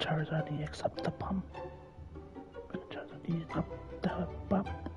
Charizard EX up the pump. Charizard EX up the pump.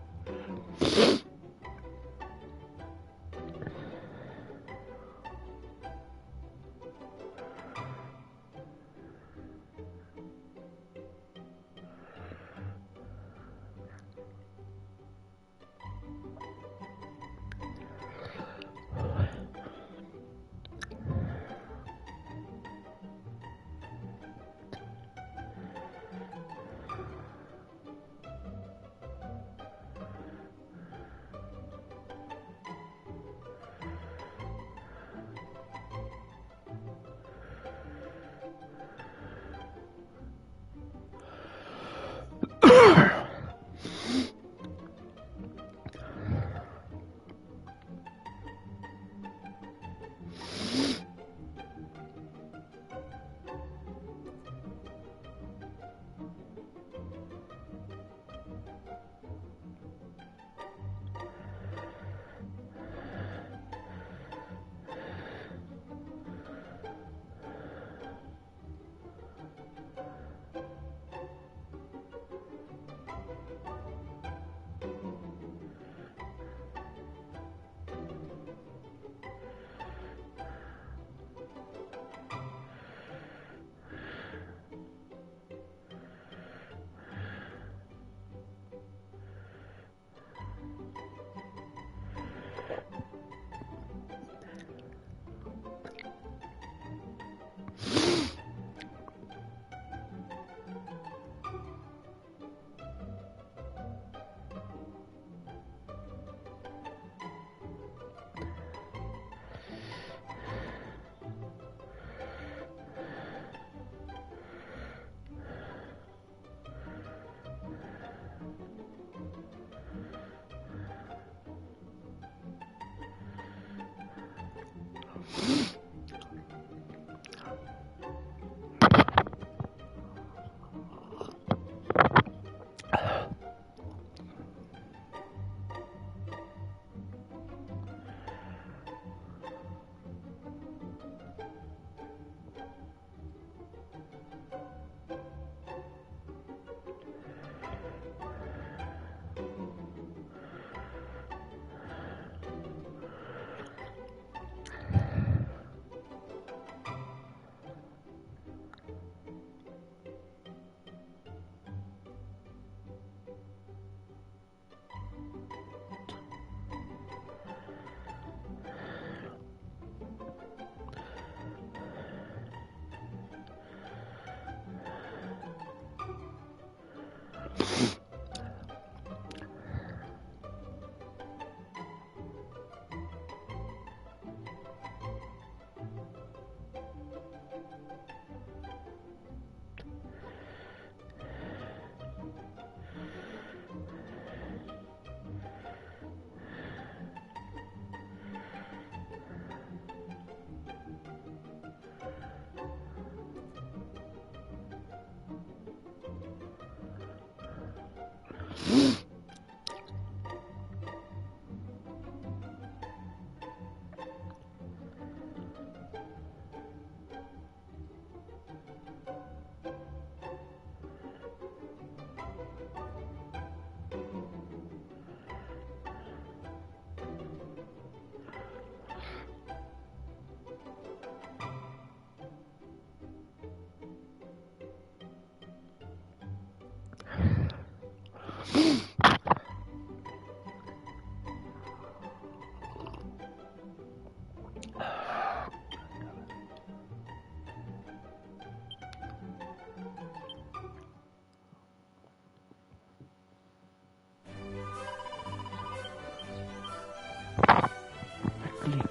Click.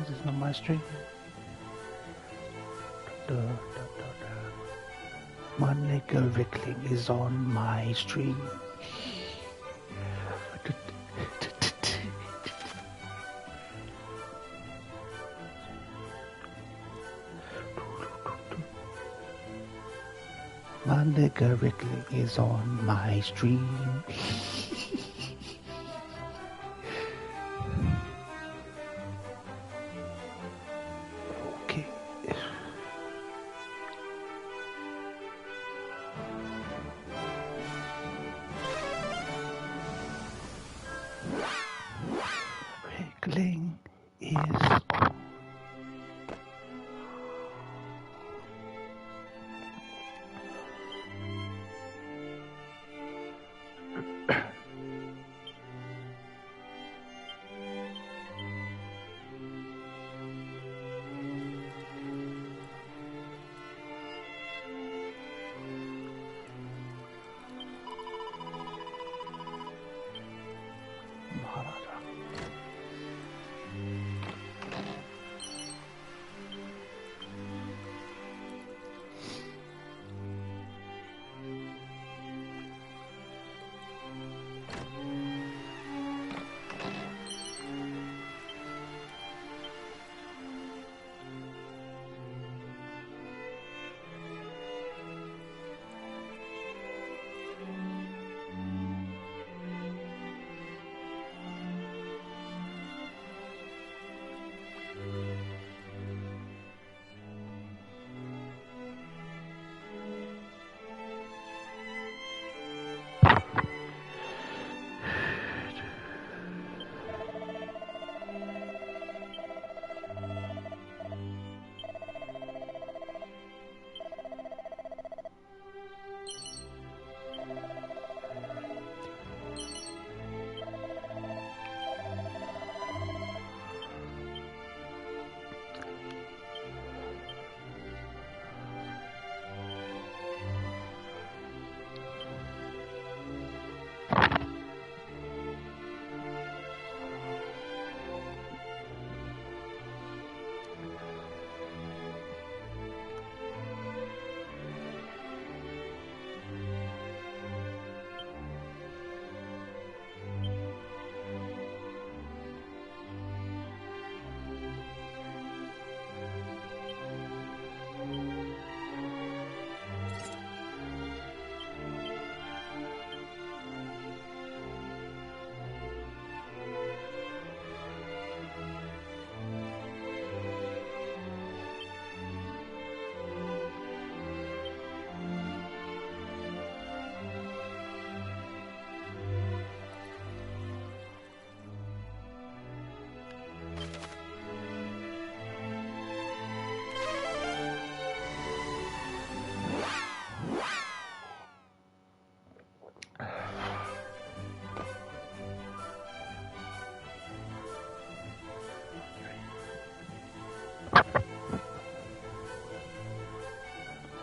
This is not my stream. My nigga Rickling is on my stream. My nigga Rickling is on my stream. Okay. Rickling is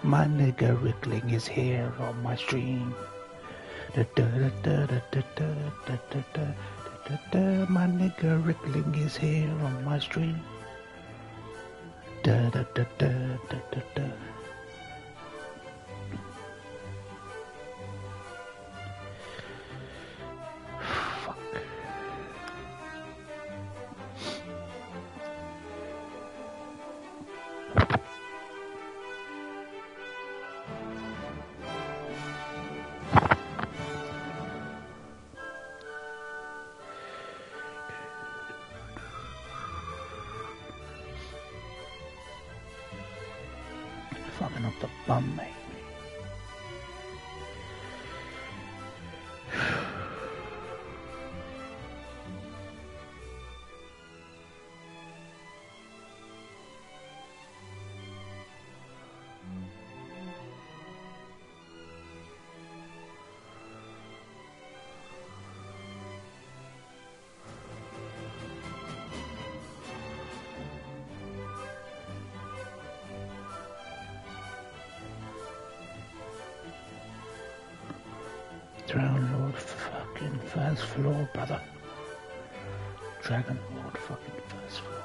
My nigga wriggling his hair on my stream. My nigga wriggling his hair on my stream. Fuck. Fucking up the bum, mate. Drown Lord fucking first floor, brother. Dragon Lord fucking first floor.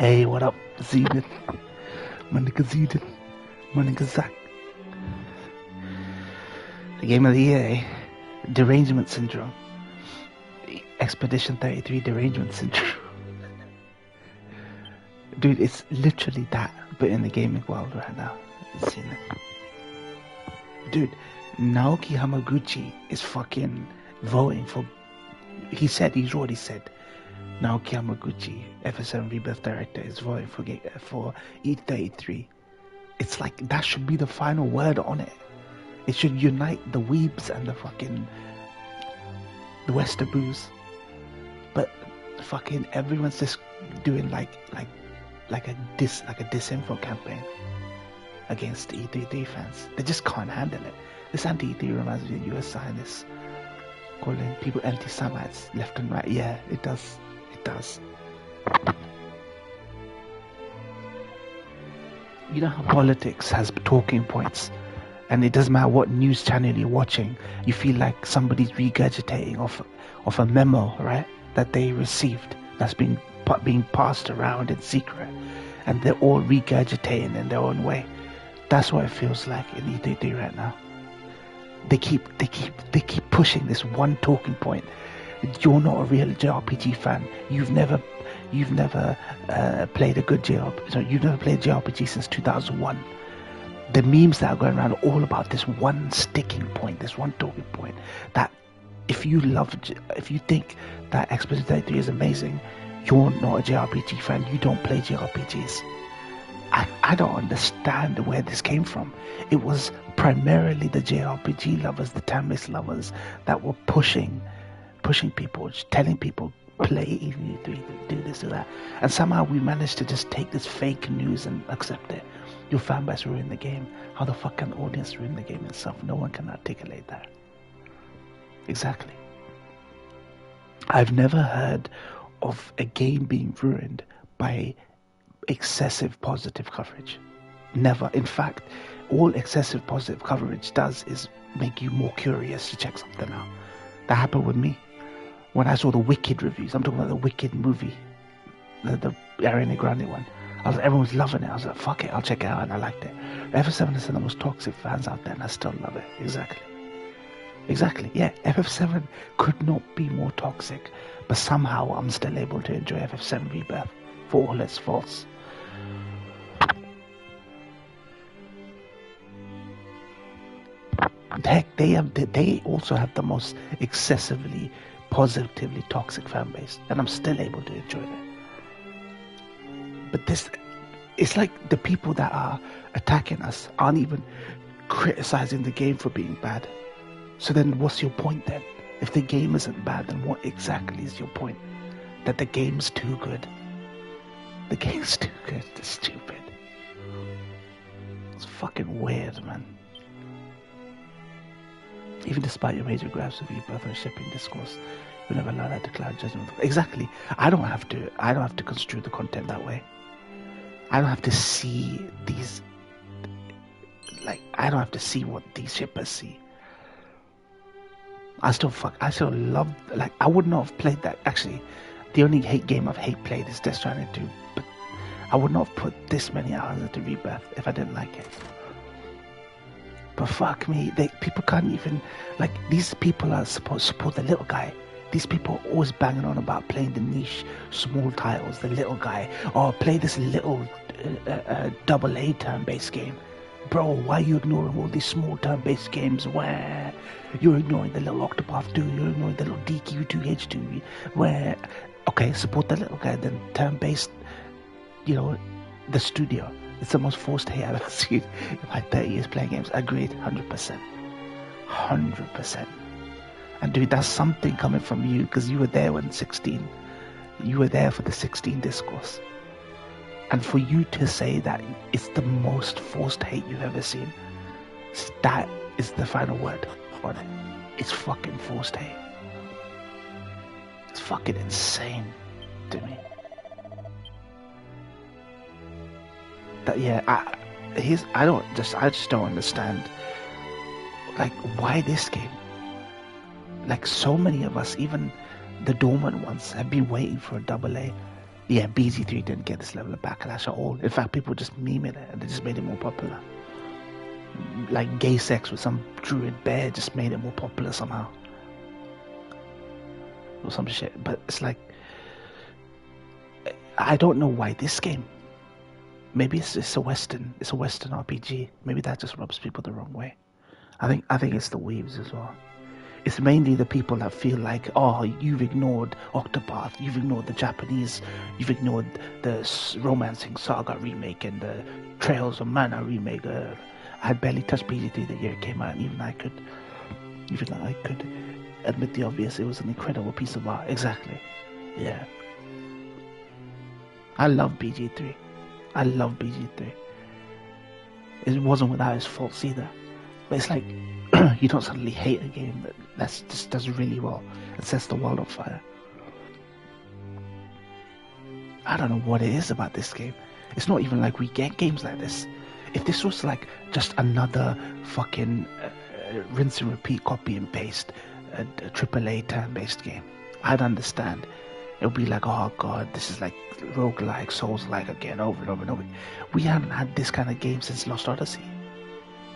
Hey, what up, Zenith? My nigga Zenith. My nigga Zach. The game of the year, eh? Derangement Syndrome. Expedition 33 Derangement Syndrome. Dude, it's literally that, but in the gaming world right now. Zenith. Dude, Naoki Hamaguchi is fucking voting for... He's already said... Naoki Hamaguchi, FS7 Rebirth Director, is voting for E33. It's like, that should be the final word on it. It should unite the weebs and the fucking... the Westeroboos. But fucking everyone's just doing like a disinfo campaign against the E33 fans. They just can't handle it. This anti-E3 reminds me of US scientists calling people anti-Semites left and right. Yeah, it does. It does. You know how politics has talking points, and it doesn't matter what news channel you're watching, you feel like somebody's regurgitating off a memo, right, that they received, that's being passed around in secret. and they're all regurgitating in their own way. That's what it feels like in E3D right now. They keep pushing this one talking point. You're not a real JRPG fan. You've never played a good JRPG. So you've never played JRPG since 2001. The memes that are going around are all about this one sticking point, this one talking point. That if you think that Expedition 33 is amazing, you're not a JRPG fan. You don't play JRPGs. I don't understand where this came from. It was primarily the JRPG lovers, the turn-based lovers, that were pushing people, telling people play E3, do this or that. And somehow we managed to just take this fake news and accept it. Your fan base ruined the game. How the fuck can the audience ruin the game itself? No one can articulate that. Exactly. I've never heard of a game being ruined by excessive positive coverage. Never. In fact, all excessive positive coverage does is make you more curious to check something out. That happened with me when I saw the Wicked reviews. I'm talking about the Wicked movie, the Ariana Grande one. Everyone was loving it. I was like, fuck it, I'll check it out, and I liked it. FF7 is the most toxic fans out there, and I still love it. Exactly. Yeah, FF7 could not be more toxic, but somehow I'm still able to enjoy FF7 Rebirth for all its faults. Heck, they also have the most excessively positively toxic fan base, and I'm still able to enjoy it. But it's like the people that are attacking us aren't even criticizing the game for being bad. So then what's your point then? If the game isn't bad, then what exactly is your point? That the game's too good. The game's too good. It's stupid. It's fucking weird, man. Even despite your major grabs of Rebirth and shipping discourse, you never allow that to cloud judgment. Exactly. I don't have to construe the content that way. I don't have to see these, I don't have to see what these shippers see. I still love, I would not have played that. Actually, the only game I've played is Death Stranding 2, but I would not have put this many hours into Rebirth if I didn't like it. But fuck me, people can't even, these people are supposed to support the little guy. These people are always banging on about playing the niche, small titles, the little guy. Or play this little AA turn-based game. Bro, why are you ignoring all these small turn-based games where you're ignoring the little Octopath 2, you're ignoring the little Dq2 Hd-2D, where, okay, support the little guy, then turn-based, the studio. It's the most forced hate I've ever seen in my 30 years playing games. Agreed, 100%. 100%. And dude, that's something coming from you, because you were there when 16. You were there for the 16 discourse. And for you to say that it's the most forced hate you've ever seen, that is the final word on it. It's fucking forced hate. It's fucking insane to me. That I just don't understand, why this game? So many of us, even the dormant ones, have been waiting for a AA. Yeah, BG3 didn't get this level of backlash at all. In fact, people just memeing it and they just made it more popular. Gay sex with some druid bear just made it more popular somehow. Or some shit. But it's I don't know why this game. Maybe it's a Western RPG. Maybe that just rubs people the wrong way. I think it's the weebs as well. It's mainly the people that feel like, oh, you've ignored Octopath, you've ignored the Japanese, you've ignored the Romancing Saga remake and the Trails of Mana remake. I had barely touched BG3 the year it came out, and even I could admit the obvious. It was an incredible piece of art. Exactly. Yeah. I love BG3. It wasn't without its faults either. But it's you don't suddenly hate a game that just does really well and sets the world on fire. I don't know what it is about this game. It's not even like we get games like this. If this was just another fucking rinse and repeat, copy and paste, a AAA turn-based game, I'd understand. It'll be like, oh god, this is like roguelike, Souls-like again, over and over and over. We haven't had this kind of game since Lost Odyssey.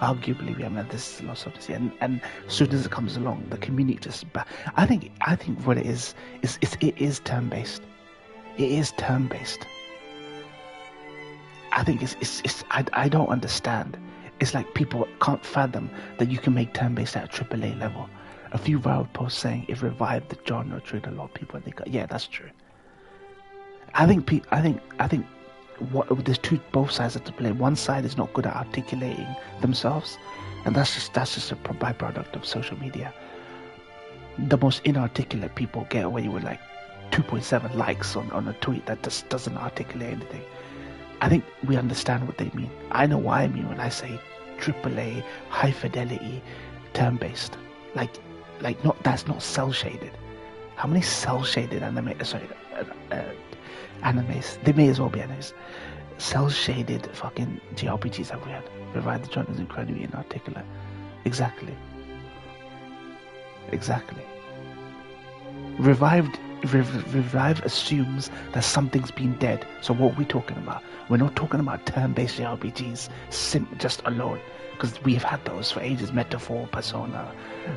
Arguably, we haven't had this since Lost Odyssey, and as soon as it comes along, the community just. I think what it is it is turn-based. It is turn-based. I think I don't understand. It's like people can't fathom that you can make turn-based at a AAA level. A few viral posts saying it revived the genre, triggered a lot of people. And they go, yeah, that's true. I think there's both sides of the play. One side is not good at articulating themselves, and that's just a byproduct of social media. The most inarticulate people get away with like 2.7 likes on a tweet that just doesn't articulate anything. I think we understand what they mean. I know what I mean when I say AAA, high fidelity, turn-based. Like not, that's not cell shaded. How many cell shaded animes? They may as well be animes. Cell shaded fucking JRPGs have we had? Revive the genre is incredibly inarticulate. Exactly. Revive assumes that something's been dead. So what are we talking about? We're not talking about turn-based JRPGs just alone, because we've had those for ages. Metaphor, Persona,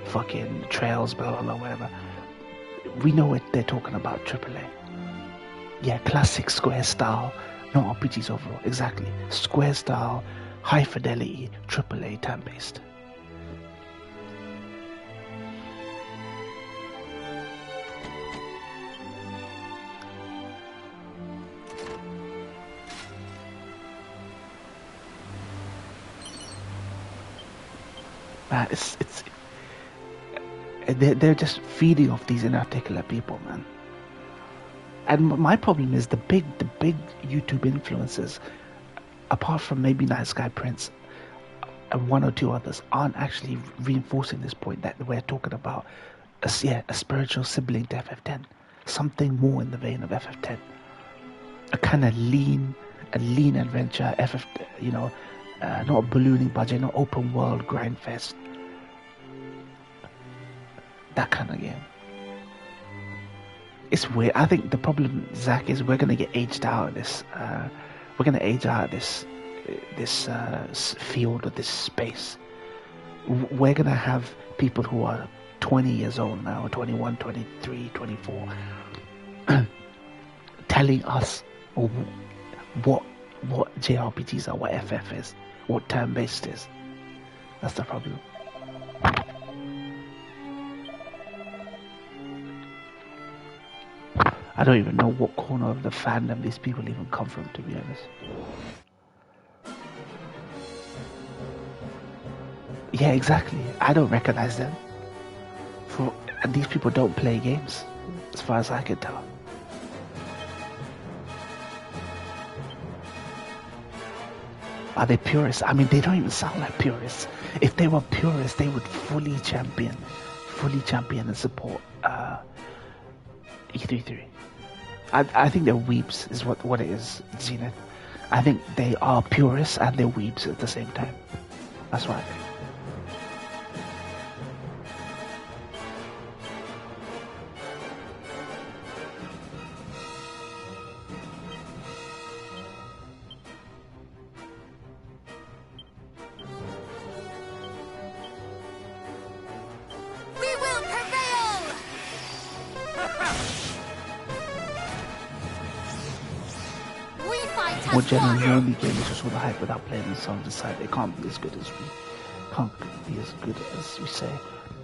fucking Trails, blah blah blah, whatever. We know what they're talking about. AAA. Yeah, classic Square style, not RPGs overall. Exactly. Square style, high fidelity, AAA turn-based. Man, they're just feeding off these inarticulate people, man. And my problem is the big YouTube influencers, apart from maybe Night Sky Prince and one or two others, aren't actually reinforcing this point that we're talking about a spiritual sibling to FF10, something more in the vein of FF10, a kind of lean adventure FF, not a ballooning budget, not open world grind fest, that kind of game. It's weird. I think the problem, Zach, is we're gonna get aged out of this. We're gonna age out of this field or this space. We're gonna have people who are 20 years old now, 21, 23, 24, telling us what JRPGs are, what FF is, what turn-based is. That's the problem. I don't even know what corner of the fandom these people even come from, to be honest. Yeah, exactly. I don't recognize them. And these people don't play games, as far as I can tell. Are they purists? I mean, they don't even sound like purists. If they were purists, they would fully champion and support E33. I think they're weeps is what it is, Zenith. I think they are purists and they're weeps at the same time. That's what I think. More generally, only gamers just want the hype without playing and some decide they can't be as good as we say.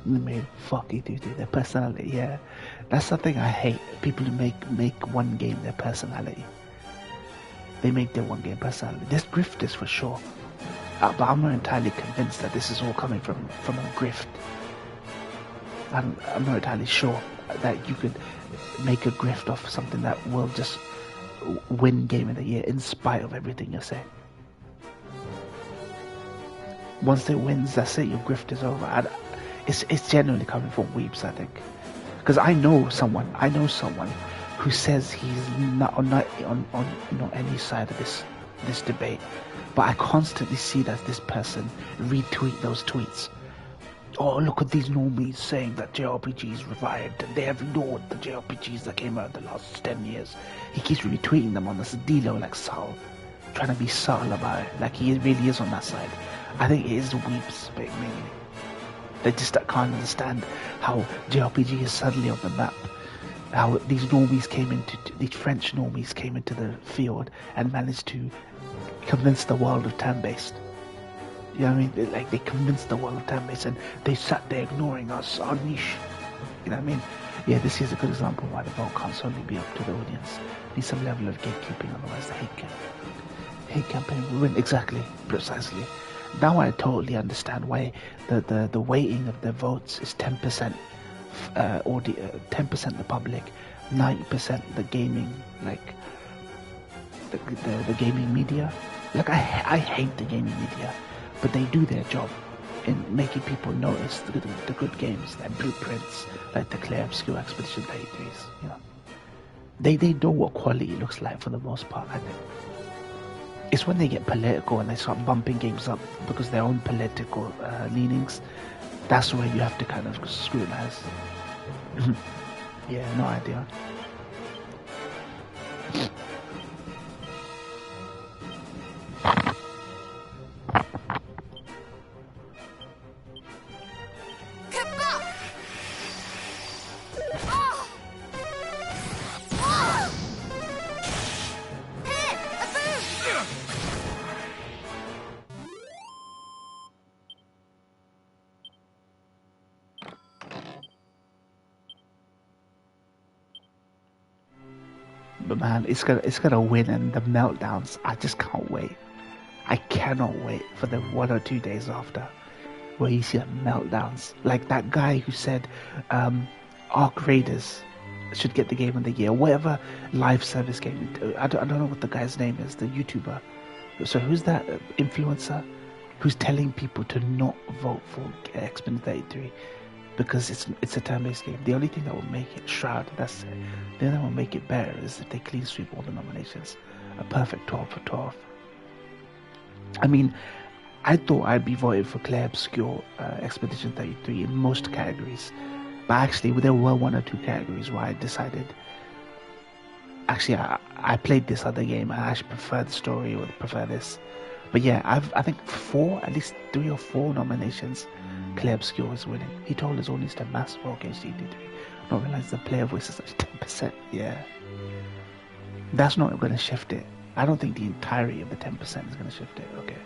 They made fuck E2D, their personality. Yeah, that's something I hate. People who make one game their personality. They make their one game personality. There's grifters for sure, but I'm not entirely convinced that this is all coming from a grift. I'm not entirely sure that you could make a grift off something that will just win Game of the Year in spite of everything you're saying. Once it wins, that's it. Your grift is over. It's genuinely coming from weeps, I think, because I know someone who says he's not on any side of this debate, but I constantly see that this person retweet those tweets oh, look at these normies saying that JRPGs revived and they have ignored the JRPGs that came out in the last 10 years. He keeps retweeting them on this Dilo like Sal, trying to be subtle about it, like he really is on that side. I think it is the weeps bit mainly. They just can't understand how JRPG is suddenly on the map. How these French normies came into the field and managed to convince the world of turn-based. You know what I mean? Like, they convinced the world of turn-based and they sat there ignoring us, our niche. You know what I mean? Yeah, this is a good example of why the vote can't solely be up to the audience. Needs some level of gatekeeping, otherwise the hate campaign will win. Exactly, precisely. Now I totally understand why the weighting of the votes is 10% 10% the public, 90% the gaming, like the gaming media. Like I hate the gaming media, but they do their job in making people notice the good games, like blueprints, like the Clear Obscure Expedition 33s. You know, they know what quality looks like for the most part. I think it's when they get political and they start bumping games up because their own political leanings. That's where you have to kind of scrutinize. Yeah, no idea. But man, it's gonna win, and the meltdowns, I just can't wait. I cannot wait for the 1 or 2 days after, where you see the meltdowns. Like that guy who said Arc Raiders should get the game of the year, whatever live service game. I don't know what the guy's name is, the YouTuber. So who's that influencer who's telling people to not vote for X-Men 33? Because it's a turn-based game. The only thing that will make it Shroud, that's it. The only thing that will make it better is if they clean sweep all the nominations. A perfect 12 for 12. I mean, I thought I'd be voting for Clear Obscure Expedition 33 in most categories. But actually, there were 1 or 2 categories where I decided, actually, I played this other game and I actually prefer the story or prefer this. But yeah, I think at least 3 or 4 nominations. Clear Obscure is winning. He told us audience to mass vote against GT3. Not realize the player voice is like 10%. Yeah. That's not going to shift it. I don't think the entirety of the 10% is going to shift it. Okay.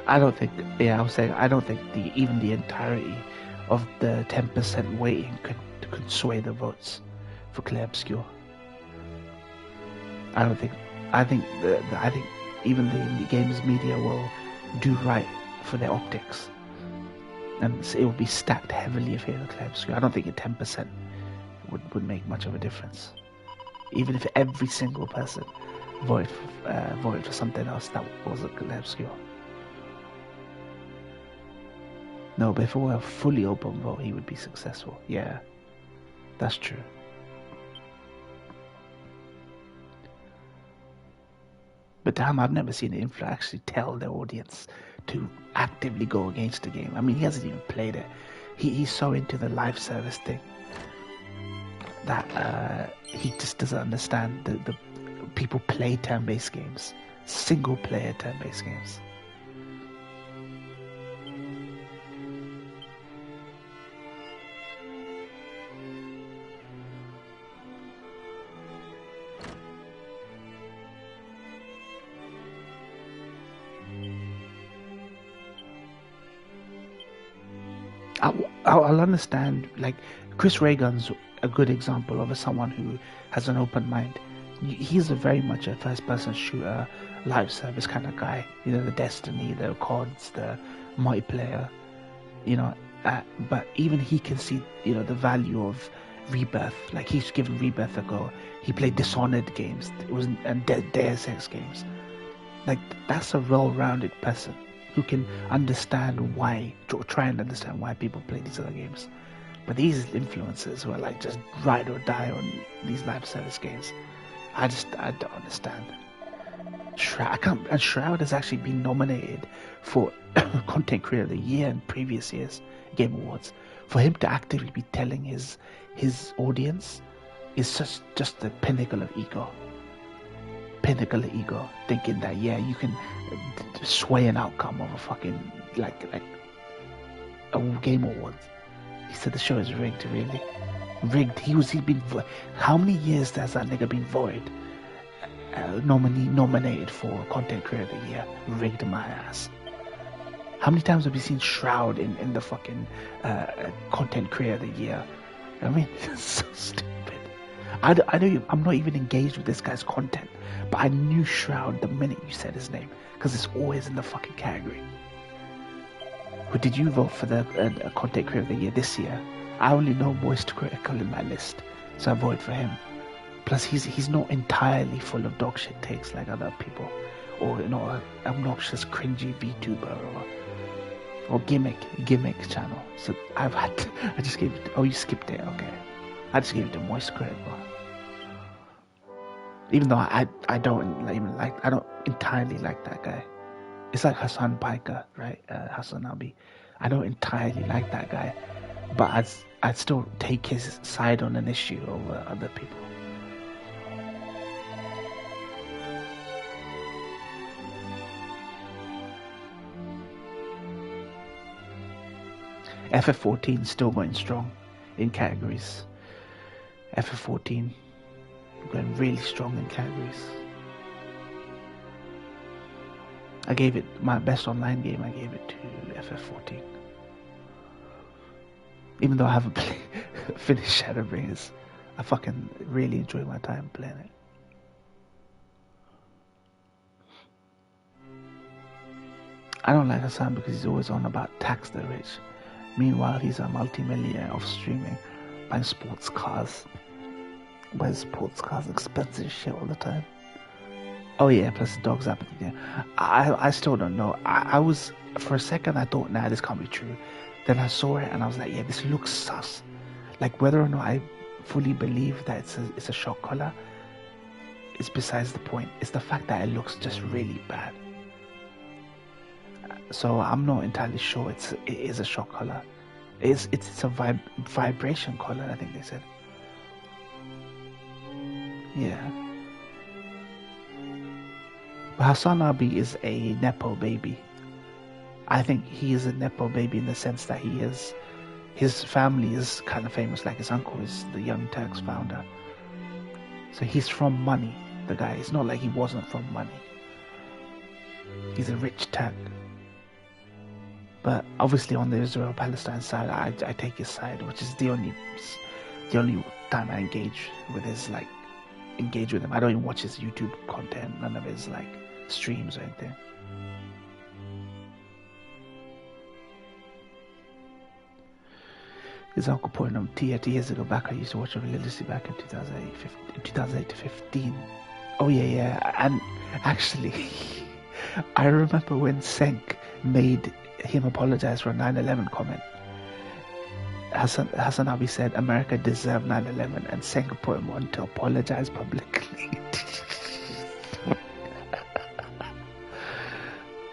I don't think, yeah, I was saying, I don't think even the entirety of the 10% weighting could sway the votes for Clear Obscure. I think even the games media will do right for their optics, and it will be stacked heavily if it's Clear Obscure. I don't think a 10% would make much of a difference, even if every single person voted for something else that wasn't Clear Obscure. No, but if it were a fully open vote, he would be successful. Yeah, that's true. But damn, I've never seen an influencer actually tell their audience to actively go against the game. I mean, he hasn't even played it. he's so into the live service thing that he just doesn't understand the people play turn-based games, single-player turn-based games. I'll understand, like, Chris Reagan's a good example of someone who has an open mind. He's very much a first-person shooter, live service kind of guy. You know, the Destiny, the CODs, the multiplayer, you know. But even he can see, you know, the value of Rebirth. Like, he's given Rebirth a go. He played Dishonored games. It was and Deus Ex games. Like, that's a well-rounded person who can understand why, or try and understand why people play these other games. But these influencers who are like just ride or die on these live service games, I don't understand. Shroud has actually been nominated for Content Creator of the Year in previous years Game Awards. For him to actively be telling his audience is just the pinnacle of ego. Thinking that, yeah, you can sway an outcome of a fucking like a Game Awards. He said the show is rigged, really rigged. He's been, how many years has that nigga been voted, nominated for Content Creator of the Year? Rigged my ass. How many times have we seen Shroud in the fucking Content Creator of the Year? I mean, it's so stupid. I know I'm not even engaged with this guy's content, but I knew Shroud the minute you said his name, because it's always in the fucking category. But did you vote for the Content Creator of the Year this year? I only know Moist Critical in my list, so I voted for him. Plus, he's not entirely full of dog shit takes like other people, or, you know, obnoxious cringy VTuber or gimmick channel. So I just gave it. Oh, you skipped it. Okay, I just gave it to Moist Critical. Even though I don't even like, I don't entirely like that guy. It's like Hassan Piker, right? Hassan Abi. I don't entirely like that guy, but I'd still take his side on an issue over other people. FF14 still going strong in categories. FF14 going really strong in categories. I gave it my best online game. I gave it to FF14. Even though I haven't finished Shadowbringers, I fucking really enjoy my time playing it. I don't like Hassan because he's always on about tax the rich. Meanwhile, he's a multi-millionaire off streaming, buying sports cars. Buys sports cars, expensive shit all the time. Oh yeah, plus the dog's apathy there. I still don't know. I was, for a second I thought, nah, this can't be true. Then I saw it and I was like, yeah, this looks sus. Like, whether or not I fully believe that it's a shock collar is besides the point. It's the fact that it looks just really bad. So I'm not entirely sure it is a shock collar. It's a vibration collar, I think they said. Yeah. But Hassan Abi is a Nepo baby. I think he is a Nepo baby in the sense that his family is kind of famous, like his uncle is the Young Turks founder. So he's from money, the guy. It's not like he wasn't from money. He's a rich Turk. But obviously on the Israel-Palestine side, I take his side, which is the only time I engage with him. I don't even watch his YouTube content, none of his like streams or anything. His uncle pointed him 30 years ago back. I used to watch him religiously back in 2008 to 15. Oh yeah, and actually, I remember when Senk made him apologize for a 9/11 comment. Hassan Abi said America deserved 9/11, and Senk put him on to apologize publicly.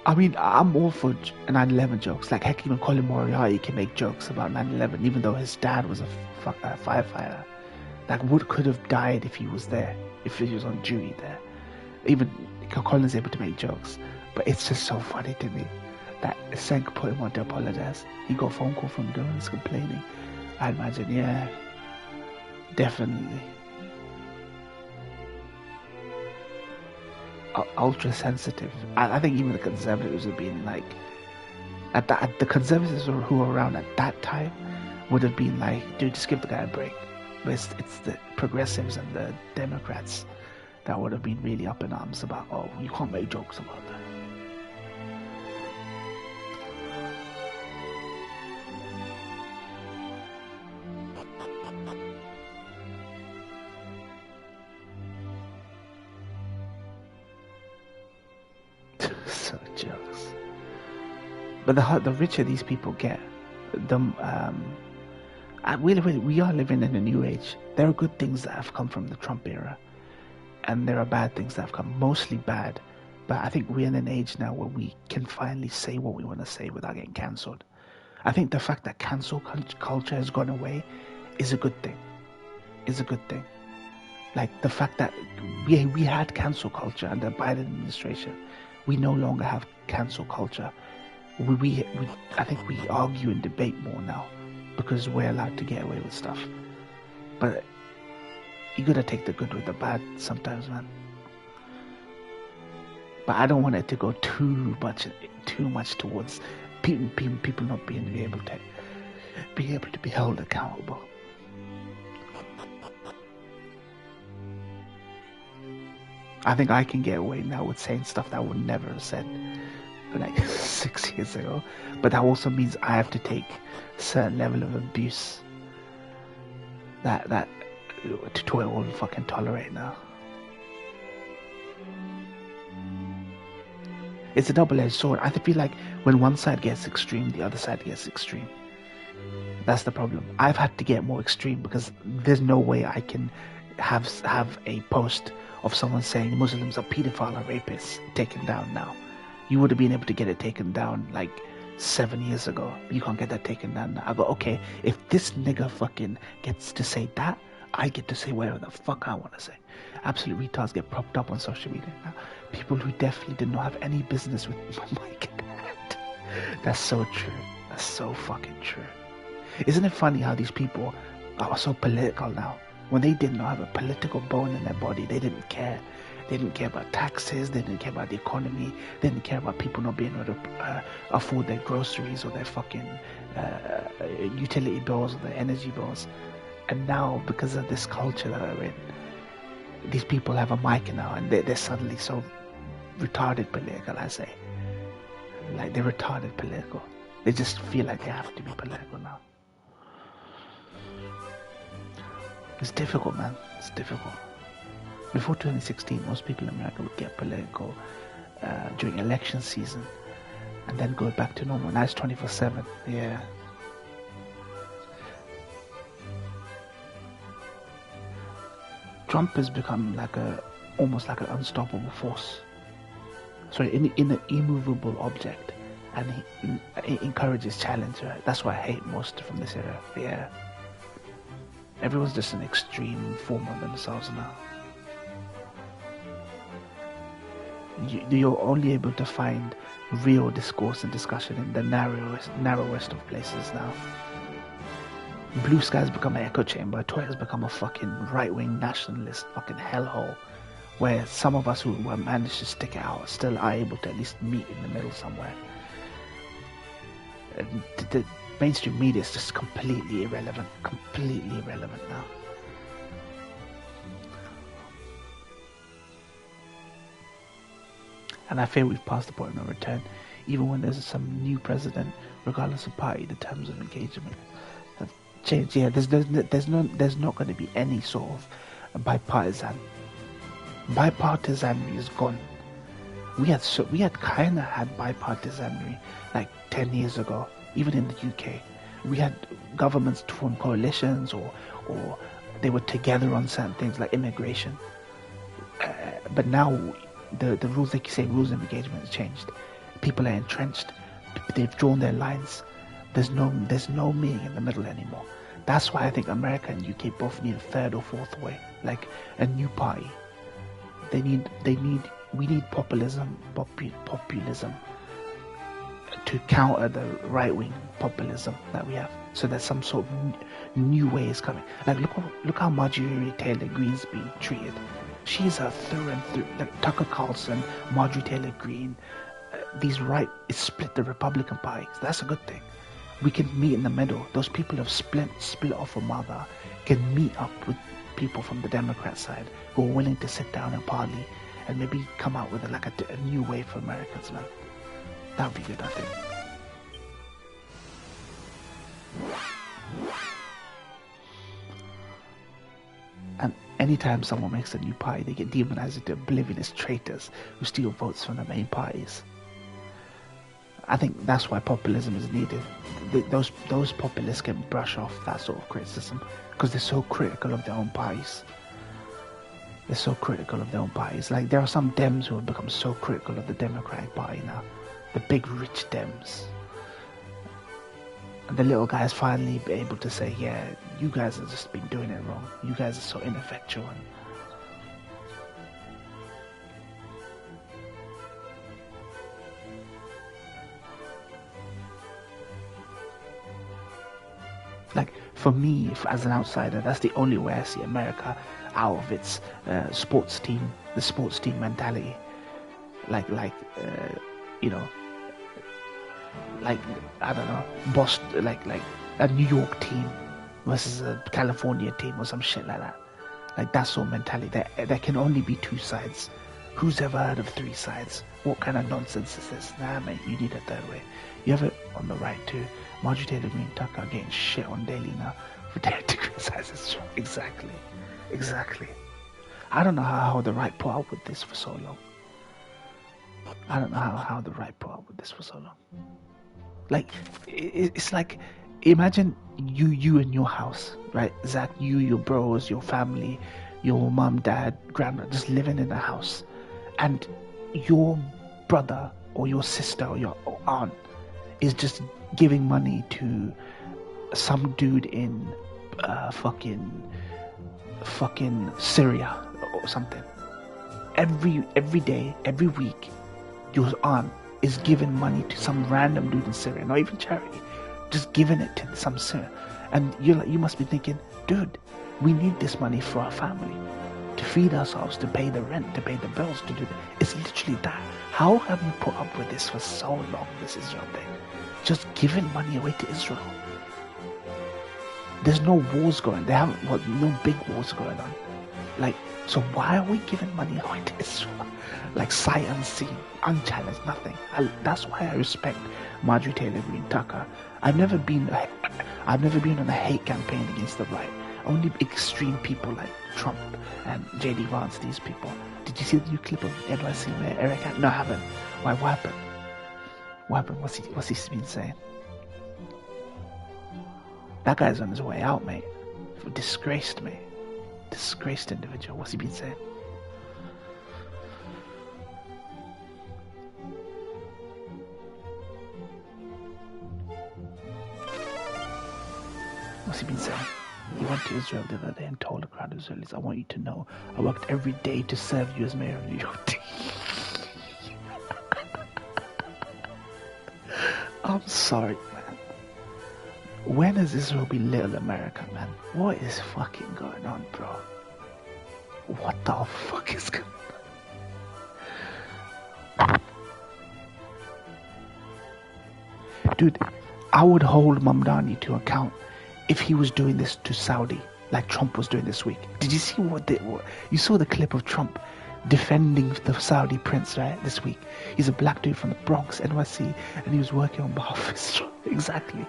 I mean, I'm all for 9/11 jokes. Like, heck, even Colin Moriarty can make jokes about 9/11, even though his dad was a firefighter. Like, Wood could have died if he was there, if he was on duty there. Even Colin's able to make jokes, but it's just so funny to me that Senk put him on to apologize. He got a phone call from Jones complaining. I imagine, yeah, definitely. Ultra sensitive. I think even the conservatives have been like, the conservatives who were around at that time would have been like, dude, just give the guy a break. But it's the progressives and the Democrats that would have been really up in arms about, oh, you can't make jokes about that. So jokes. But the richer these people get, we are living in a new age. There are good things that have come from the Trump era, and there are bad things that have come, mostly bad. But I think we're in an age now where we can finally say what we want to say without getting cancelled. I think the fact that cancel culture has gone away is a good thing. Like the fact that we had cancel culture under the Biden administration. We no longer have cancel culture. I think we argue and debate more now because we're allowed to get away with stuff. But you gotta take the good with the bad sometimes, man. But I don't want it to go too much towards people not being able to be held accountable. I think I can get away now with saying stuff that I would never have said like 6 years ago. But that also means I have to take a certain level of abuse that to all fucking tolerate now. It's a double-edged sword. I feel like when one side gets extreme, the other side gets extreme. That's the problem. I've had to get more extreme because there's no way I can have a post of someone saying Muslims are pedophile or rapists taken down now. You would have been able to get it taken down like 7 years ago. You can't get that taken down now. I go, okay, if this nigga fucking gets to say that, I get to say whatever the fuck I want to say. Absolute retards get propped up on social media now. People who definitely did not have any business with Mike and that. That's so true. That's so fucking true. Isn't it funny how these people are so political now? When they did not have a political bone in their body, they didn't care. They didn't care about taxes. They didn't care about the economy. They didn't care about people not being able to afford their groceries or their fucking utility bills or their energy bills. And now, because of this culture that we're in, these people have a mic now, and they're suddenly so retarded political, I say. Like, they're retarded political. They just feel like they have to be political now. It's difficult, man. It's difficult. Before 2016, most people in America would get political during election season and then go back to normal. Now it's 24/7. Yeah. Trump has become almost like an unstoppable force. Sorry, in an immovable object, and he encourages challenge. Right? That's what I hate most from this era. Yeah. Everyone's just an extreme form of themselves now. You're only able to find real discourse and discussion in the narrowest of places now. Blue Sky's become an echo chamber. Twitter's become a fucking right-wing nationalist fucking hellhole, where some of us who managed to stick it out still are able to at least meet in the middle somewhere. The mainstream media is just completely irrelevant now. And I fear we've passed the point of no return. Even when there's some new president, regardless of party, the terms of engagement have changed. Yeah, there's not going to be any sort of bipartisanry is gone. We had kind of had bipartisanry like 10 years ago. Even in the UK, we had governments to form coalitions, or they were together on certain things like immigration. But now the rules, like you say, rules of engagement has changed. People are entrenched. They've drawn their lines. There's no meeting in the middle anymore. That's why I think America and UK both need a third or fourth way, like a new party. We need populism to counter the right-wing populism that we have. So there's some sort of new way is coming. Like look how Marjorie Taylor Greene's being treated. She's a through and through. Like Tucker Carlson, Marjorie Taylor Greene, it split the Republican Party. So that's a good thing. We can meet in the middle. Those people who have split off from other can meet up with people from the Democrat side who are willing to sit down and parley and maybe come out with a new way for Americans, man. That would be good, I think. And anytime someone makes a new party, they get demonized into oblivion as traitors who steal votes from the main parties. I think that's why populism is needed. Those populists can brush off that sort of criticism because they're so critical of their own parties. They're so critical of their own parties. Like there are some Dems who have become so critical of the Democratic Party now. The big rich Dems. And the little guys finally be able to say, yeah, you guys have just been doing it wrong. You guys are so ineffectual. Like for me, as an outsider, that's the only way I see America out of its the sports team mentality. Like I don't know, Boston, like a New York team versus a California team or some shit like that. Like that sort of mentality. There can only be two sides. Who's ever heard of three sides? What kind of nonsense is this? Nah, mate, you need a third way. You have it on the right too. Marjorie Taylor Greene, Tucker getting shit on daily now for daring to criticize this. Exactly. I don't know how the right put up with this for so long. I don't know how the right put up with this for so long. Like, it's like, imagine you in your house, right? Zach, you, your bros, your family, your mom, dad, grandma, just living in a house. And your brother or your sister or your aunt is just giving money to some dude in fucking Syria or something. Every day, every week, your aunt is giving money to some random dude in Syria, not even charity, just giving it to some Syria. And you must be thinking, dude, we need this money for our family, to feed ourselves, to pay the rent, to pay the bills, to do that. It's literally that. How have you put up with this for so long, this Israel thing? Just giving money away to Israel. There's no wars going. No big wars going on. Like, so why are we giving money away to Israel? Like sight unseen, unchallenged, nothing. That's why I respect Marjorie Taylor Greene, Tucker. I've never been on a hate campaign against the right. Only extreme people like Trump and JD Vance, these people. Did you see the new clip of NYC where Eric? No, I haven't. Why? What happened? What's he been saying? That guy's on his way out, mate. Disgraced, mate. Disgraced individual. What's he been saying? What's he been saying? He went to Israel the other day and told a crowd of Israelis, I want you to know I worked every day to serve you as mayor of New York. I'm sorry, man. When has Israel been little America, man? What is fucking going on, bro? What the fuck is going on? Dude, I would hold Mamdani to account if he was doing this to Saudi, like Trump was doing this week. Did you see you saw the clip of Trump defending the Saudi prince, right, this week? He's a black dude from the Bronx, NYC, and he was working on behalf of Israel. Exactly.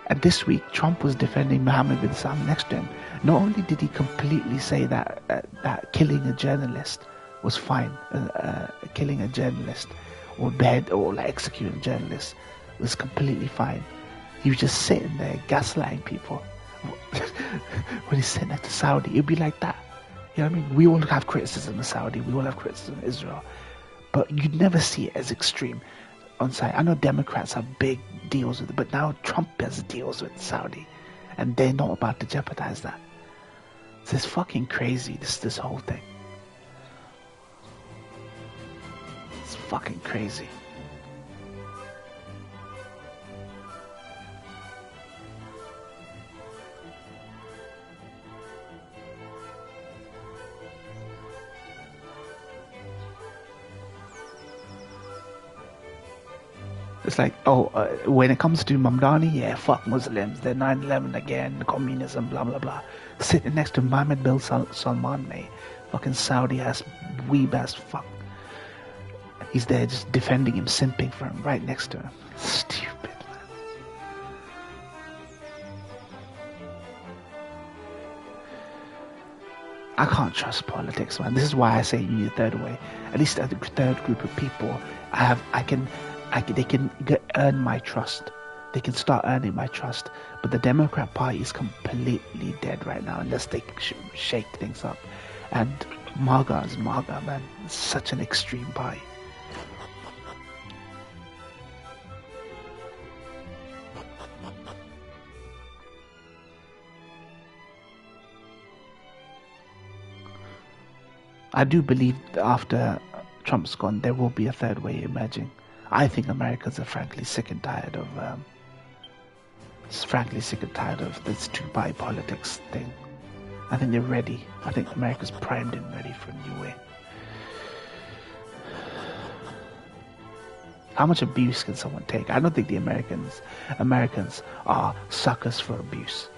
And this week, Trump was defending Mohammed bin Salman next to him. Not only did he completely say that killing a journalist was fine, killing a journalist or executing a journalist was completely fine. He was just sitting there gaslighting people. When he's sitting next to Saudi, it'd be like that. You know what I mean? We all have criticism of Saudi. We all have criticism of Israel. but you'd never see it as extreme on site. I know Democrats have big deals with it, but now Trump has deals with Saudi, and they're not about to jeopardize that. So it's fucking crazy, this whole thing. It's fucking crazy. It's like, when it comes to Mamdani, yeah, fuck Muslims, they're 9/11 again, communism, blah blah blah. Sitting next to Mohammed bin Salman, mate, fucking Saudi ass, weeb ass fuck. He's there just defending him, simping for him, right next to him. Stupid, man. I can't trust politics, man. This is why I say you need a third way. At least a third group of people. They can earn my trust. They can start earning my trust. But the Democrat Party is completely dead right now unless they shake things up. And MAGA is MAGA, man. It's such an extreme party. I do believe that after Trump's gone, there will be a third way emerging. I think Americans are frankly sick and tired of this two-party politics thing. I think they're ready. I think America's primed and ready for a new way. How much abuse can someone take? I don't think the Americans are suckers for abuse.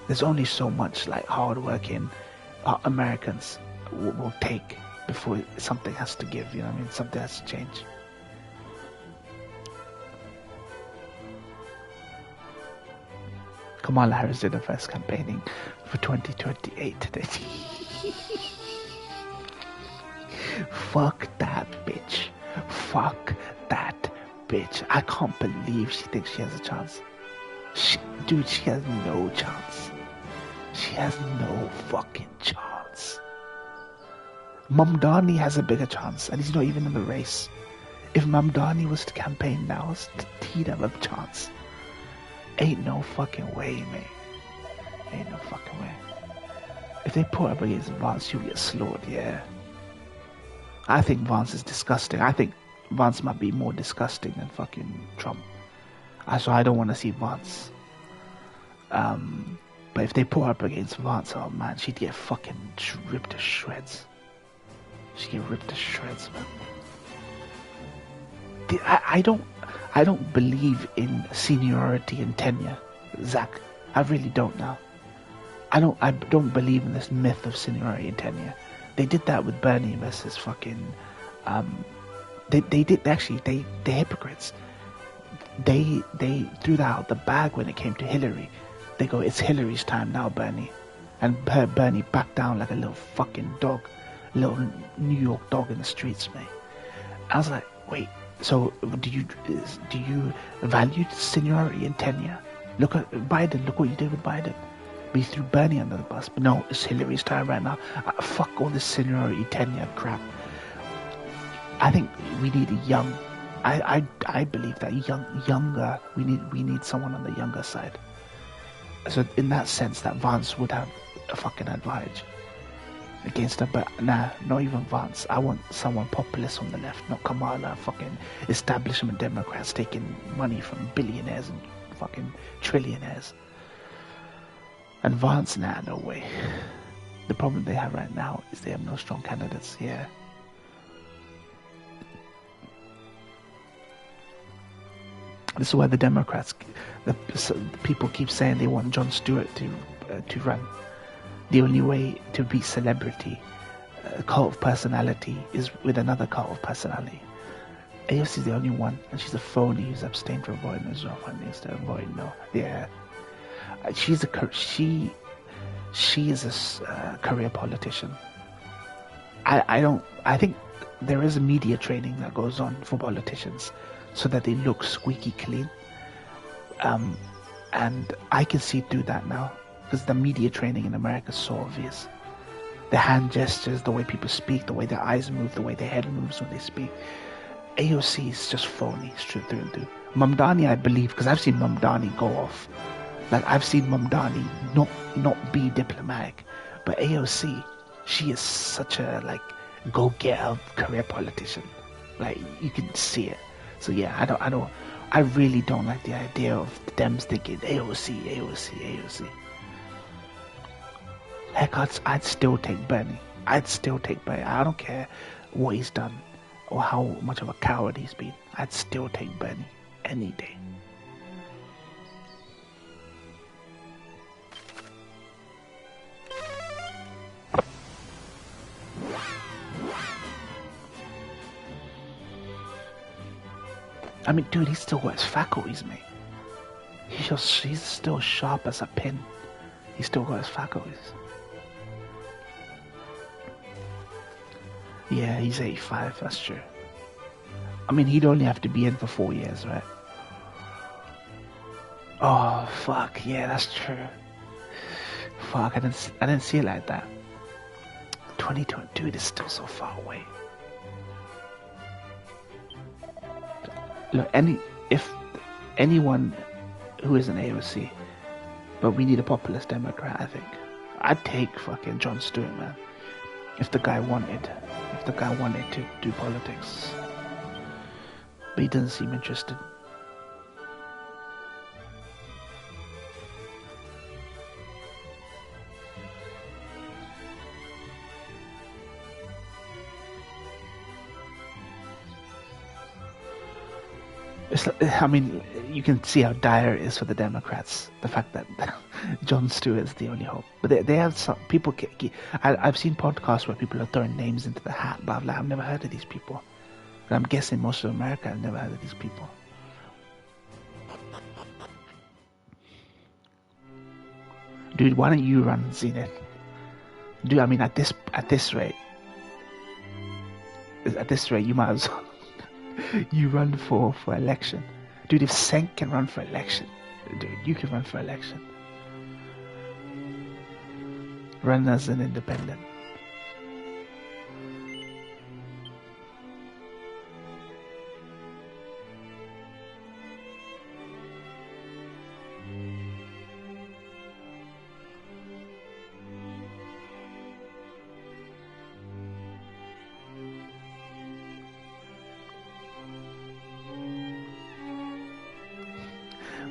There's only so much like hard-working Americans will take before something has to give. You know what I mean? Something has to change. Kamala Harris did the first campaigning for 2028 today. Fuck that bitch. Fuck that bitch. I can't believe she thinks she has a chance. Dude, she has no chance. She has no fucking chance. Mamdani has a bigger chance, and he's not even in the race. If Mamdani was to campaign now, he'd have a chance. Ain't no fucking way, mate. Ain't no fucking way. If they put up against Vance, you'll get slaughtered, yeah. I think Vance is disgusting. I think Vance might be more disgusting than fucking Trump. So I don't want to see Vance. But if they put her up against Vance, oh man, she'd get fucking ripped to shreds. She'd get ripped to shreds, man. I don't believe in seniority and tenure, Zach. I really don't now. I don't believe in this myth of seniority and tenure. They did that with Bernie versus fucking. They're hypocrites. They threw that out the bag when it came to Hillary. They go, it's Hillary's time now, Bernie, and Bernie backed down like a little fucking dog, little New York dog in the streets, mate. I was like, wait. So do you value seniority and tenure? Look at Biden. Look what you did with Biden. We threw Bernie under the bus. But no, it's Hillary's time right now. Fuck all this seniority, tenure crap. I think we need a young. I believe that younger. We need someone on the younger side. So in that sense, that Vance would have a fucking advantage against her, but nah, not even Vance. I want someone populist on the left, not Kamala, fucking establishment Democrats taking money from billionaires and fucking trillionaires. And Vance, nah, no way. The problem they have right now is they have no strong candidates. Yeah. This is why the Democrats, the people keep saying they want Jon Stewart to run. The only way to be celebrity, a cult of personality, is with another cult of personality. AFC is the only one, and she's a phony who's abstained from voting as well. Instead of voting, no, yeah, she is a career politician. I think there is a media training that goes on for politicians so that they look squeaky clean. And I can see through that now because the media training in America is so obvious. the hand gestures, the way people speak, the way their eyes move, the way their head moves when they speak. AOC is just phony, straight through and through. Mamdani, I believe, because I've seen Mamdani go off. Like, I've seen Mamdani not be diplomatic. But AOC, she is such a, like, go-getter career politician. Like, you can see it. So yeah, I really don't like the idea of the Dems thinking AOC. Heck, I'd still take Bernie. I don't care what he's done or how much of a coward he's been. I'd still take Bernie any day. I mean, dude, he's still got his faculties, mate. He's still sharp as a pin. He's still got his faculties. Yeah, he's 85, that's true. I mean, he'd only have to be in for 4 years, right? Oh, fuck, yeah, that's true. Fuck, I didn't see it like that. 2020, dude, is still so far away. Look, if anyone who is an AOC, but we need a populist Democrat, I think. I'd take fucking Jon Stewart, man. If the guy wanted to do politics. But he doesn't seem interested. I mean, you can see how dire it is for the Democrats. The fact that Jon Stewart is the only hope. But they have some people. I've seen podcasts where people are throwing names into the hat. Blah blah. I've never heard of these people. But I'm guessing most of America have never heard of these people. Dude, why don't you run, Zenith? Dude, I mean, at this rate, you might as well. You run for election. Dude, if Senk can run for election, dude, you can run for election. Run as an independent.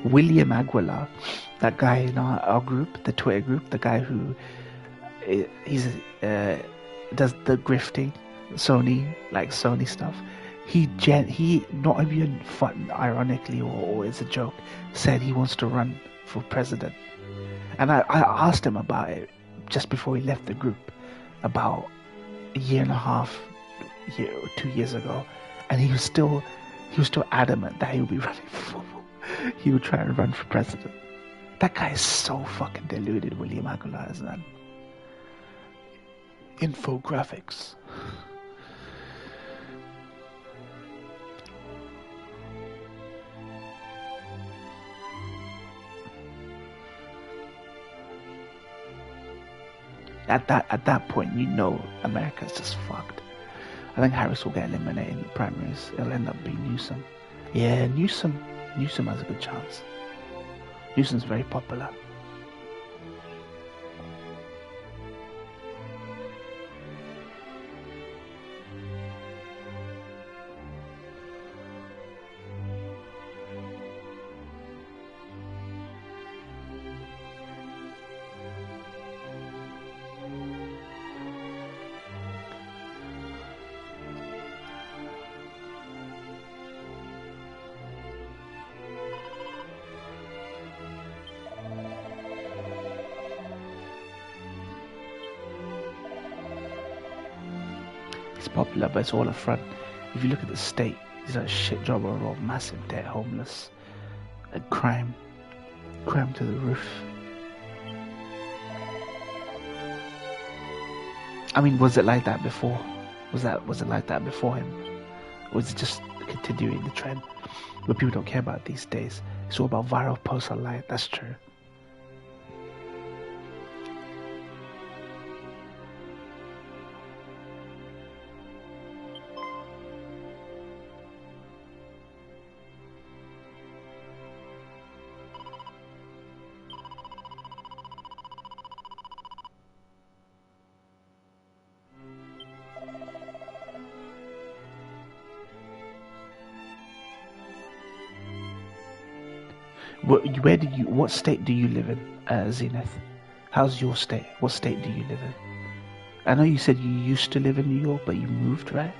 William Aguilar, that guy in our group, the Twitter group, the guy who does the grifting, Sony stuff. He not even fun, ironically or as a joke, said he wants to run for president. And I asked him about it just before he left the group, about a year and a half, 2 years ago, and he was still adamant that he would be running for. He would try and run for president. That guy is so fucking deluded, William Aguilar is, man. Infographics. At that point, you know America's just fucked. I think Harris will get eliminated in the primaries. It'll end up being Newsom. Yeah, Newsom has a good chance. Newsom's very popular. Popular, but it's all a front. If you look at the state, he's a shit job overall, massive debt, homeless, crime to the roof. I mean, was it like that before? Was it like that before him? Or was it just continuing the trend? But people don't care about these days. It's all about viral posts online. That's true. What state do you live in, Zenith? How's your state? What state do you live in? I know you said you used to live in New York, but you moved, right?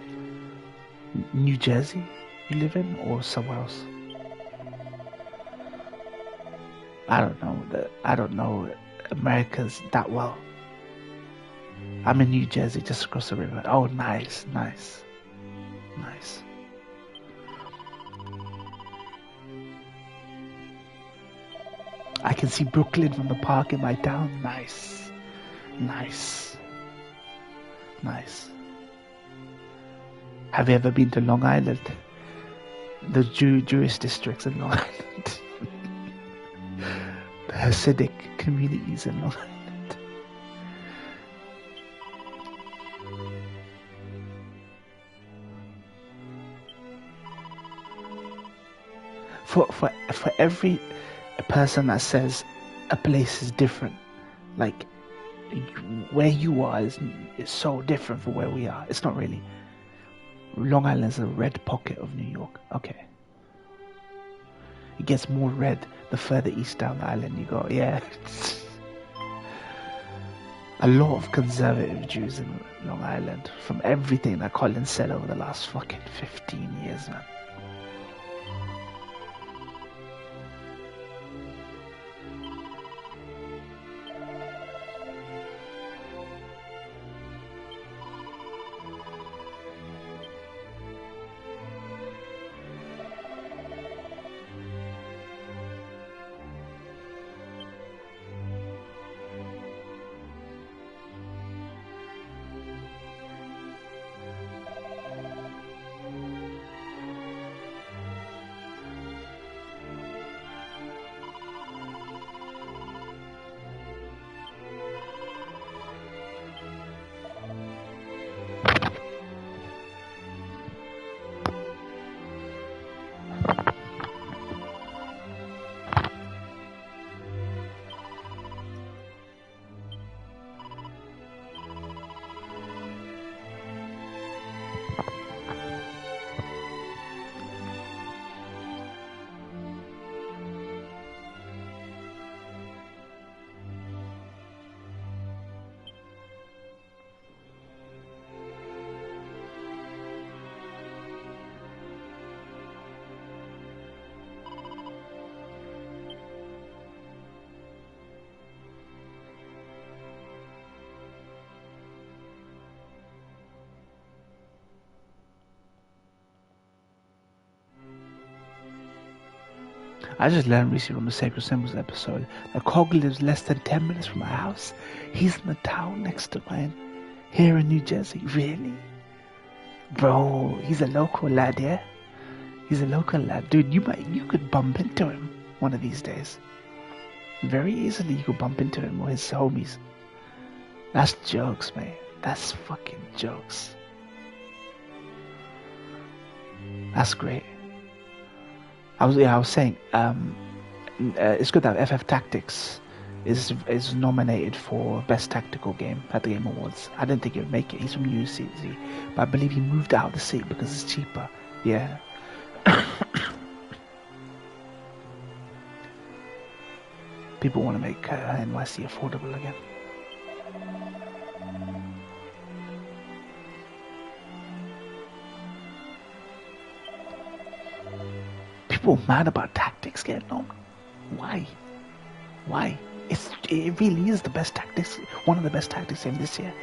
New Jersey you live in, or somewhere else? I don't know Americas that well. I'm in New Jersey, just across the river. Oh, nice. I can see Brooklyn from the park in my town. Nice. Have you ever been to Long Island? The Jewish districts in Long Island. The Hasidic communities in Long Island. For every person that says a place is different, like where you are is so different from where we are. It's not really. Long Island's a red pocket of New York. Okay. It gets more red the further east down the island you go. Yeah. A lot of conservative Jews in Long Island, from everything that Colin said over the last fucking 15 years, man. I just learned recently from the Sacred Symbols episode that Cog lives less than 10 minutes from my house. He's in the town next to mine, here in New Jersey. Really? Bro, he's a local lad, yeah? He's a local lad. Dude, you could bump into him one of these days. Very easily you could bump into him or his homies. That's jokes, man. That's fucking jokes. That's great. I was saying, it's good that FF Tactics is nominated for Best Tactical Game at the Game Awards. I didn't think he would make it. He's from UCZ, but I believe he moved out of the city because it's cheaper. Yeah. People want to make NYC affordable again. People are mad about Tactics getting on. Why? It really is the best Tactics, one of the best Tactics in this year.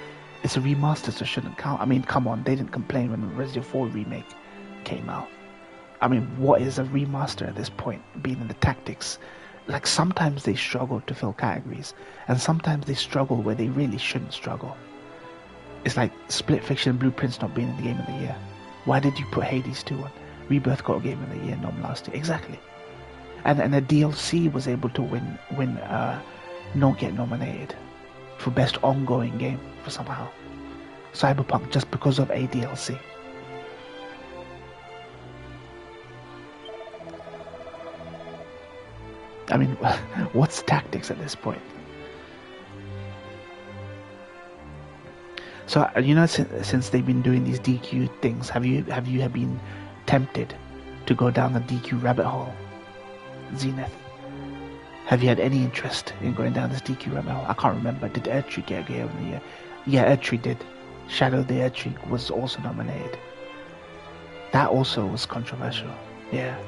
It's a remaster, so it shouldn't count. I mean, come on, they didn't complain when the Resident 4 remake came out. I mean, what is a remaster at this point, being in the Tactics? Like, sometimes they struggle to fill categories, and sometimes they struggle where they really shouldn't struggle. It's like Split Fiction and Blueprints not being in the Game of the Year. Why did you put Hades 2 on? Rebirth got a Game of the Year nom last year. Exactly. And a DLC was able to not get nominated for Best Ongoing Game for somehow. Cyberpunk, just because of a DLC. I mean, what's Tactics at this point? So, since they've been doing these DQ things, have you been tempted to go down the DQ rabbit hole, Zenith? Have you had any interest in going down this DQ rabbit hole? I can't remember. Did Erdtree get a Game of the Year? Yeah, Erdtree did. Shadow the Erdtree was also nominated. That also was controversial. Yeah.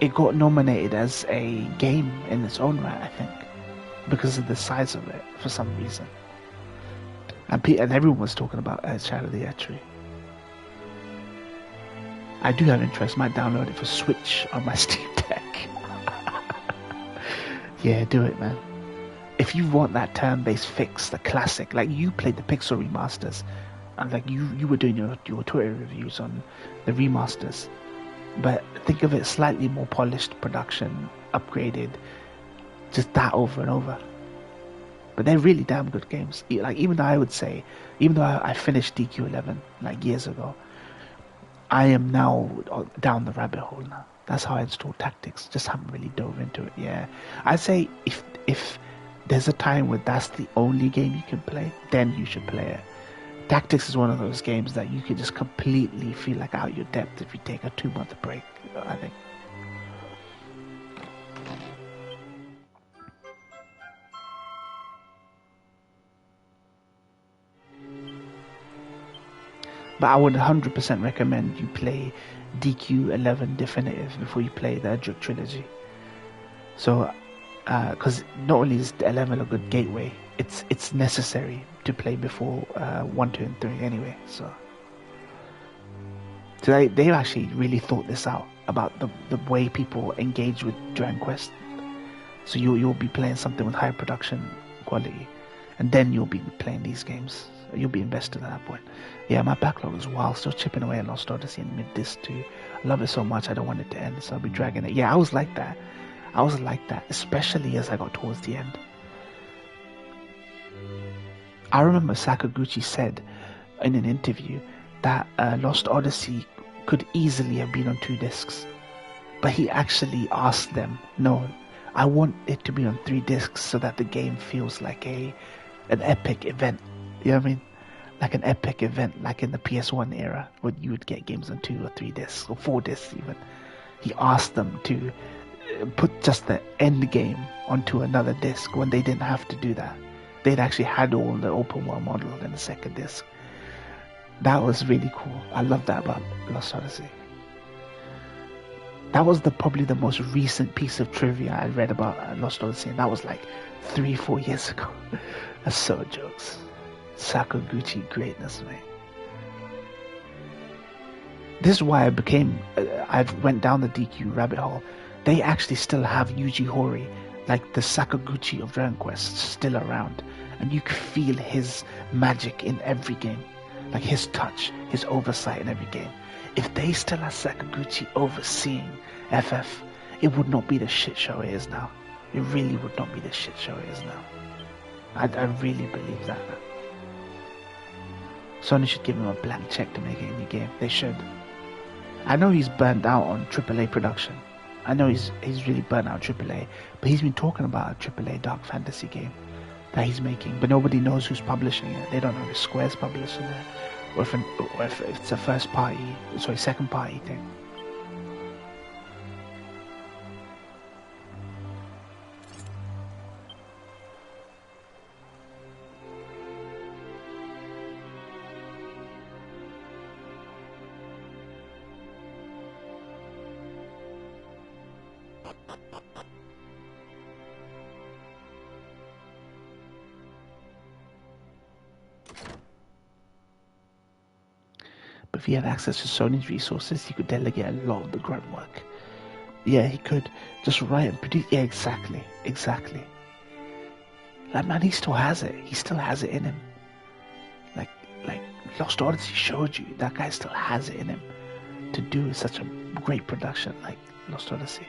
It got nominated as a game in its own right, I think, because of the size of it for some reason. And everyone was talking about Shadow the Erdtree. I do have interest. Might download it for Switch on my Steam Deck. Yeah, do it, man. If you want that turn-based fix, the classic, like you played the Pixel remasters, and like you were doing your Twitter reviews on the remasters, but think of it slightly more polished production, upgraded, just that over and over. But they're really damn good games. Like even though I would say, even though I finished DQ11 like years ago, I am now down the rabbit hole now. That's how I installed Tactics. Just haven't really dove into it. Yeah, I'd say if there's a time where that's the only game you can play, then you should play it. Tactics is one of those games that you can just completely feel like out your depth if you take a 2-month break, I think. But I would 100% recommend you play DQ11 Definitive before you play the Edric Trilogy. So, because not only is the 11 a good gateway, it's necessary to play before 1, 2, and 3 anyway. So they've actually really thought this out about the way people engage with Dragon Quest. So you'll be playing something with high production quality, and then you'll be playing these games. You'll be invested at that point. Yeah, my backlog is wild. Still chipping away at Lost Odyssey and Mid-Disc 2. I love it so much, I don't want it to end, so I'll be dragging it. Yeah, I was like that, especially as I got towards the end. I remember Sakaguchi said in an interview that Lost Odyssey could easily have been on 2 discs. But he actually asked them, no, I want it to be on 3 discs so that the game feels like an epic event. You know what I mean? Like an epic event, like in the PS1 era, where you would get games on 2 or 3 discs, or 4 discs even. He asked them to put just the end game onto another disc when they didn't have to do that. They'd actually had all the open world model in the second disc. That was really cool. I love that about Lost Odyssey. That was probably the most recent piece of trivia I read about Lost Odyssey, and that was like 3-4 years ago. That's so jokes. Sakaguchi greatness, mate. This is why I went down the DQ rabbit hole. They actually still have Yuji Horii, like the Sakaguchi of Dragon Quest, still around, and you can feel his magic in every game, like his touch, his oversight in every game. If they still had Sakaguchi overseeing FF, it would not be the shit show it is now. It really would not be the shit show it is now. I really believe that. Sony should give him a blank check to make a new game. They should. I know he's burnt out on AAA production. I know he's really burnt out AAA, but he's been talking about a AAA dark fantasy game that he's making, but nobody knows who's publishing it. They don't know if Square's publishing it, or if it's a second party thing. But if he had access to Sony's resources, he could delegate a lot of the grunt work. Yeah, he could just write and produce. Yeah, exactly. Like, man, he still has it. He still has it in him. Like Lost Odyssey showed you that guy still has it in him to do such a great production like Lost Odyssey.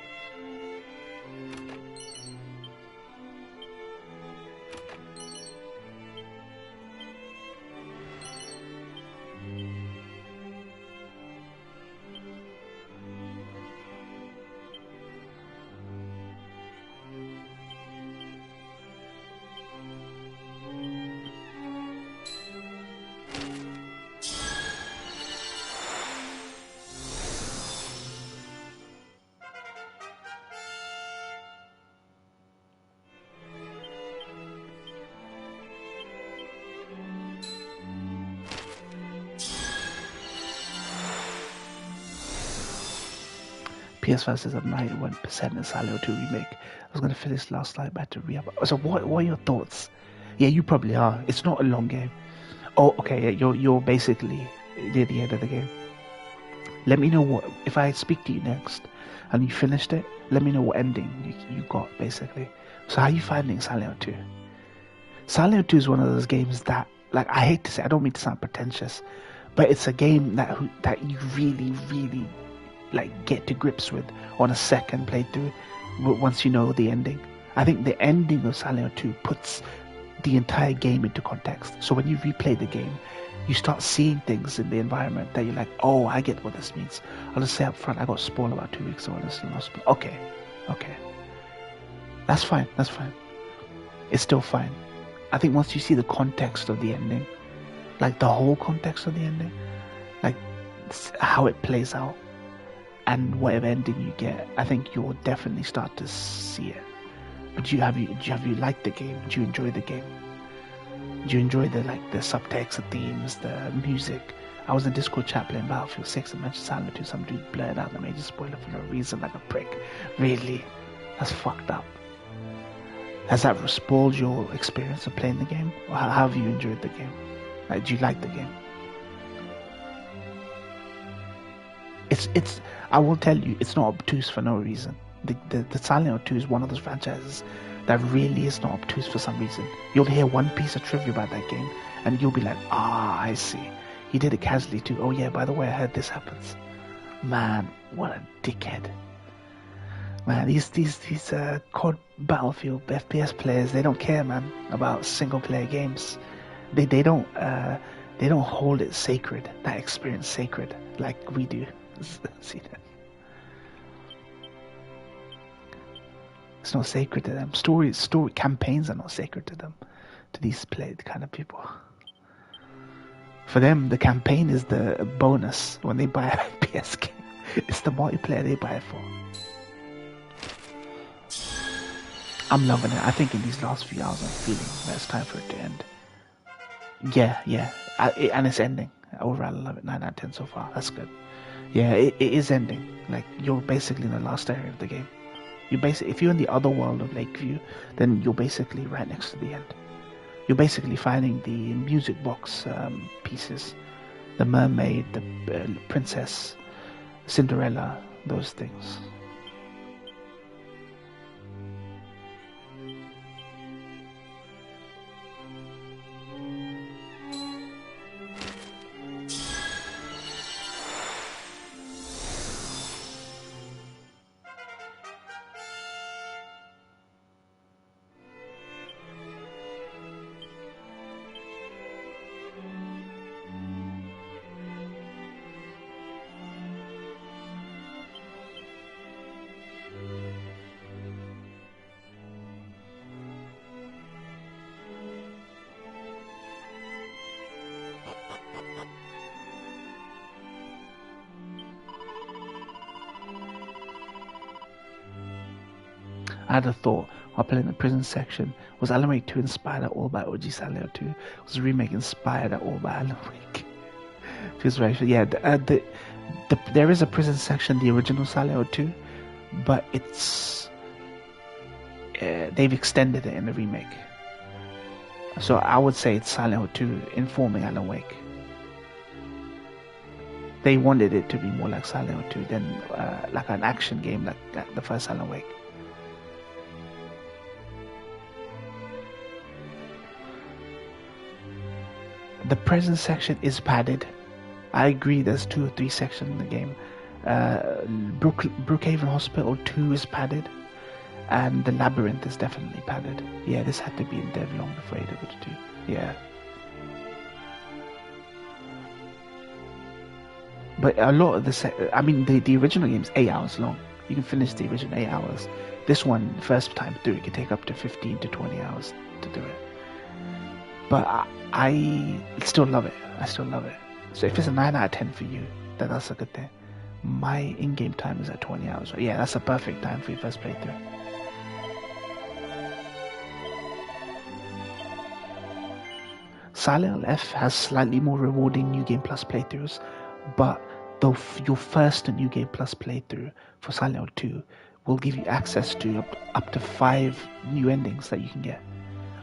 PS5 says I'm 91% in Silent Hill 2 remake. I was gonna finish last night, but I had to re-up. So what are your thoughts? Yeah, you probably are. It's not a long game. Oh, okay. Yeah, you're basically near the end of the game. Let me know what if I speak to you next and you finished it. Let me know what ending you got basically. So how are you finding Silent Hill 2? Silent Hill 2 is one of those games that, like, I hate to say, I don't mean to sound pretentious, but it's a game that you really, really like get to grips with on a second playthrough once you know the ending. I think the ending of Silent Hill 2 puts the entire game into context. So when you replay the game, you start seeing things in the environment that you're like, oh, I get what this means. I'll just say up front, I got spoiled about 2 weeks ago. Okay. That's fine. It's still fine. I think once you see the context of the ending, like the whole context of the ending, like how it plays out, and whatever ending you get, I think you'll definitely start to see it. But have you liked the game? Do you enjoy the game? Do you enjoy the subtext, the themes, the music? I was in Discord chat playing Battlefield 6 and mentioned Silent Hill. Some dude blurred out the major spoiler for no reason, like a prick. Really? That's fucked up. Has that spoiled your experience of playing the game? Or how have you enjoyed the game? Like, do you like the game? It's. I will tell you, it's not obtuse for no reason. The Silent Hill 2 is one of those franchises that really is not obtuse for some reason. You'll hear one piece of trivia about that game, and you'll be like, I see. He did it casually too. Oh yeah, by the way, I heard this happens. Man, what a dickhead. Man, these COD Battlefield FPS players, they don't care, man, about single player games. They don't hold it sacred, that experience sacred, like we do. See that? It's not sacred to them. Story campaigns are not sacred to them, to these kind of people. For them, the campaign is the bonus when they buy a PS game. It's the multiplayer they buy it for. I'm loving it. I think in these last few hours I'm feeling that it's time for it to end. Yeah. And it's ending. Overall, I love it. 9 out of 10 so far. That's good. Yeah, it is ending. Like, you're basically in the last area of the game. If you're in the other world of Lakeview, then you're basically right next to the end. You're basically finding the music box pieces, the mermaid, the princess, Cinderella, those things. I had a thought while playing the prison section. Was Alan Wake 2 inspired at all by OG Silent Hill 2? Was the remake inspired at all by Alan Wake? Feels right. Yeah, there is a prison section, the original Silent Hill 2, but it's they've extended it in the remake. So I would say it's Silent Hill 2 informing Alan Wake. They wanted it to be more like Silent Hill 2 than like an action game like the first Alan Wake. The present section is padded. I agree there's 2 or 3 sections in the game. Brookhaven Hospital 2 is padded. And the Labyrinth is definitely padded. Yeah, this had to be in dev long before AW2. Yeah. But a lot of the original game's 8 hours long. You can finish the original 8 hours. This one, first time through, it can take up to 15 to 20 hours to do it. But I still love it. So if it's a 9 out of 10 for you, then that's a good thing. My in-game time is at 20 hours. So yeah, that's a perfect time for your first playthrough. Silent Hill F has slightly more rewarding New Game Plus playthroughs, but though your first New Game Plus playthrough for Silent Hill 2 will give you access to up to 5 new endings that you can get.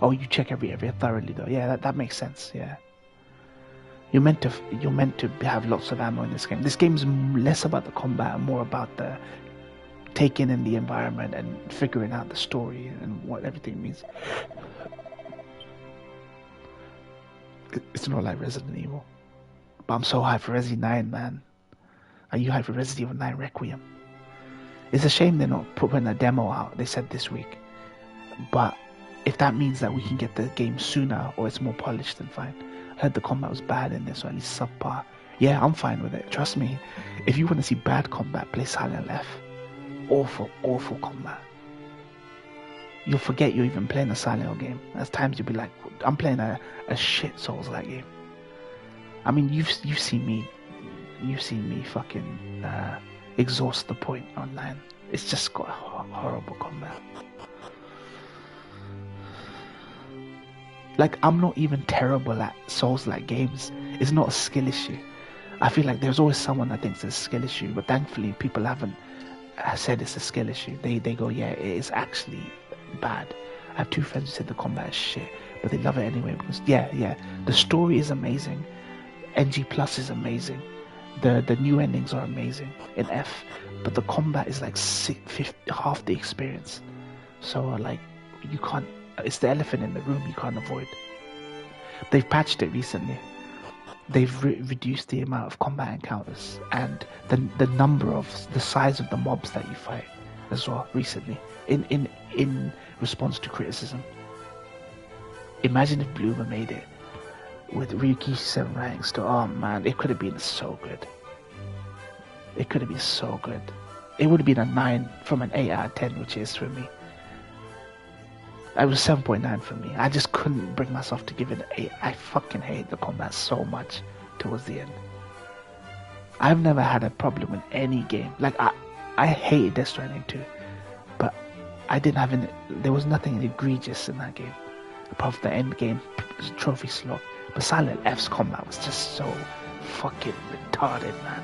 Oh, you check every area thoroughly though. Yeah, that makes sense. Yeah. You're meant to have lots of ammo in this game. This game's less about the combat and more about the taking in the environment and figuring out the story and what everything means. It's not like Resident Evil. But I'm so hyped for Resi 9, man. Are you hyped for Resident Evil 9 Requiem? It's a shame they're not putting a demo out, they said this week. But if that means that we can get the game sooner or it's more polished, then fine. I heard the combat was bad in this, or at least subpar. Yeah, I'm fine with it. Trust me. If you want to see bad combat, play Silent Hill F. Awful combat. You'll forget you're even playing a Silent Hill game. There's times you'll be like, I'm playing a shit Souls-like game. I mean, you've seen me fucking exhaust the point online. It's just got horrible combat. Like, I'm not even terrible at Souls-like games. It's not a skill issue. I feel like there's always someone that thinks it's a skill issue, but thankfully people haven't said it's a skill issue. They go, yeah, it is actually bad. I have 2 friends who said the combat is shit, but they love it anyway because yeah, the story is amazing. NG Plus is amazing. The new endings are amazing in F, but the combat is like half the experience. So like you can't. It's the elephant in the room you can't avoid. They've patched it recently. They've reduced the amount of combat encounters and the number of the size of the mobs that you fight as well recently in response to criticism. Imagine if Bloomer made it with Ryukishi 7 ranks to, oh man, it could have been so good. It could have been so good. It would have been a 9 from an 8 out of 10, which is for me. It was 7.9 for me. I just couldn't bring myself to give it an 8. I fucking hate the combat so much towards the end. I've never had a problem with any game. Like, I hated Death Stranding 2, but I didn't have any. There was nothing egregious in that game, apart from the end game trophy slot. But Silent F's combat was just so fucking retarded, man.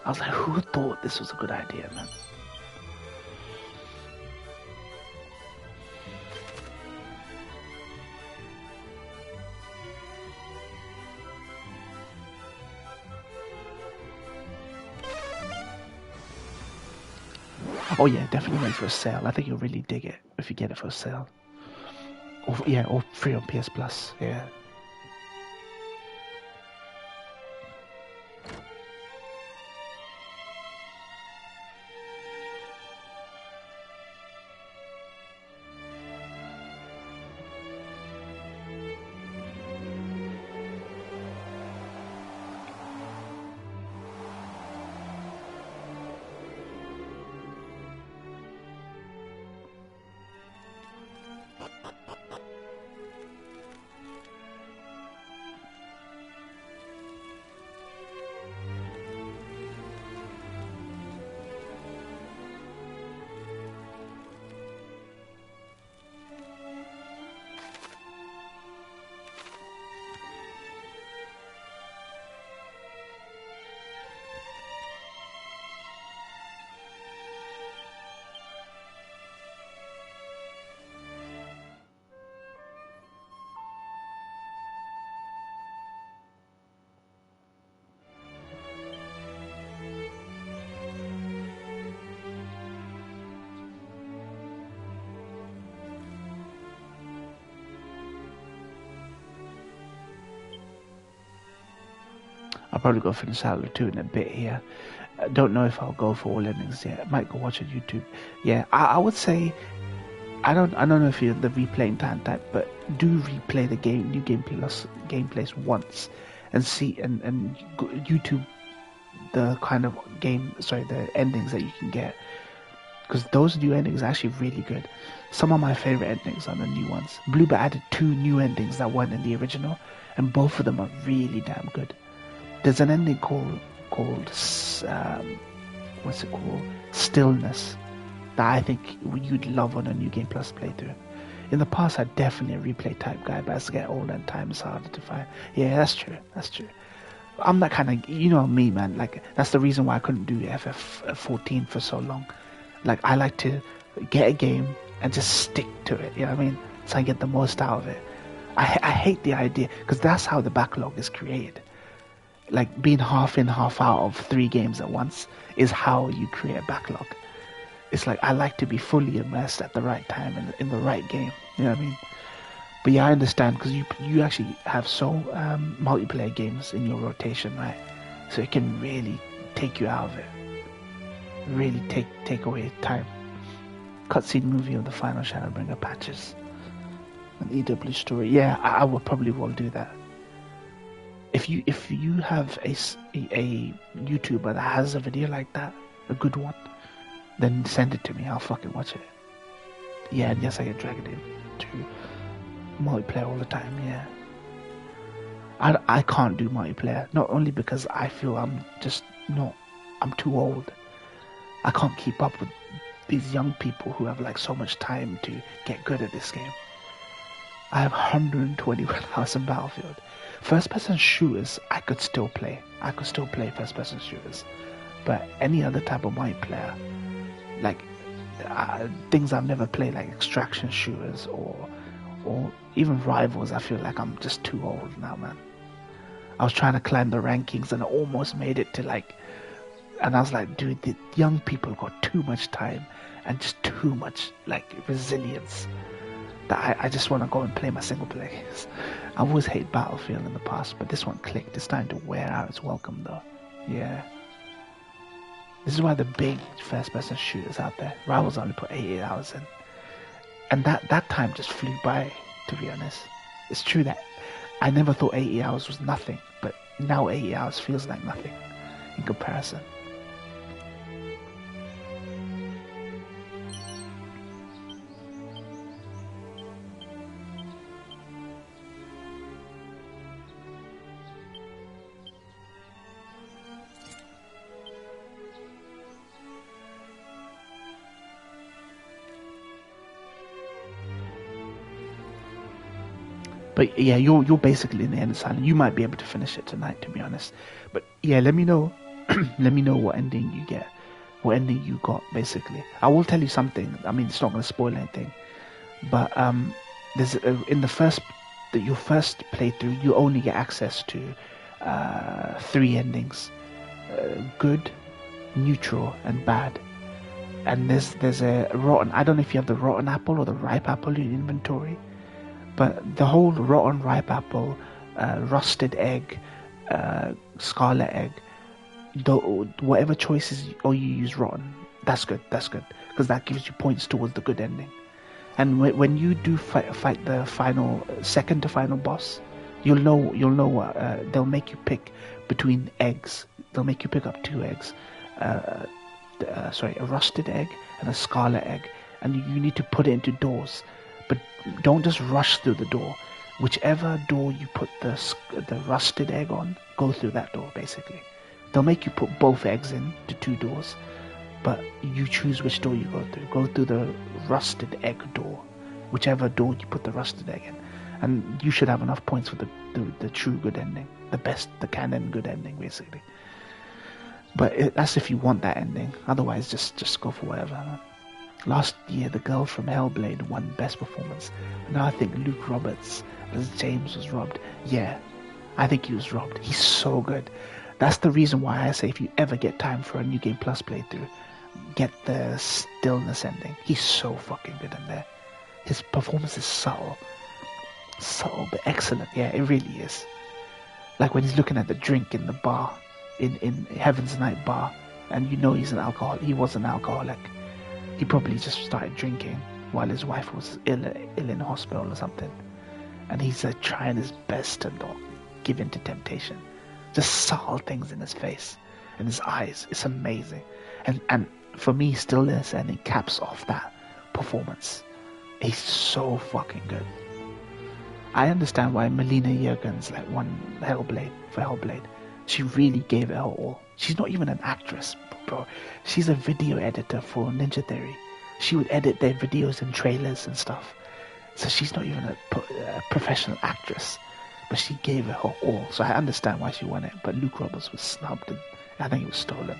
I was like, who thought this was a good idea, man? Oh yeah, definitely wait for a sale. I think you'll really dig it if you get it for a sale. Or free on PS Plus. Yeah. I'll probably go finish Halo 2 in a bit here. I don't know if I'll go for all endings yet. I might go watch on YouTube. Yeah, I would say I don't know if you're the replaying time type, but do replay the New Game Plus gameplays once and see and YouTube the kind of the endings that you can get, because those new endings are actually really good. Some of my favorite endings are the new ones. Bloober added 2 new endings that weren't in the original, and both of them are really damn good. There's an ending called what's it called? Stillness, that I think you'd love on a New Game Plus playthrough. In the past, I'm definitely a replay type guy, but as I get older and time is harder to find. Yeah, that's true. I'm that kind of, you know me, man. Like that's the reason why I couldn't do FF14 for so long. Like I like to get a game and just stick to it. You know what I mean? So I get the most out of it. I hate the idea because that's how the backlog is created. Like being half in, half out of 3 games at once is how you create a backlog. It's like I like to be fully immersed at the right time in the right game. You know what I mean? But yeah, I understand because you actually have so multiplayer games in your rotation, right? So it can really take you out of it. Really take away time. Cutscene movie of the final Shadowbringer patches. An EW story. Yeah, I would probably will do that. If you have a YouTuber that has a video like that, a good one, then send it to me. I'll fucking watch it. Yeah, and yes, I get dragged into multiplayer all the time. Yeah, I can't do multiplayer. Not only because I feel I'm too old. I can't keep up with these young people who have like so much time to get good at this game. I have 121 hours in Battlefield. First-person shooters, I could still play. First-person shooters. But any other type of multiplayer, like things I've never played, like extraction shooters or even rivals, I feel like I'm just too old now, man. I was trying to climb the rankings and I almost made it to like, and I was like, dude, the young people got too much time and just too much like resilience that I just want to go and play my single plays. I always hate Battlefield in the past, but this one clicked. It's starting to wear out its welcome though. Yeah. This is why the big first-person shooters out there, Rivals only put 88 hours in. And that time just flew by, to be honest. It's true that I never thought 80 hours was nothing, but now 80 hours feels like nothing in comparison. But yeah, you're basically in the end silent. You might be able to finish it tonight, to be honest. But yeah, let me know. Let me know what ending you get, what ending you got. Basically, I will tell you something. I mean, it's not going to spoil anything. But there's in your first playthrough, you only get access to 3 endings: good, neutral, and bad. And there's a rotten. I don't know if you have the rotten apple or the ripe apple in inventory. But the whole rotten ripe apple, rusted egg, scarlet egg, whatever choices or you use rotten, that's good, because that gives you points towards the good ending. And when you do fight the second to final boss, you'll know they'll make you pick between eggs. They'll make you pick up 2 eggs, a rusted egg and a scarlet egg, and you need to put it into doors. But don't just rush through the door. Whichever door you put the rusted egg on, go through that door, basically. They'll make you put both eggs in to 2 doors, but you choose which door you go through. Go through the rusted egg door, whichever door you put the rusted egg in. And you should have enough points for the true good ending. The canon good ending, basically. But that's if you want that ending. Otherwise, just go for whatever, man. Last year, the girl from Hellblade won Best Performance. Now I think Luke Roberts as James was robbed. Yeah, I think he was robbed. He's so good. That's the reason why I say if you ever get time for a New Game Plus playthrough, get the Stillness ending. He's so fucking good in there. His performance is subtle but excellent. Yeah, it really is. Like when he's looking at the drink in the bar, in Heaven's Night bar, and you know he was an alcoholic. He probably just started drinking while his wife was ill in hospital or something. And he's trying his best to not give in to temptation. Just subtle things in his face and his eyes. It's amazing. And for me, Stillness and it caps off that performance. He's so fucking good. I understand why Melina Jurgens won Hellblade for Hellblade. She really gave it her all. She's not even an actress, bro. She's a video editor for Ninja Theory. She would edit their videos and trailers and stuff. So she's not even a professional actress. but she gave it her all. So I understand why she won it. But Luke Roberts was snubbed, and I think it was stolen.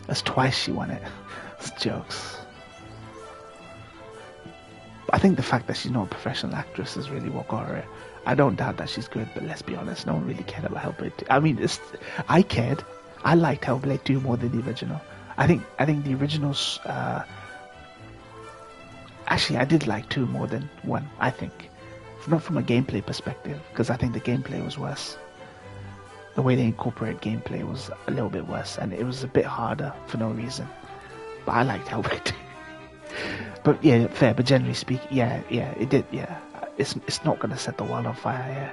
That's twice she won it. It's jokes. I think the fact that she's not a professional actress is really what got her. I don't doubt that she's good, but let's be honest, no one really cared about Hellblade 2. I mean, I cared. I liked Hellblade 2 more than the original. I think the originals. Actually, I did like 2 more than 1. I think, not from a gameplay perspective, because I think the gameplay was worse. The way they incorporate gameplay was a little bit worse, and it was a bit harder for no reason. But I liked Hellblade 2. But yeah, fair. But generally speaking, yeah, it did. Yeah, it's not gonna set the world on fire. Yeah,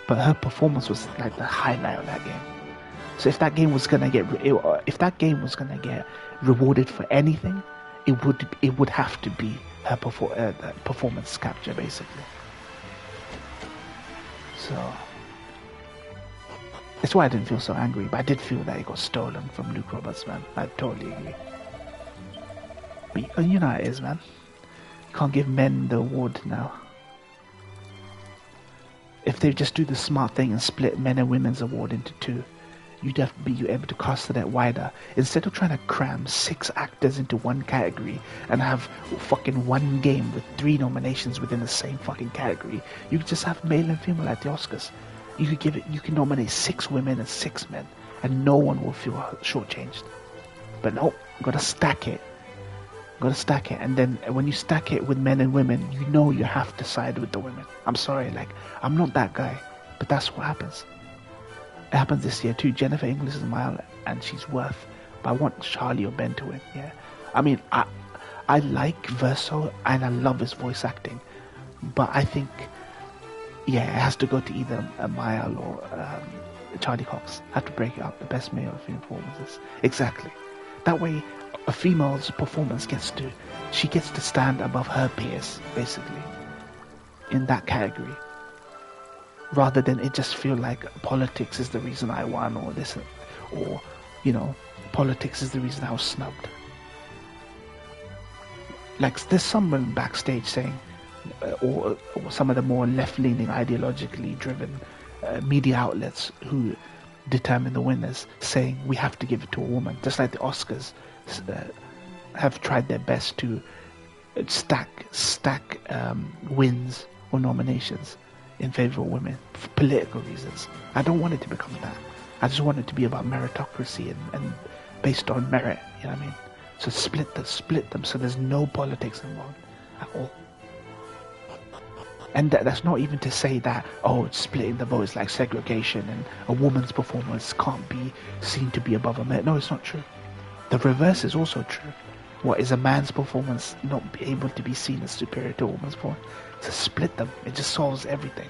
but her performance was like the highlight of that game. So if that game was gonna get rewarded for anything, it would have to be her performance capture, basically. So that's why I didn't feel so angry, but I did feel that it got stolen from Luke Roberts, man. I totally agree. But you know how it is, man. Can't give men the award now. If they just do the smart thing and split men and women's award into 2, you'd have to be able to cast it wider. Instead of trying to cram 6 actors into one category and have fucking one game with 3 nominations within the same fucking category, you could just have male and female at the Oscars. You can nominate 6 women and 6 men, and no one will feel shortchanged. But no, gotta stack it. And then when you stack it with men and women, you know you have to side with the women. I'm sorry, like, I'm not that guy, but that's what happens. It happens this year too. Jennifer English is mile, and she's worth. But I want Charlie or Ben to win. Yeah, I mean, I like Verso and I love his voice acting, but I think, yeah, it has to go to either Mile or Charlie Cox. I have to break it up. The best male or female performances. Exactly. That way, a female's performance gets to stand above her peers, basically, in that category, rather than it just feel like politics is the reason I won, or this, or politics is the reason I was snubbed. Like, there's someone backstage saying, or some of the more left-leaning, ideologically driven media outlets who determine the winners, saying we have to give it to a woman, just like the Oscars have tried their best to stack wins or nominations in favor of women for political reasons. I don't want it to become that. I just want it to be about meritocracy and based on merit. You know what I mean? So split them so there's no politics involved at all. And that's not even to say that, splitting the vote is like segregation and a woman's performance can't be seen to be above a man. No, it's not true. The reverse is also true. What is a man's performance not able to be seen as superior to a woman's performance? So split them. It just solves everything.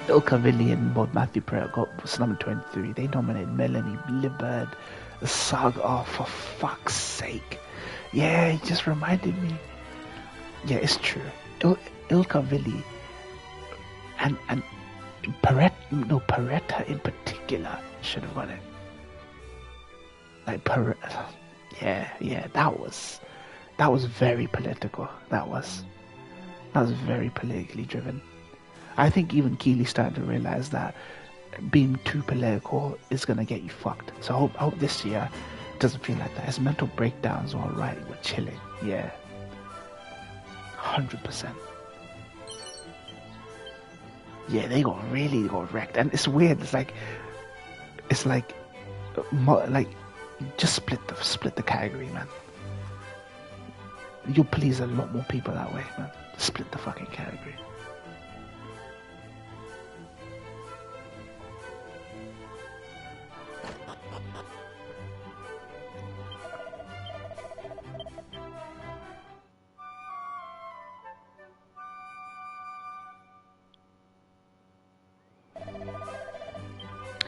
Ilka Villi and Bob Matthew Perret was number 23. They nominated Melanie Liburd, the saga. Oh, for fuck's sake. Yeah, he just reminded me. Yeah, it's true. Ilka Villi and Peretta in particular should have won it. Like Peretta. Yeah, that was very political. That was very politically driven. I think even Keely's starting to realize that being too political is going to get you fucked. So I hope this year it doesn't feel like that. His mental breakdowns are alright. We're chilling. Yeah. 100%. Yeah, they got wrecked. And it's weird. It's like just split the category, man. You'll please a lot more people that way, man. Split the fucking category.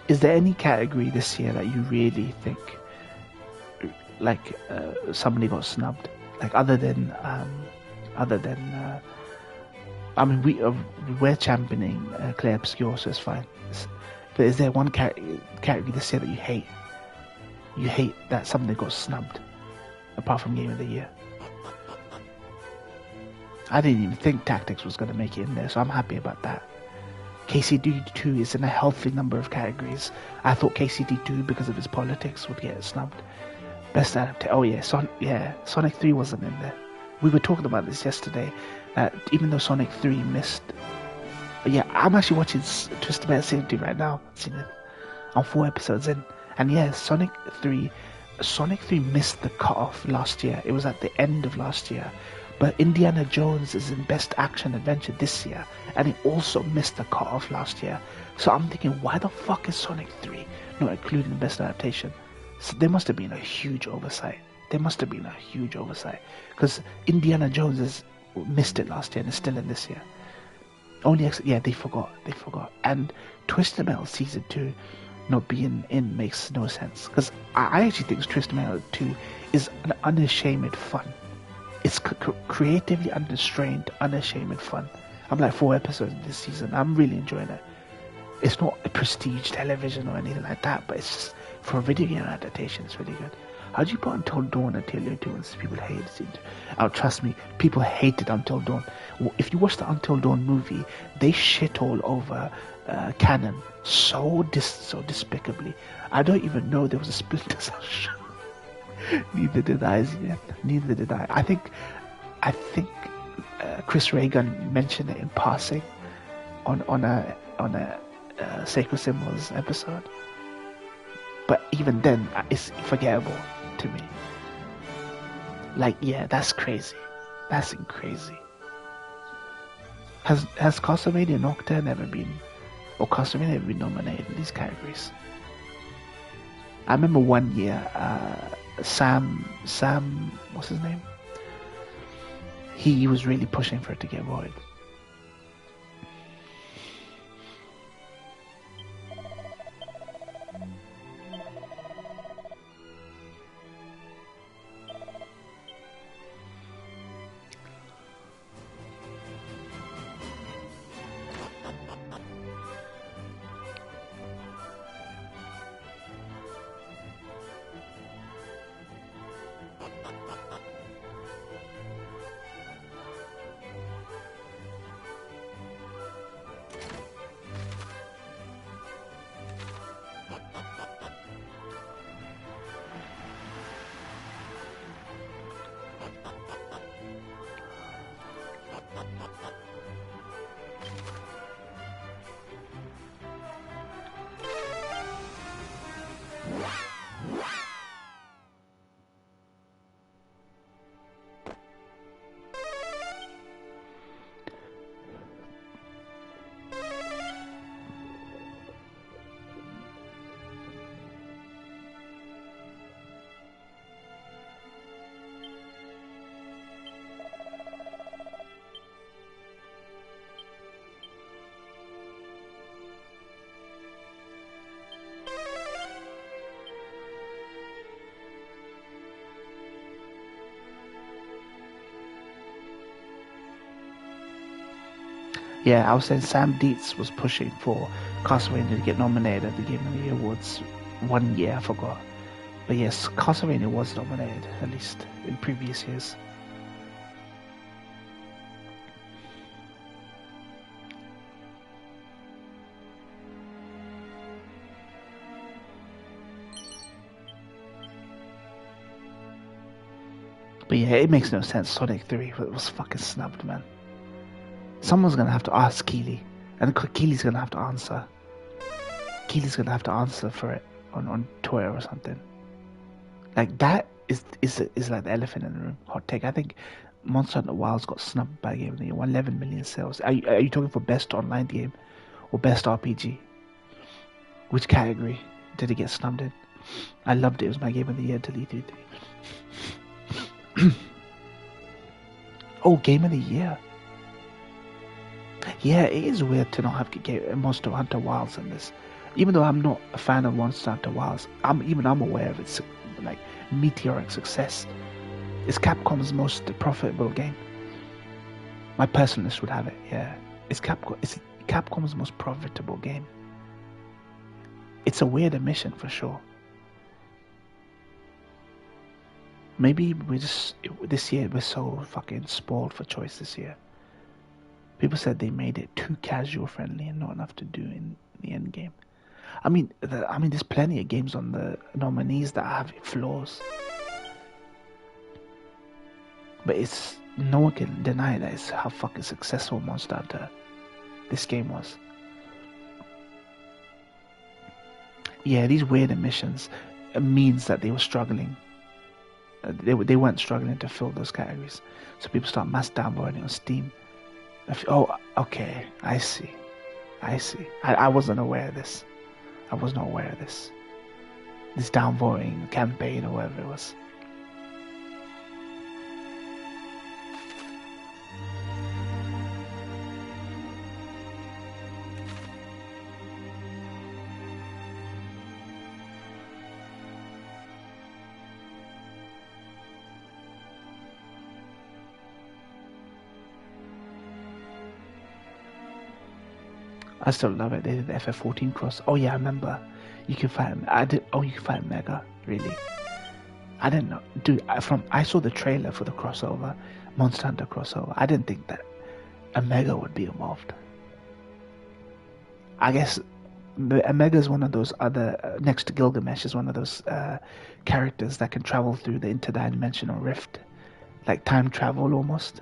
Is there any category this year that you really think like somebody got snubbed? Like other than I mean we're championing Claire Obscure, so it's fine. But is there one category this year that you hate? You hate that somebody got snubbed, apart from Game of the Year. I didn't even think Tactics was going to make it in there, so I'm happy about that. KCD2 is in a healthy number of categories. I thought KCD2, because of its politics, would get snubbed. Best adaptation. Oh yeah, Sonic 3 wasn't in there. We were talking about this yesterday. Even though Sonic 3 missed. Yeah, I'm actually watching Twisted Metal Safety right now. I'm 4 episodes in, and yeah, Sonic 3 missed the cutoff last year. It was at the end of last year. But Indiana Jones is in Best Action Adventure this year, and it also missed the cutoff last year. So I'm thinking, why the fuck is Sonic 3 not included in Best Adaptation? So there must have been a huge oversight. Because Indiana Jones has missed it last year and is still in this year. They forgot. And Twisted Metal Season 2 not being in makes no sense. Because I actually think Twisted Metal 2 is an unashamed fun. It's creatively unrestrained, unashamed fun. I'm like 4 episodes this season. I'm really enjoying it. It's not a prestige television or anything like that, but it's just, for a video game adaptation, it's really good. How'd you put Until Dawn until you do it? People hated it. Oh, trust me, people hated Until Dawn. If you watch the Until Dawn movie, they shit all over canon so despicably. I don't even know there was a Splinter Cell show. Neither did I. I think Chris Reagan mentioned it in passing on a Sacred Symbols episode. But even then, it's forgettable to me. Like, yeah, that's crazy. That's crazy. Has Castlevania Nocturne ever been nominated in these categories? I remember one year, Sam, what's his name? He was really pushing for it to get voted. Yeah, I was saying Sam Dietz was pushing for Castlevania to get nominated at the Game of the Year Awards one year, I forgot. But yes, Castlevania was nominated, at least in previous years. But yeah, it makes no sense. Sonic 3 was fucking snubbed, man. Someone's gonna have to ask Keeley, and Keeley's gonna have to answer. Keeley's gonna have to answer for it on Twitter or something. Like that is like the elephant in the room. Hot take. I think Monster Hunter Wilds got snubbed by Game of the Year. 11 million sales. Are you talking for best online game or best RPG? Which category did it get snubbed in? I loved it. It was my Game of the Year until E3. Oh, Game of the Year. Yeah, it is weird to not have Monster Hunter Wilds in this. Even though I'm not a fan of Monster Hunter Wilds, I'm aware of its like meteoric success. It's Capcom's most profitable game. My personalist would have it. Yeah, it's Capcom's most profitable game. It's a weird admission for sure. Maybe this year we're so fucking spoiled for choice this year. People said they made it too casual friendly and not enough to do in the end game. I mean, there's plenty of games on the nominees that have flaws, but it's no one can deny that it's how fucking successful Monster Hunter this game was. Yeah, these weird admissions means that they were struggling. They weren't struggling to fill those categories, so people start mass downloading on Steam. Oh, okay, I see. I wasn't aware of this. I was not aware of this. This downvoting campaign or whatever it was. I still love it. They did the FF14 cross. Oh yeah, I remember. You can fight. You can fight Mega. Really? I didn't know, dude. I saw the trailer for the crossover, Monster Hunter crossover. I didn't think that a Mega would be involved. I guess Mega is one of those other next to Gilgamesh is one of those characters that can travel through the interdimensional rift, like time travel almost.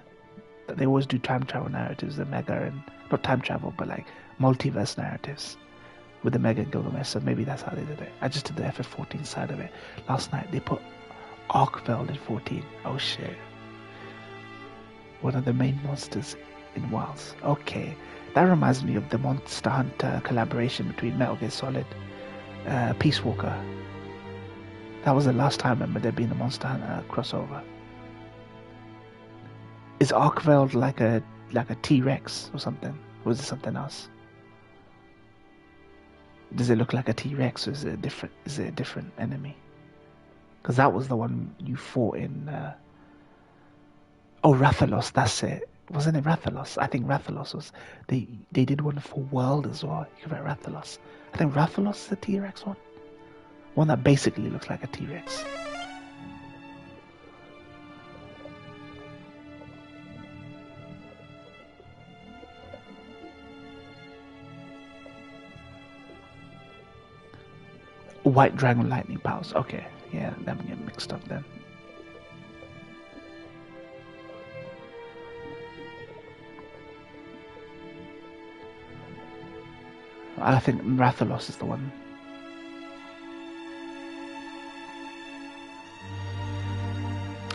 They always do time travel narratives. The Mega and not time travel, but like multiverse narratives with the Mega and Gilgamesh. So maybe that's how they did it. I just did the FF14 side of it last night. They put Arkveld in 14. Oh shit! One of the main monsters in Wilds. Okay, that reminds me of the Monster Hunter collaboration between Metal Gear Solid, Peace Walker. That was the last time I remember there being a Monster Hunter crossover. Is Arkveld like a T-Rex or something? Or is it something else? Does it look like a T-Rex, or is it a different enemy? Because that was the one you fought in. Rathalos. That's it. Wasn't it Rathalos? I think Rathalos was. They did one for World as well. You can write Rathalos. I think Rathalos is the T-Rex one. One that basically looks like a T-Rex. White Dragon Lightning Powers. Okay, yeah, them get mixed up then. I think Rathalos is the one.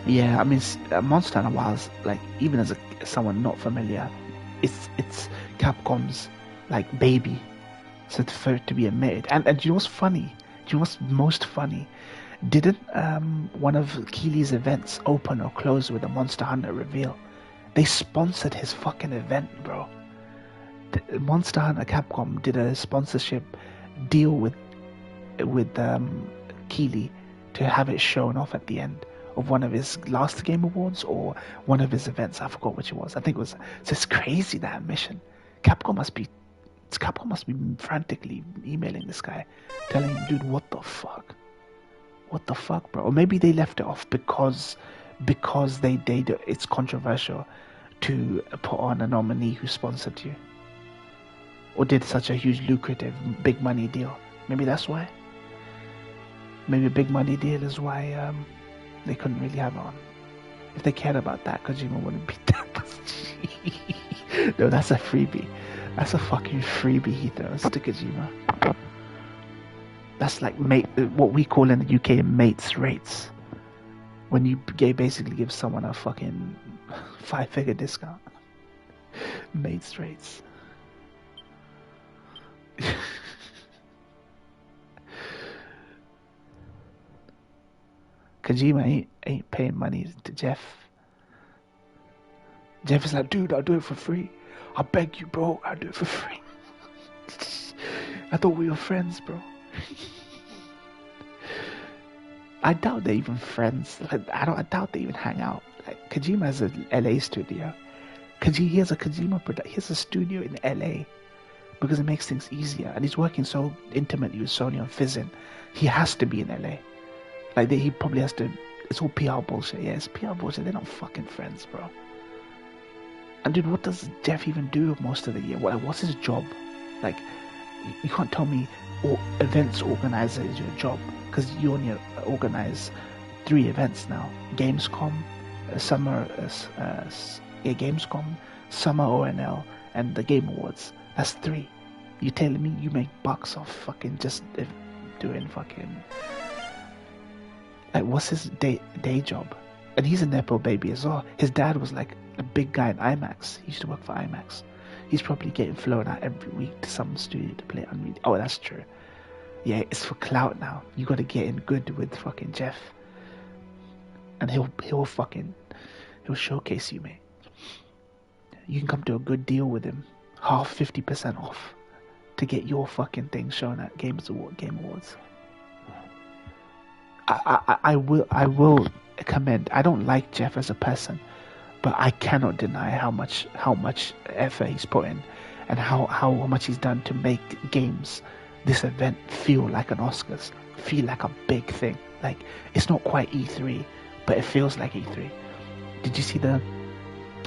Yeah, I mean, Monster Hunter Wilds, like, even as someone not familiar, it's Capcom's like baby, so for it to be admitted. And you know what's funny? Do you know what's most funny? Didn't one of Keely's events open or close with a Monster Hunter reveal? They sponsored his fucking event, bro. Monster Hunter Capcom did a sponsorship deal with Keely to have it shown off at the end of one of his last Game Awards or one of his events. I forgot which it was. I think it was. So it's crazy, that admission. Capcom must be frantically emailing this guy, telling him, dude, what the fuck, bro? Or maybe they left it off because it's controversial to put on a nominee who sponsored you or did such a huge lucrative big money deal. Maybe that's why. Maybe a big money deal is why they couldn't really have it on. If they cared about that, Kojima wouldn't be that. No, that's a freebie. That's a fucking freebie he throws to Kojima. That's like what we call in the UK mates rates. When you basically give someone a fucking 5-figure discount. Mates rates. Kojima ain't paying money to Jeff. Jeff is like, dude, I'll do it for free. I beg you, bro, I'll do it for free. I thought we were friends, bro. I doubt they're even friends. Like, I doubt they even hang out. Like, Kojima has a LA studio. He has a he has a studio in LA because it makes things easier, and he's working so intimately with Sony on Fizzin. He has to be in LA. Like, he probably has to. It's all PR bullshit. Yeah, it's PR bullshit. They're not fucking friends, bro. And dude, what does Jeff even do most of the year? What's his job? Like, you can't tell me events organizer is your job, because you only organize 3 events now: Gamescom, Gamescom, Summer ONL, and the Game Awards. That's 3. You telling me you make bucks off fucking just doing fucking, like, what's his day job? And he's a nepo baby as well. His dad was like a big guy in IMAX. He used to work for IMAX. He's probably getting flown out every week to some studio to play Unreal. Oh, that's true. Yeah, it's for clout now. You got to get in good with fucking Jeff, and he'll showcase you, mate. You can come to a good deal with him, 50% off, to get your fucking thing shown at Game Awards. I will commend. I don't like Jeff as a person, but I cannot deny how much effort he's put in, and how much he's done to make games, this event, feel like an Oscars, feel like a big thing. Like, it's not quite E3, but it feels like E3. Did you see the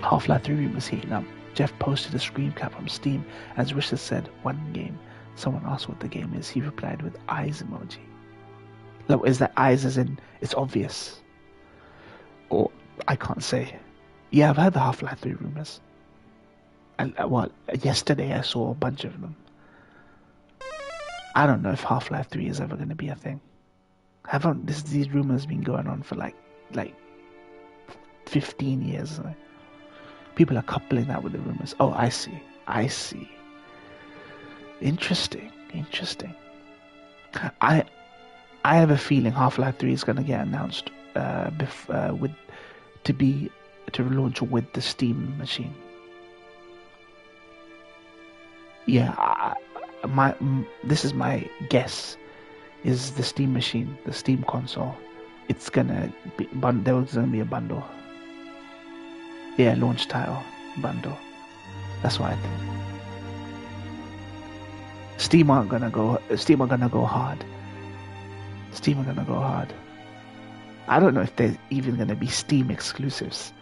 Half-Life 3 rumors heating up? Jeff posted a screen cap from Steam, as Richard said, "One game." Someone asked what the game is. He replied with eyes emoji. Look, is that eyes as in it's obvious? Or I can't say. Yeah, I've heard the Half-Life 3 rumors. And yesterday I saw a bunch of them. I don't know if Half-Life 3 is ever going to be a thing. These rumors been going on for like 15 years. People are coupling that with the rumors. Oh, I see. Interesting. I have a feeling Half-Life 3 is going to get announced to launch with the Steam machine. Yeah, this is my guess. Is the Steam machine, the Steam console? It's gonna be there's gonna be a bundle. Yeah, launch title bundle. That's what I think. Steam are gonna go hard. I don't know if there's even gonna be Steam exclusives.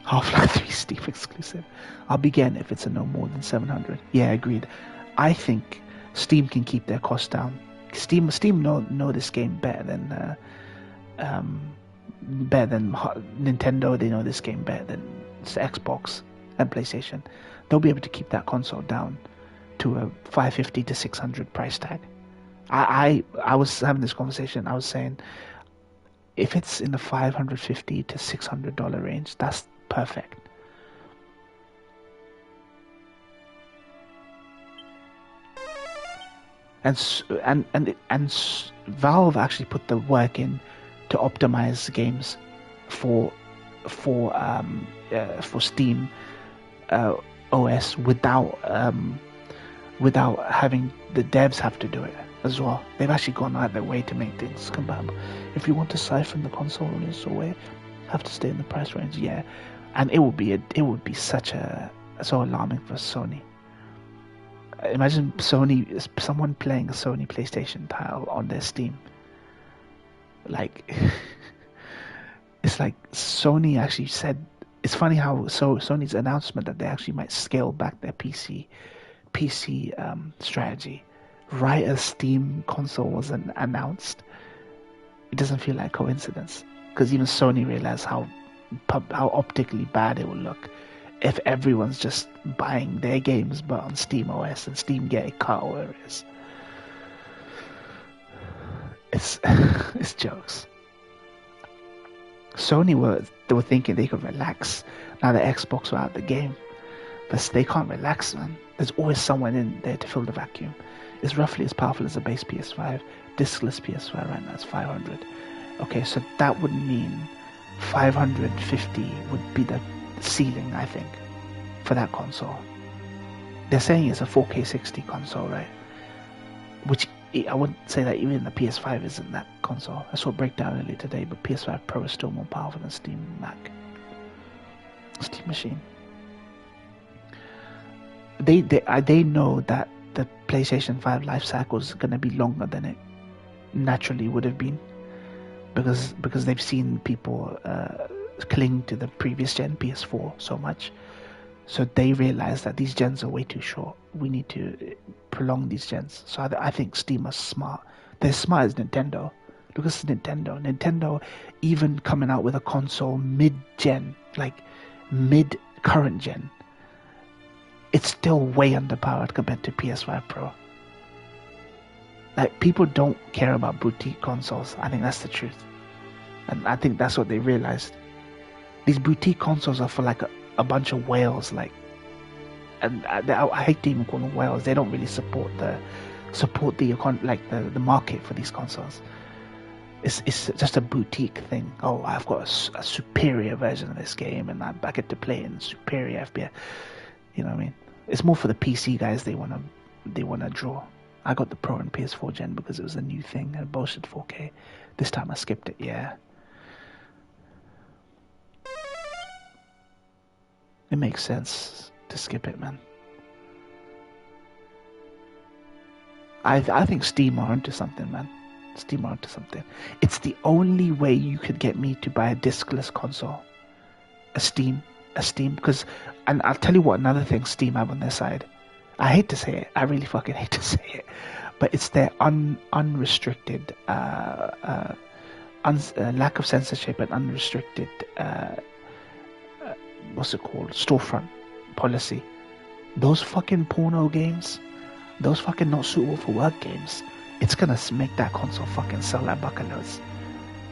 Half-Life 3 Steam exclusive. I'll be getting it if it's a no more than 700. Yeah, agreed. I think Steam can keep their costs down. Steam know this game better than Nintendo. They know this game better than Xbox and PlayStation. They'll be able to keep that console down to a $550 to $600 price tag. I was having this conversation. I was saying, if it's in the $550 to $600 range, that's perfect. And Valve actually put the work in to optimize games for Steam OS without having the devs have to do it as well. They've actually gone out their way to make things compatible. If you want to siphon the console owners away, have to stay in the price range. Yeah, and it would be so alarming for Sony. Imagine someone playing a Sony PlayStation title on their Steam. Like, it's like Sony actually said. It's funny how Sony's announcement that they actually might scale back their PC strategy right as Steam console was announced. It doesn't feel like coincidence, because even Sony realized how optically bad it will look if everyone's just buying their games but on Steam OS and Steam get a cut or whatever it is. It's jokes. Sony were thinking they could relax now that Xbox were out the game, but they can't relax, man. There's always someone in there to fill the vacuum. It's roughly as powerful as a base PS5. Discless PS5 right now is 500. Okay, so that would mean 550 would be the ceiling, I think, for that console. They're saying it's a 4K 60 console, right? which I wouldn't say that even the PS5 isn't that console. I saw a breakdown earlier today, but PS5 Pro is still more powerful than Steam Machine. They know that the PlayStation 5 life cycle is going to be longer than it naturally would have been, because they've seen people cling to the previous gen PS4 so much. So they realize that these gens are way too short. We need to prolong these gens. So I think Steam are smart. They're as smart as Nintendo. Look at Nintendo. Nintendo even coming out with a console mid-gen, like mid-current gen. It's still way underpowered compared to PS5 Pro. Like, people don't care about boutique consoles. I think that's the truth. And I think that's what they realized. These boutique consoles are for like a bunch of whales, like, and I hate to even call them whales. They don't really support the market for these consoles. It's just a boutique thing. Oh, I've got a superior version of this game, and I get to play in superior FPS. You know what I mean? It's more for the PC guys. They wanna draw. I got the Pro and PS4 gen because it was a new thing and bullshit 4K. This time I skipped it. Yeah. It makes sense to skip it, man. I think Steam are onto something, man. Steam are onto something. It's the only way you could get me to buy a discless console. A Steam, because, and I'll tell you what, another thing Steam have on their side. I hate to say it. I really fucking hate to say it, but it's their unrestricted, lack of censorship and unrestricted, what's it called, storefront policy. Those fucking porno games, those fucking not suitable for work games, it's gonna make that console fucking sell like buckaloads.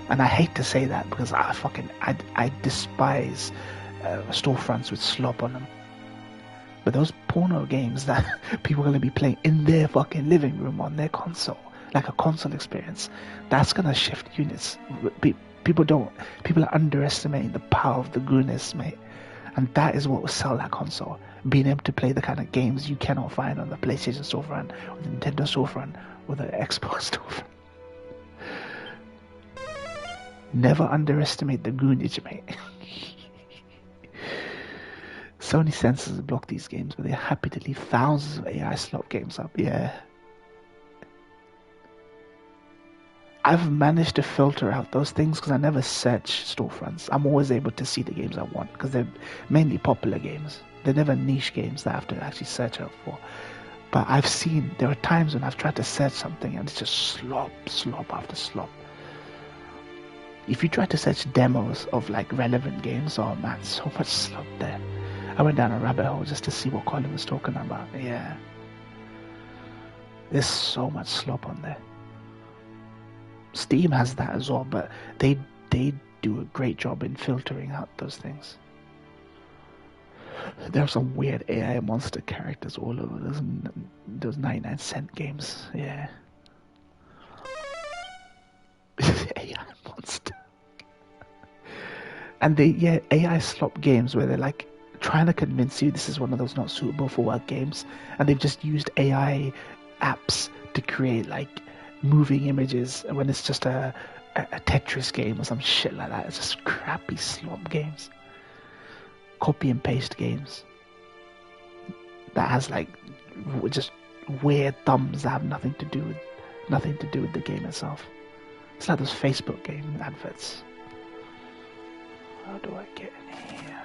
And I hate to say that because I despise storefronts with slop on them. But those porno games that people are gonna be playing in their fucking living room on their console, like a console experience, that's gonna shift units. People are underestimating the power of the goodness, mate. And that is what will sell that console. Being able to play the kind of games you cannot find on the PlayStation storefront, or the Nintendo storefront, or the Xbox storefront. Never underestimate the goonage, mate. Sony censors block these games, but they're happy to leave thousands of AI slot games up. Yeah. I've managed to filter out those things because I never search storefronts. I'm always able to see the games I want because they're mainly popular games. They're never niche games that I have to actually search out for. But I've seen, there are times when I've tried to search something and it's just slop after slop. If you try to search demos of like relevant games, oh man, so much slop there. I went down a rabbit hole just to see what Colin was talking about. Yeah. There's so much slop on there. Steam has that as well, but they do a great job in filtering out those things. There are some weird AI monster characters all over those 99-cent games. Yeah. AI monster. And AI slop games where they're like trying to convince you this is one of those not suitable for work games, and they've just used AI apps to create like moving images when it's just a Tetris game or some shit like that. It's just crappy slop games, copy and paste games that has like just weird thumbs that have nothing to do with the game itself. It's like those Facebook game adverts. How do I get in here?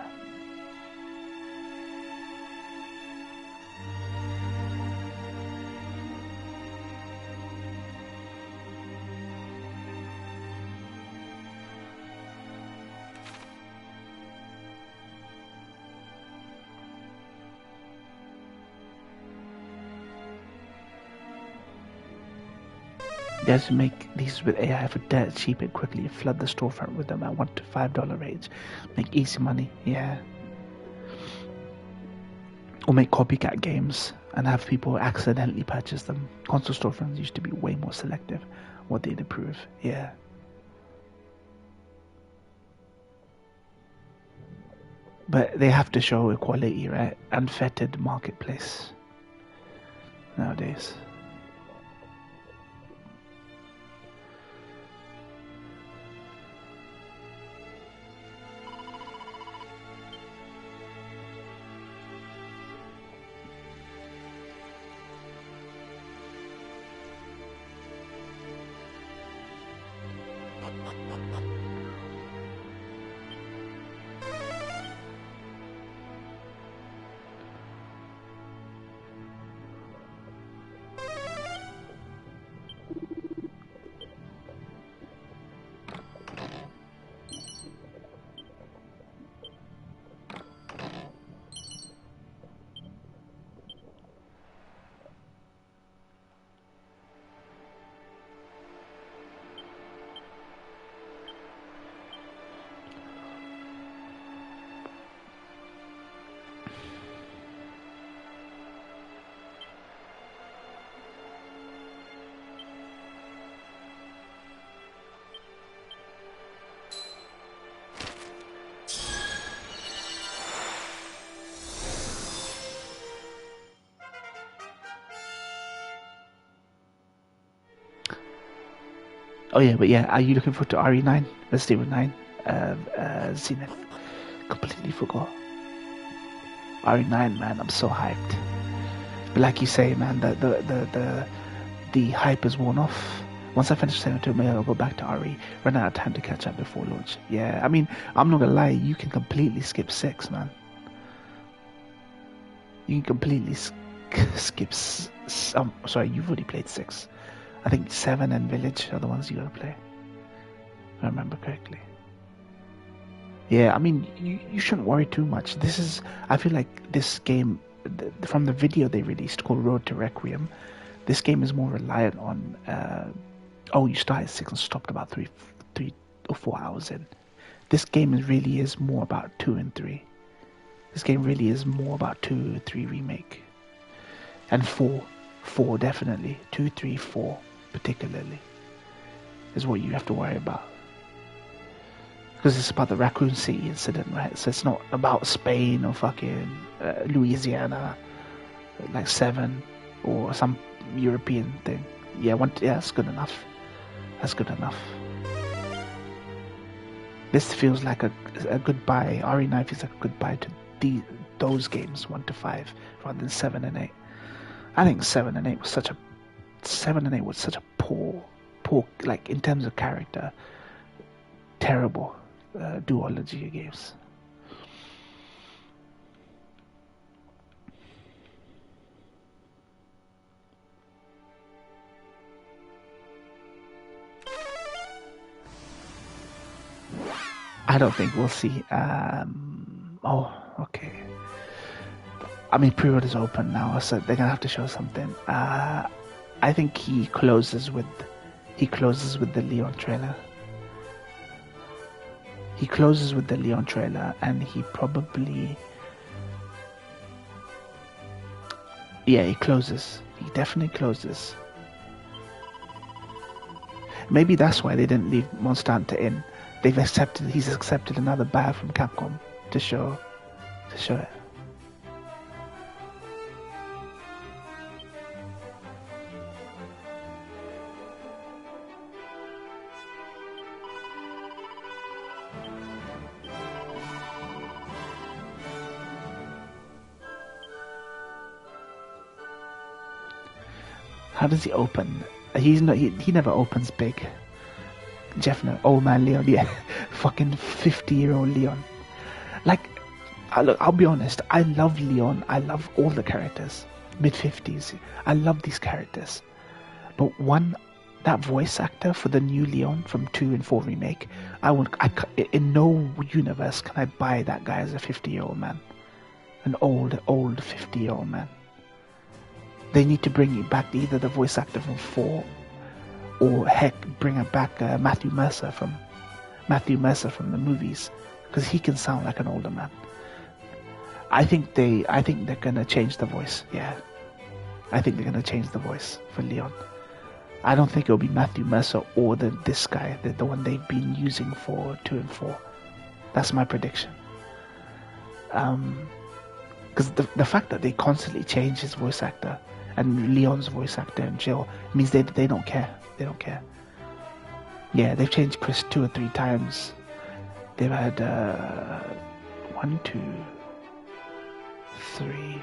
They have to make these with AI for dirt cheap and quickly flood the storefront with them at $1 to $5 range. Make easy money, yeah. Or make copycat games and have people accidentally purchase them. Console storefronts used to be way more selective what they'd approve, yeah. But they have to show equality, right? Unfettered marketplace nowadays. Oh yeah, but yeah, are you looking forward to RE9? Resident Evil 9? Zenith. Completely forgot. RE9, man, I'm so hyped. But like you say, man, the hype has worn off. Once I finish 7 2, maybe I'll go back to RE. Run out of time to catch up before launch. Yeah, I mean, I'm not gonna lie, you can completely skip 6, man. You can completely skip. Sorry, you've already played 6. I think 7 and Village are the ones you gotta play. If I remember correctly. Yeah, I mean, you shouldn't worry too much. I feel like this game, from the video they released called Road to Requiem, this game is more reliant on, you start at 6 and stopped about 3 or 4 hours in. This game really is more about 2 and 3. This game really is more about 2, 3 remake. And 4 definitely. 2, 3, 4 particularly is what you have to worry about. Because it's about the Raccoon City incident, right? So it's not about Spain or fucking Louisiana, like 7 or some European thing. Yeah, that's good enough. That's good enough. This feels like a goodbye. RE9 feels like a goodbye to those games 1 to 5 rather than 7 and 8. I think 7 and 8 was such a poor, like in terms of character, terrible duology games. I don't think we'll see. Okay. I mean, pre-order's open now, so they're gonna have to show something. I think he closes with the Leon trailer. He closes with the Leon trailer, and he probably, he closes. He definitely closes. Maybe that's why they didn't leave Monster Hunter in. He's accepted another buyer from Capcom to show it. How does he open? He never opens big. Jeff, no, old man Leon, yeah, fucking 50-year-old Leon. Like, I'll be honest, I love Leon. I love all the characters, mid-50s. I love these characters, but that voice actor for the new Leon from 2 and 4 remake, in no universe can I buy that guy as a 50-year-old man, an old 50-year-old man. They need to bring back either the voice actor from 4, or heck, bring back Matthew Mercer from the movies, because he can sound like an older man. I think they're gonna change the voice. Yeah, I think they're gonna change the voice for Leon. I don't think it'll be Matthew Mercer or this guy, the one they've been using for 2 and 4. That's my prediction. Because the fact that they constantly change his voice actor and Leon's voice actor and Jill means they don't care. They don't care. Yeah, they've changed Chris 2 or 3 times. They've had 1, 2, 3.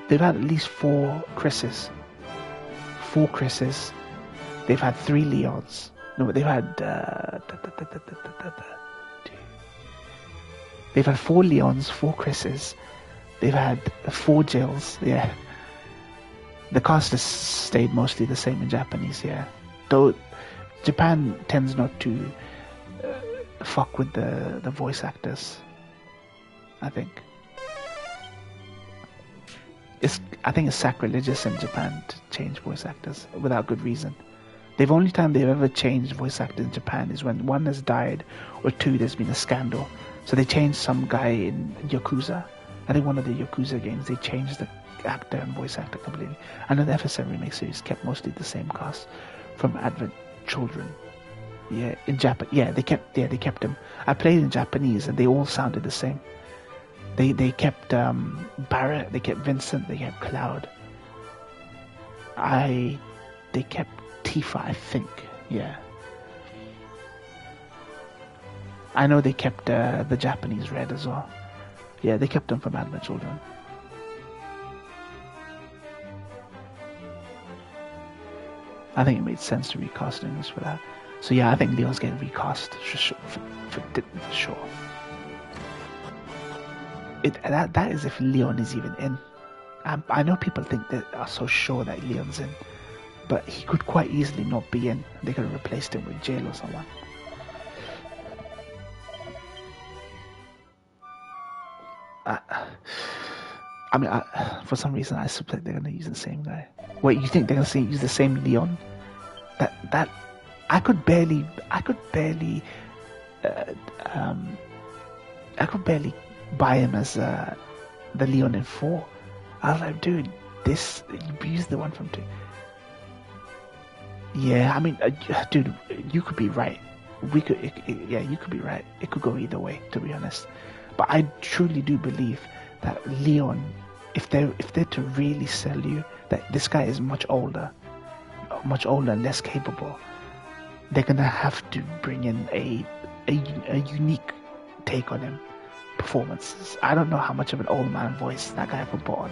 They've had at least 4 Chris's. 4 Chris's. They've had 3 Leons. No, they've had. They've had 4 Leons, 4 Chris's. They've had 4 Jills. Yeah. The cast has stayed mostly the same in Japanese, yeah. Though Japan tends not to fuck with the voice actors, I think. I think it's sacrilegious in Japan to change voice actors without good reason. The only time they've ever changed voice actors in Japan is when 1 has died, or 2 there's been a scandal. So they changed some guy in Yakuza, I think one of the Yakuza games, they changed the actor and voice actor completely. I know the FSM remake series kept mostly the same cast from Advent Children. Yeah, in Japan. Yeah, they kept them. I played in Japanese and they all sounded the same. They kept Barrett, they kept Vincent, they kept Cloud. They kept Tifa, I think. Yeah. I know they kept the Japanese Red as well. Yeah, they kept them from Advent Children. I think it made sense to recast English for that. So yeah, I think Leon's getting recast for sure. That is if Leon is even in. I know people think that are so sure that Leon's in, but he could quite easily not be in. They could have replaced him with Jail or someone. I mean, for some reason, I suspect they're gonna use the same guy. Wait, you think they're gonna use the same Leon? That I could barely buy him as the Leon in 4. I was like, dude, this you used the one from 2. Yeah, I mean, dude, you could be right. You could be right. It could go either way, to be honest. But I truly do believe that Leon, if they're to really sell you that this guy is much older and less capable, they're gonna have to bring in a unique take on him. Performances. I don't know how much of an old man voice that guy could put on,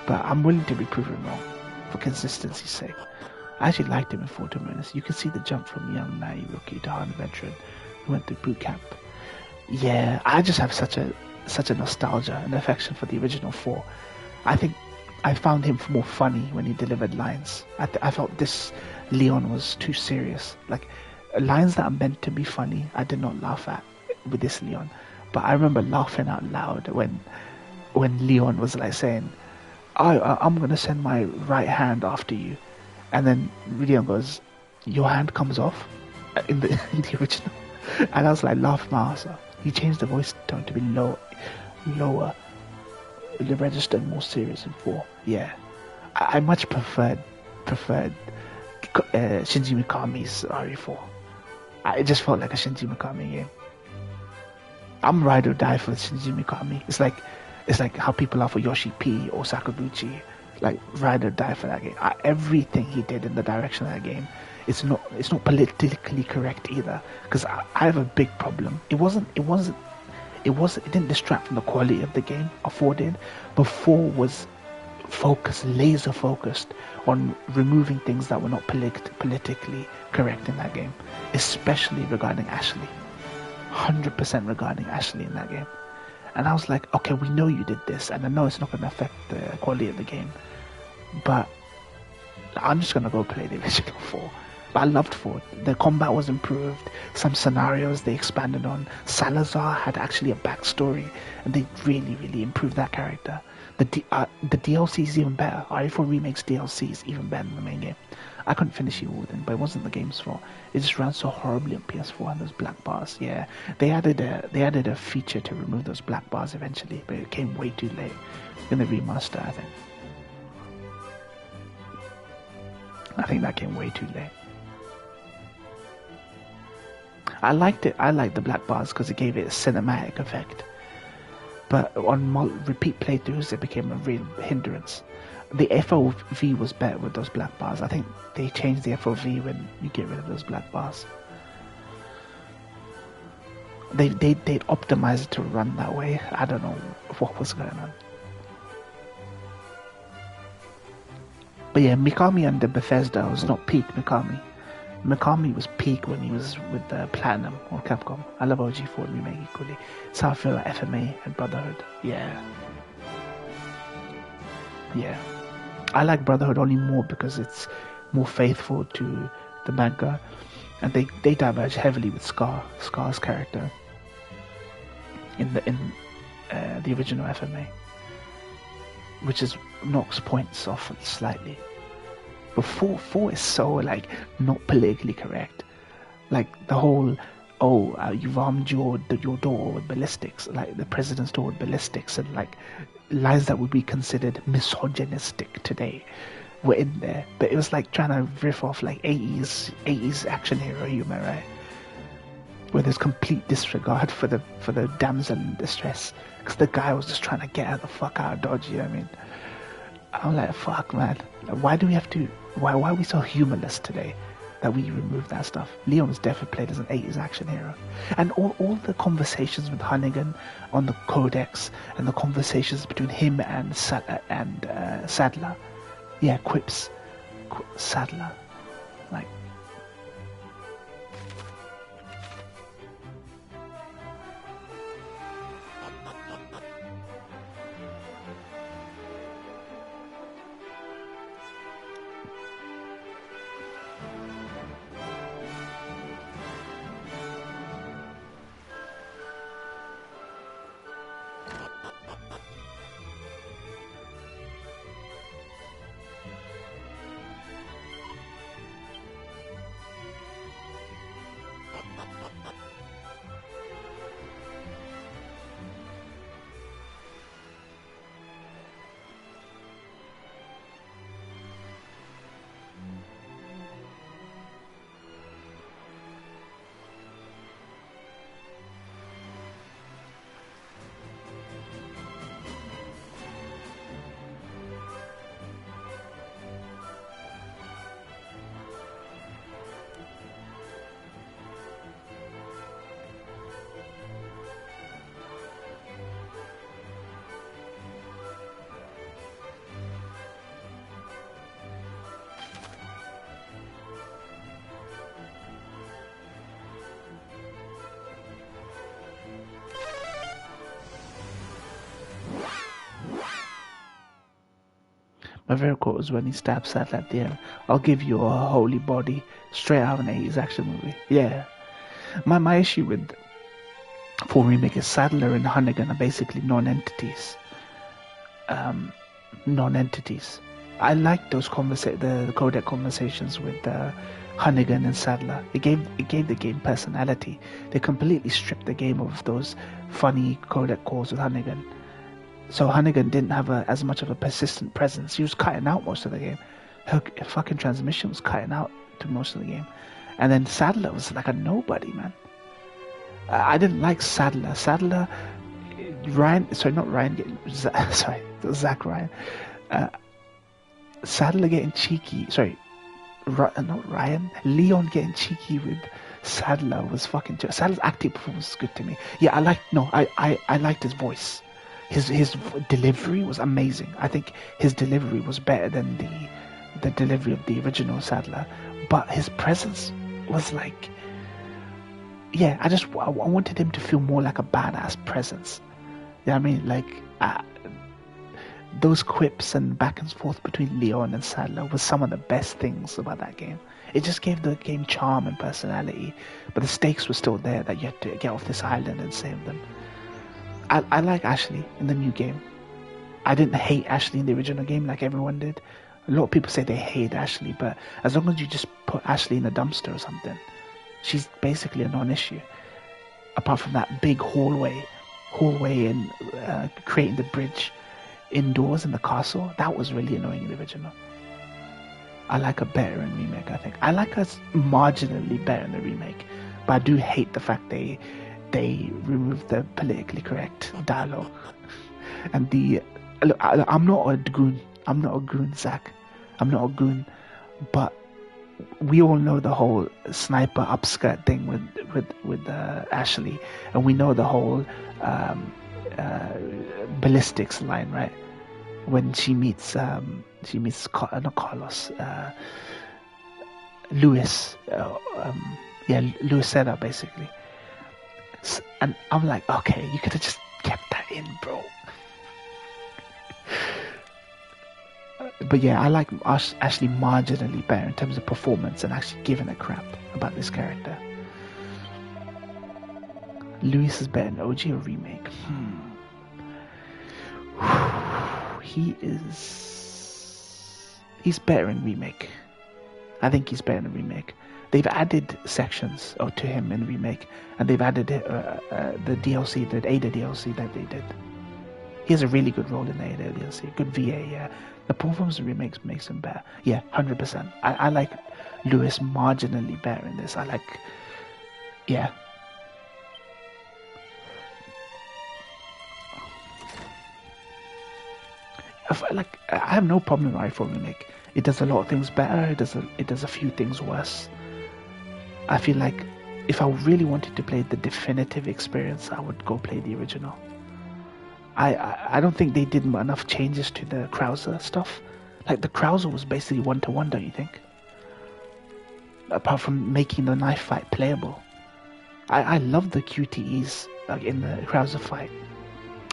but I'm willing to be proven wrong for consistency's sake. I actually liked him in 4 minutes. You can see the jump from young naive rookie to hard veteran who went through boot camp. Yeah, I just have such a nostalgia and affection for the original 4. I think I found him more funny when he delivered lines. I felt this Leon was too serious. Like lines that are meant to be funny, I did not laugh at with this Leon. But I remember laughing out loud when Leon was like saying, I'm gonna send my right hand after you, and then Leon goes, your hand comes off in the original, and I was like laughing my ass off. He changed the voice tone to be lower, the register more serious in 4. Yeah, I much preferred Shinji Mikami's RE4. It just felt like a Shinji Mikami game. I'm ride or die for Shinji Mikami. It's like how people are for Yoshi P or Sakaguchi. Like ride or die for that game. Everything he did in the direction of that game, it's not politically correct either. Because I have a big problem. It didn't distract from the quality of the game. 4 did, but 4 was laser focused on removing things that were not politically correct in that game, especially regarding Ashley. 100% regarding Ashley in that game. And I was like, okay, we know you did this, and I know it's not going to affect the quality of the game, but I'm just going to go play the original 4. But I loved 4. The combat was improved. Some scenarios they expanded on. Salazar had actually a backstory, and they really, really improved that character. The DLC is even better. RE4 Remake's DLC is even better than the main game. I couldn't finish it all then, but it wasn't the game's fault. It just ran so horribly on PS4 and those black bars. Yeah, they added a feature to remove those black bars eventually, but it came way too late in the remaster. I think that came way too late. I liked it. I liked the black bars because it gave it a cinematic effect. But on repeat playthroughs, it became a real hindrance. The FOV was better with those black bars. I think they changed the FOV when you get rid of those black bars. They'd optimize it to run that way. I don't know what was going on. But yeah, Mikami under Bethesda was not peak Mikami. Mikami was peak when he was with Platinum or Capcom. I love OG4 Remake equally. It's how I feel like FMA and Brotherhood. Yeah. I like Brotherhood only more because it's more faithful to the manga, and they diverge heavily with Scar's character in the original FMA, which knocks points off slightly. But 4 is so like not politically correct. Like the whole oh, you've armed your door with ballistics, like the president's door with ballistics, and like lines that would be considered misogynistic today were in there. But it was like trying to riff off like 80s action hero humor, right? Where there's complete disregard for the damsel in distress, because the guy was just trying to get her the fuck out of Dodge. You know what I mean? I'm like, fuck, man. Like, why do we have to? Why are we so humorless today that we remove that stuff? Leon was definitely played as an 80s action hero, and all the conversations with Hunnigan on the Codex, and the conversations between him and Sadler, yeah, quips, Sadler, like. My favorite quote was when he stabs Sadler at the end. I'll give you a holy body, straight out of an 80s action movie. Yeah. My issue with Full Remake is Sadler and Hunnigan are basically non-entities. Non-entities. I like those the codec conversations with Hunnigan and Sadler. It gave the game personality. They completely stripped the game of those funny codec calls with Hunnigan. So Hunnigan didn't have as much of a persistent presence. He was cutting out most of the game. Her fucking transmission was cutting out to most of the game. And then Sadler was like a nobody, man. I didn't like Sadler. Zach Ryan. Sadler getting cheeky. Not Ryan. Leon getting cheeky with Sadler was fucking. Sadler's acting performance was good to me. Yeah, I liked his voice. His delivery was amazing. I think his delivery was better than the delivery of the original Sadler. But his presence was like, yeah, I wanted him to feel more like a badass presence. You know what I mean? Like, those quips and back and forth between Leon and Sadler was some of the best things about that game. It just gave the game charm and personality, but the stakes were still there that you had to get off this island and save them. I like Ashley in the new game. I didn't hate Ashley in the original game like everyone did. A lot of people say they hate Ashley, but as long as you just put Ashley in a dumpster or something, she's basically a non-issue. Apart from that big hallway and creating the bridge indoors in the castle, that was really annoying in the original. I like her better in remake, I think. I like her marginally better in the remake, but I do hate the fact they removed the politically correct dialogue. And look, I'm not a goon, Zach. I'm not a goon, but we all know the whole sniper upskirt thing with Ashley, and we know the whole ballistics line, right? When she meets not Carlos, Luis, Luis Seda basically. And I'm like, okay, you could have just kept that in, bro. But yeah, I like Ashley marginally better in terms of performance and actually giving a crap about this character. Luis is better in OG or remake? He's better in remake. I think he's better in remake. they've added sections to him in remake, and they've added the DLC, the Ada DLC that they did. He has a really good role in the Ada DLC, good VA. Yeah, the performance remakes makes him better. Yeah, 100%. I like Lewis marginally better in this. I like, yeah. I have no problem with iPhone remake. It does a lot of things better. It does a few things worse. I feel like if I really wanted to play the definitive experience, I would go play the original. I don't think they did enough changes to the Krauser stuff. Like the Krauser was basically 1-to-1, don't you think? Apart from making the knife fight playable. I love the QTEs in the Krauser fight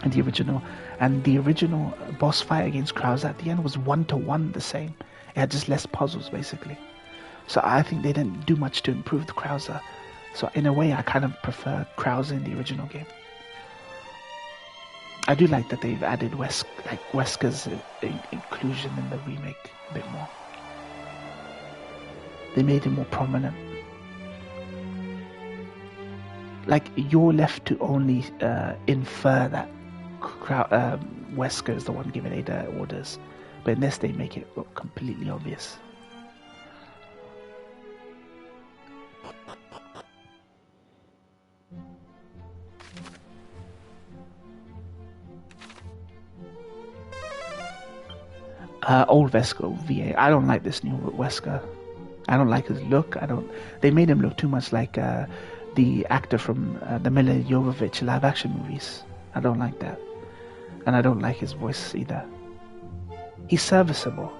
in the original. And the original boss fight against Krauser at the end was 1-to-1 the same. It had just less puzzles basically. So I think they didn't do much to improve the Krauser. So in a way I kind of prefer Krauser in the original game. I do like that they've added Wesker's inclusion in the remake a bit more. They made him more prominent. Like, you're left to only infer that Wesker is the one giving Ada orders, but in this they make it look completely obvious. Old Wesker VA. I don't like this new Wesker. I don't like his look. They made him look too much like the actor from the Mila Jovovich live action movies. I don't like that. And I don't like his voice either. He's serviceable,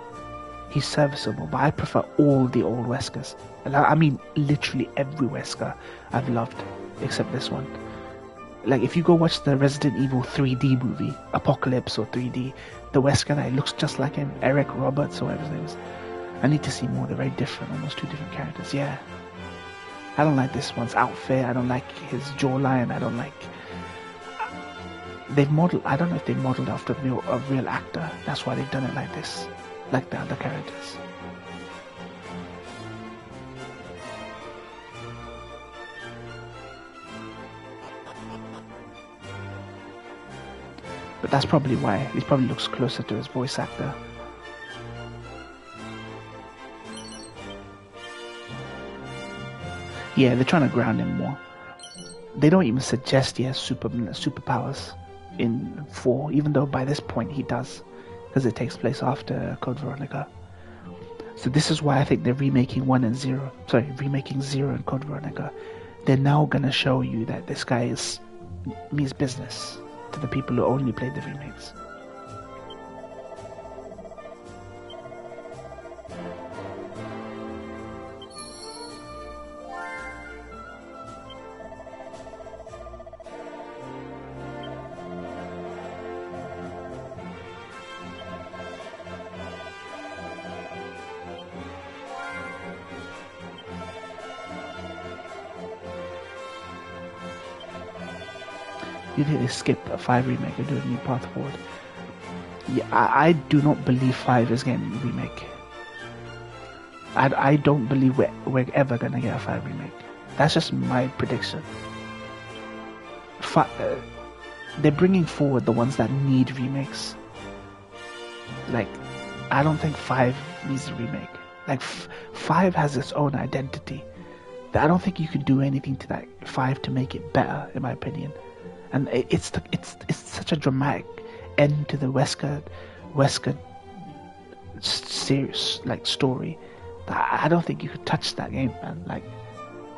but I prefer all the old Weskers. I mean, literally every Wesker I've loved, except this one. Like, if you go watch the Resident Evil 3D movie, Apocalypse or 3D, the Wesker that looks just like him, Eric Roberts or whatever his name is. I need to see more. They're very different, almost two different characters. Yeah. I don't like this one's outfit. I don't like his jawline. I don't like... They've modeled... I don't know if they modeled after a real actor. That's why they've done it like this. Like the other characters. But that's probably why. He probably looks closer to his voice actor. Yeah, they're trying to ground him more. They don't even suggest he has superpowers in 4, even though by this point he does, because it takes place after Code Veronica. So this is why I think they're remaking 0 and Code Veronica. They're now gonna show you that this guy means business to the people who only played the remakes. You need to skip a 5 remake and do a new path forward. Yeah, I do not believe 5 is getting a remake. I don't believe we're ever gonna get a 5 remake. That's just my prediction. They're bringing forward the ones that need remakes. Like, I don't think 5 needs a remake. Like, 5 has its own identity. I don't think you can do anything to that 5 to make it better, in my opinion. And it's such a dramatic end to the Wesker series, like, story, that I don't think you could touch that game, man. Like,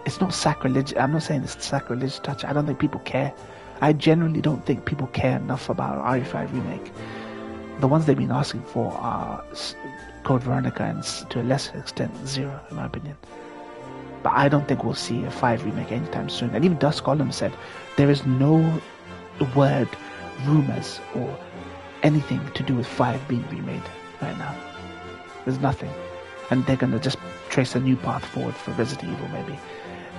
it's not sacrilege. I'm not saying it's sacrilege to touch. I don't think people care. I generally don't think people care enough about RE5 remake. The ones they've been asking for are Code Veronica and, to a lesser extent, 0, in my opinion. But I don't think we'll see a 5 remake anytime soon. And even Dusk Golem said there is no word, rumors, or anything to do with 5 being remade right now. There's nothing. And they're gonna just trace a new path forward for Resident Evil, maybe.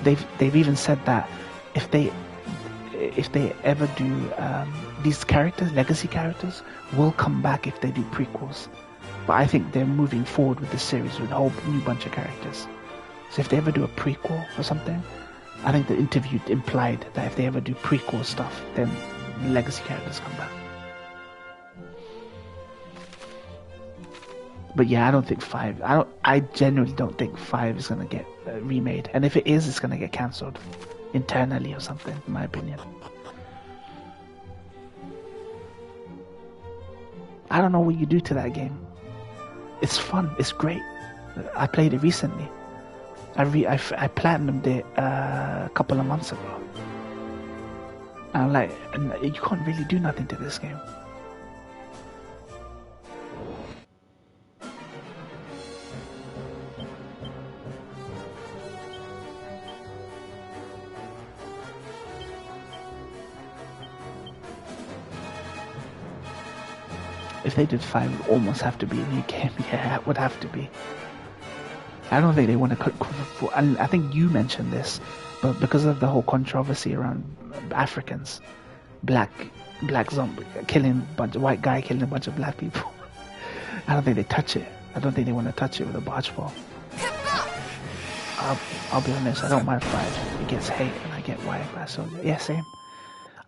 They've even said that if they ever do these characters, legacy characters, will come back if they do prequels. But I think they're moving forward with the series with a whole new bunch of characters. So if they ever do a prequel or something, I think the interview implied that if they ever do prequel stuff, then legacy characters come back. But yeah, I don't think 5. I genuinely don't think 5 is gonna get remade, and if it is, it's gonna get cancelled internally or something, in my opinion. I don't know what you do to that game. It's fun. It's great. I played it recently. I platinumed it a couple of months ago. And I'm like, you can't really do nothing to this game. If they did 5, it would almost have to be a new game. Yeah, it would have to be. I don't think they want to and I think you mentioned this, but because of the whole controversy around Africans, black zombie killing a bunch of white guy killing a bunch of black people, I don't think they touch it. I don't think they want to touch it with a barge pole. I'll be honest, I don't mind 5. It gets hate and I get why, but so yeah, same.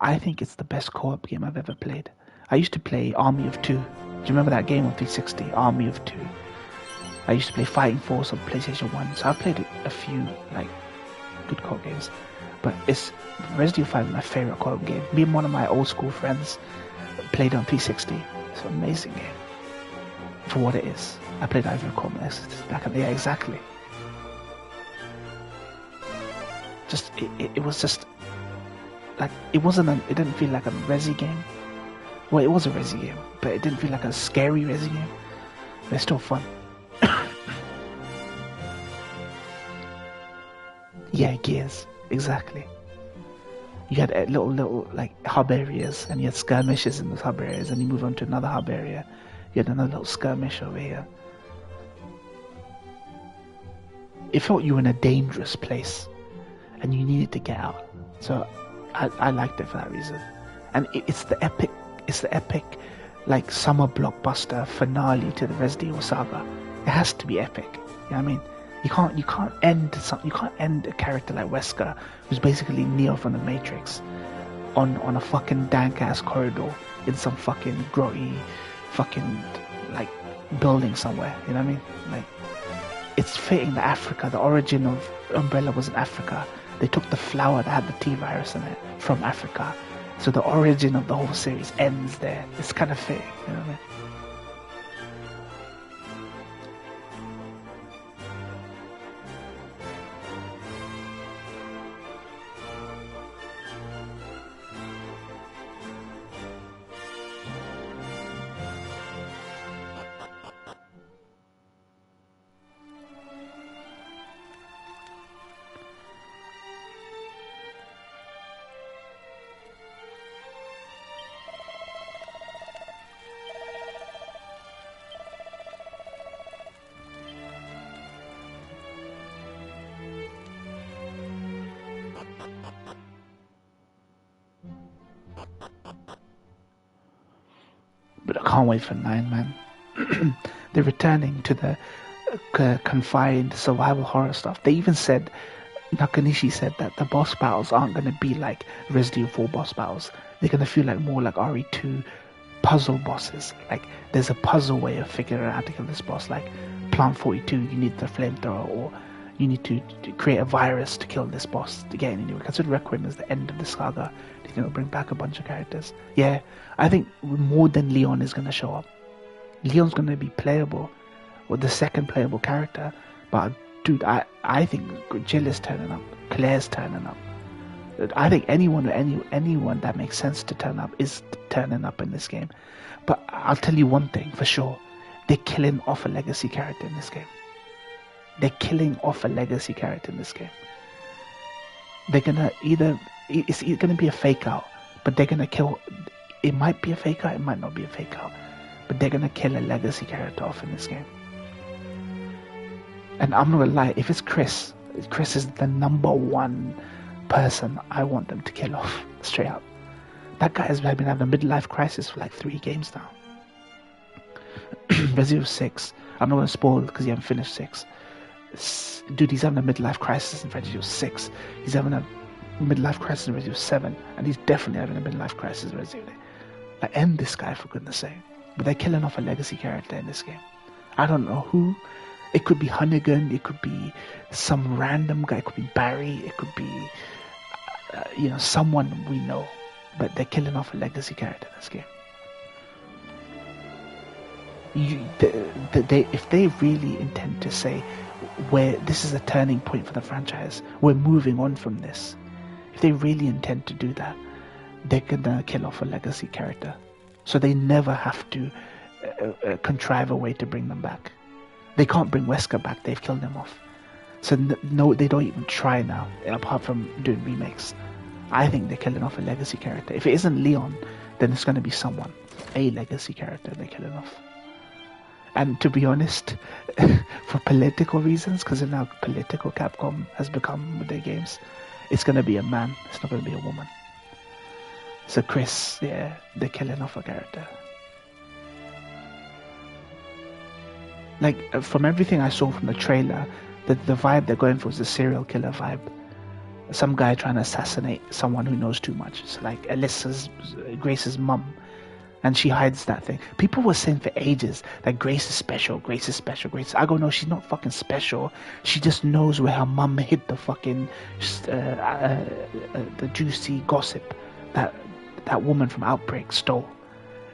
I think it's the best co-op game I've ever played. I used to play Army of Two. Do you remember that game on 360? Army of Two. I used to play Fighting Force on PlayStation 1, so I've played a few like good co-op games. But it's Resident Evil 5 is my favorite co-op game. Me and one of my old school friends played on 360. It's an amazing game for what it is. I played Ivory Court back in the exactly. Just it was just like it didn't feel like a Resi game. Well, it was a Resi game, but it didn't feel like a scary Resi game. But it's still fun. Yeah, Gears, exactly. You had little like hub areas, and you had skirmishes in those hub areas, and you move on to another hub area. You had another little skirmish over here. It felt you were in a dangerous place, and you needed to get out. So I liked it for that reason. And it's the epic, like summer blockbuster finale to the Resident Evil saga. It has to be epic. You know what I mean? You can't end a character like Wesker, who's basically Neo from the Matrix, on a fucking dank ass corridor in some fucking grotty fucking like building somewhere. You know what I mean? Like, it's fitting that Africa, the origin of Umbrella was in Africa. They took the flower that had the T virus in it from Africa. So the origin of the whole series ends there. It's kind of fitting, you know what I mean? But I can't wait for 9, man. They're returning to the confined survival horror stuff. They even said, Nakanishi said that the boss battles aren't going to be like Resident Evil 4 boss battles. They're going to feel like more like RE2 puzzle bosses. Like, there's a puzzle way of figuring out how to kill this boss. Like, Plant 42, you need the flamethrower, or you need to create a virus to kill this boss to get anywhere. Consider Requiem as the end of the saga. You know, bring back a bunch of characters. Yeah, I think more than Leon is going to show up. Leon's going to be playable, or the second playable character. But dude, I think Jill is turning up. Claire's turning up. I think anyone that makes sense to turn up is turning up in this game. But I'll tell you one thing for sure: they're killing off a legacy character in this game. They're killing off a legacy character in this game. They're gonna it's gonna be a fake out, but they're gonna kill. It might be a fake out, it might not be a fake out, but they're gonna kill a legacy character off in this game. And I'm not gonna lie, if it's Chris is the number one person I want them to kill off, straight up. That guy has been having a midlife crisis for like 3 games now. Resident Evil 6, I'm not gonna spoil because you haven't finished 6. Dude, he's having a midlife crisis in Resident Evil 6. He's having a midlife crisis in Resident Evil 7, and he's definitely having a midlife crisis in Resident Evil 8. Like, end this guy, for goodness sake. But they're killing off a legacy character in this game. I don't know who. It could be Hunnigan, it could be some random guy, it could be Barry, it could be, someone we know. But they're killing off a legacy character in this game. If they really intend to say, where this is a turning point for the franchise, we're moving on from this. If they really intend to do that, they're gonna kill off a legacy character, so they never have to contrive a way to bring them back. They can't bring Wesker back; they've killed him off. So no, they don't even try now, apart from doing remakes. I think they're killing off a legacy character. If it isn't Leon, then it's gonna be someone, a legacy character they're killing off. And to be honest, for political reasons, because of how political Capcom has become with their games, it's going to be a man. It's not going to be a woman. So Chris, yeah, they're killing off a character. Like, from everything I saw from the trailer, the vibe they're going for is the serial killer vibe. Some guy trying to assassinate someone who knows too much. It's like Grace's mum. And she hides that thing. People were saying for ages that Grace is special, Grace is special, Grace. I go, no, she's not fucking special. She just knows where her mum hid the fucking, the juicy gossip that woman from Outbreak stole.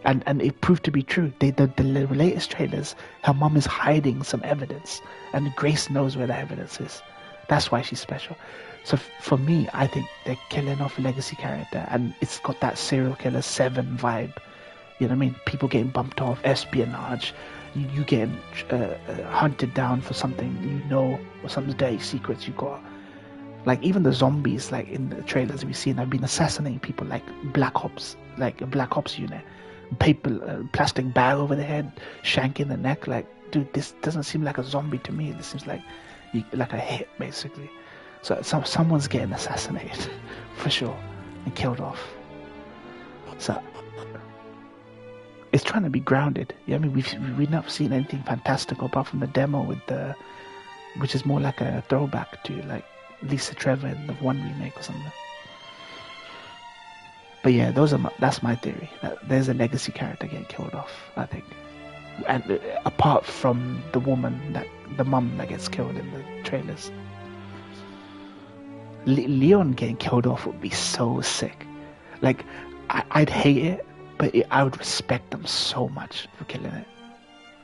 And it proved to be true. The latest trailers, her mum is hiding some evidence. And Grace knows where the evidence is. That's why she's special. So for me, I think they're killing off a legacy character. And it's got that serial killer 7 vibe. You know what I mean? People getting bumped off, espionage, you getting hunted down for something or some dirty secrets you got. Like, even the zombies, like in the trailers we've seen, have been assassinating people like Black Ops, like a Black Ops unit. Plastic bag over the head, shank in the neck. Like, dude, this doesn't seem like a zombie to me. This seems like a hit, basically. So someone's getting assassinated, for sure, and killed off. So it's trying to be grounded. Yeah, I mean, we've not seen anything fantastical apart from the demo which is more like a throwback to like Lisa Trevor in the 1 remake or something. But yeah, that's my theory. That there's a legacy character getting killed off, I think. And apart from the mum that gets killed in the trailers. Leon getting killed off would be so sick. Like, I'd hate it, but I would respect them so much for killing it.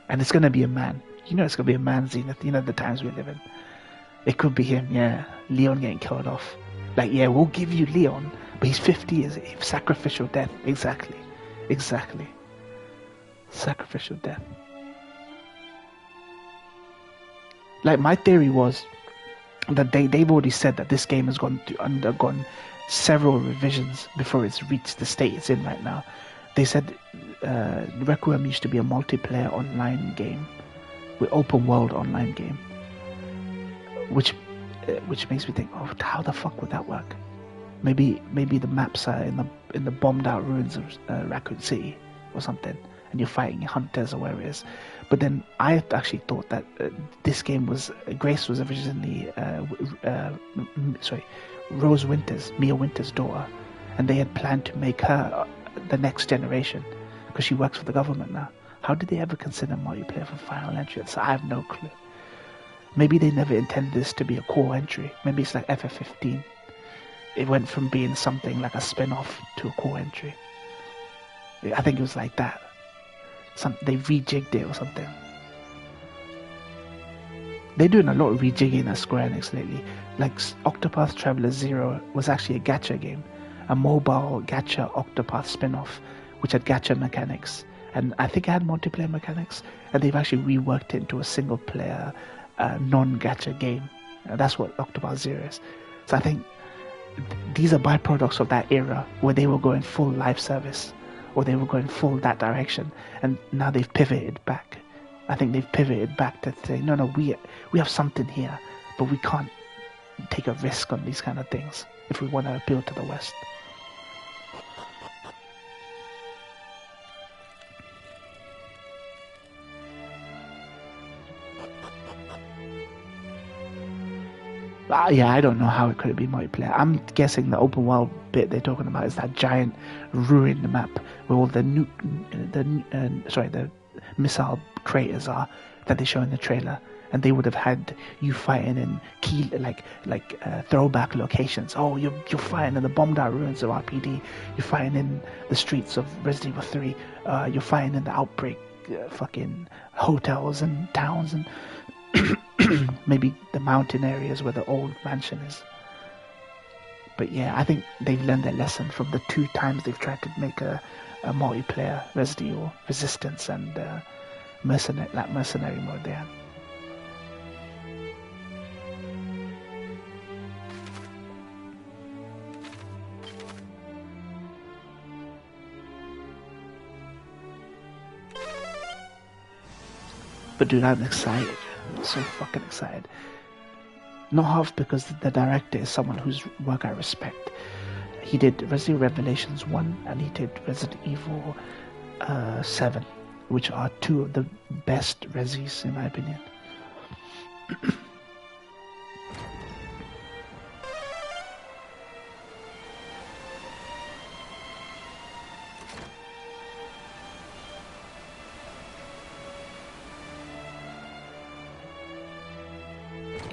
And it's going to be a man. It's going to be a man, Zenith. The times we live in. It could be him, yeah. Leon getting killed off. Like, yeah, we'll give you Leon, but he's 50 years. Sacrificial death. Exactly. Sacrificial death. Like, my theory was that they've already said that this game has undergone several revisions before it's reached the state it's in right now. They said Requiem used to be a multiplayer online game, with open world online game, which makes me think, oh, how the fuck would that work? Maybe the maps are in the bombed out ruins of Raccoon City or something, and you're fighting hunters or where it is. But then I actually thought that this game Grace was originally Mia Winter's daughter, and they had planned to make her the next generation because she works for the government now. How did they ever consider multiplayer for final entry? So I have no clue. Maybe they never intended this to be a core entry. Maybe it's like FF15. It went from being something like a spin-off to a core entry. I think it was like that. They rejigged it or something. They're doing a lot of rejigging at Square Enix lately. Like Octopath Traveler 0 was actually a gacha game. A mobile gacha Octopath spin-off, which had gacha mechanics. And I think it had multiplayer mechanics. And they've actually reworked it into a single-player, non-gacha game. That's what Octopath 0 is. So I think these are byproducts of that era where they were going full live service, or they were going full that direction, and now they've pivoted back. I think they've pivoted back to say, no, we have something here, but we can't take a risk on these kind of things if we want to appeal to the West. Yeah, I don't know how it could be multiplayer. I'm guessing the open world bit they're talking about is that giant ruined map where all the the missile craters are that they show in the trailer, and they would have had you fighting in key throwback locations. Oh, you're fighting in the bombed out ruins of RPD. You're fighting in the streets of Resident Evil 3. You're fighting in the Outbreak fucking hotels and towns and maybe the mountain areas where the old mansion is. But yeah, I think they've learned their lesson from the 2 times they've tried to make a multiplayer Resident Evil Resistance and mercenary mode there. But dude, I'm excited. I'm so fucking excited. Not half because the director is someone whose work I respect. He did Resident Evil Revelations 1 and he did Resident Evil 7, which are 2 of the best Resis in my opinion.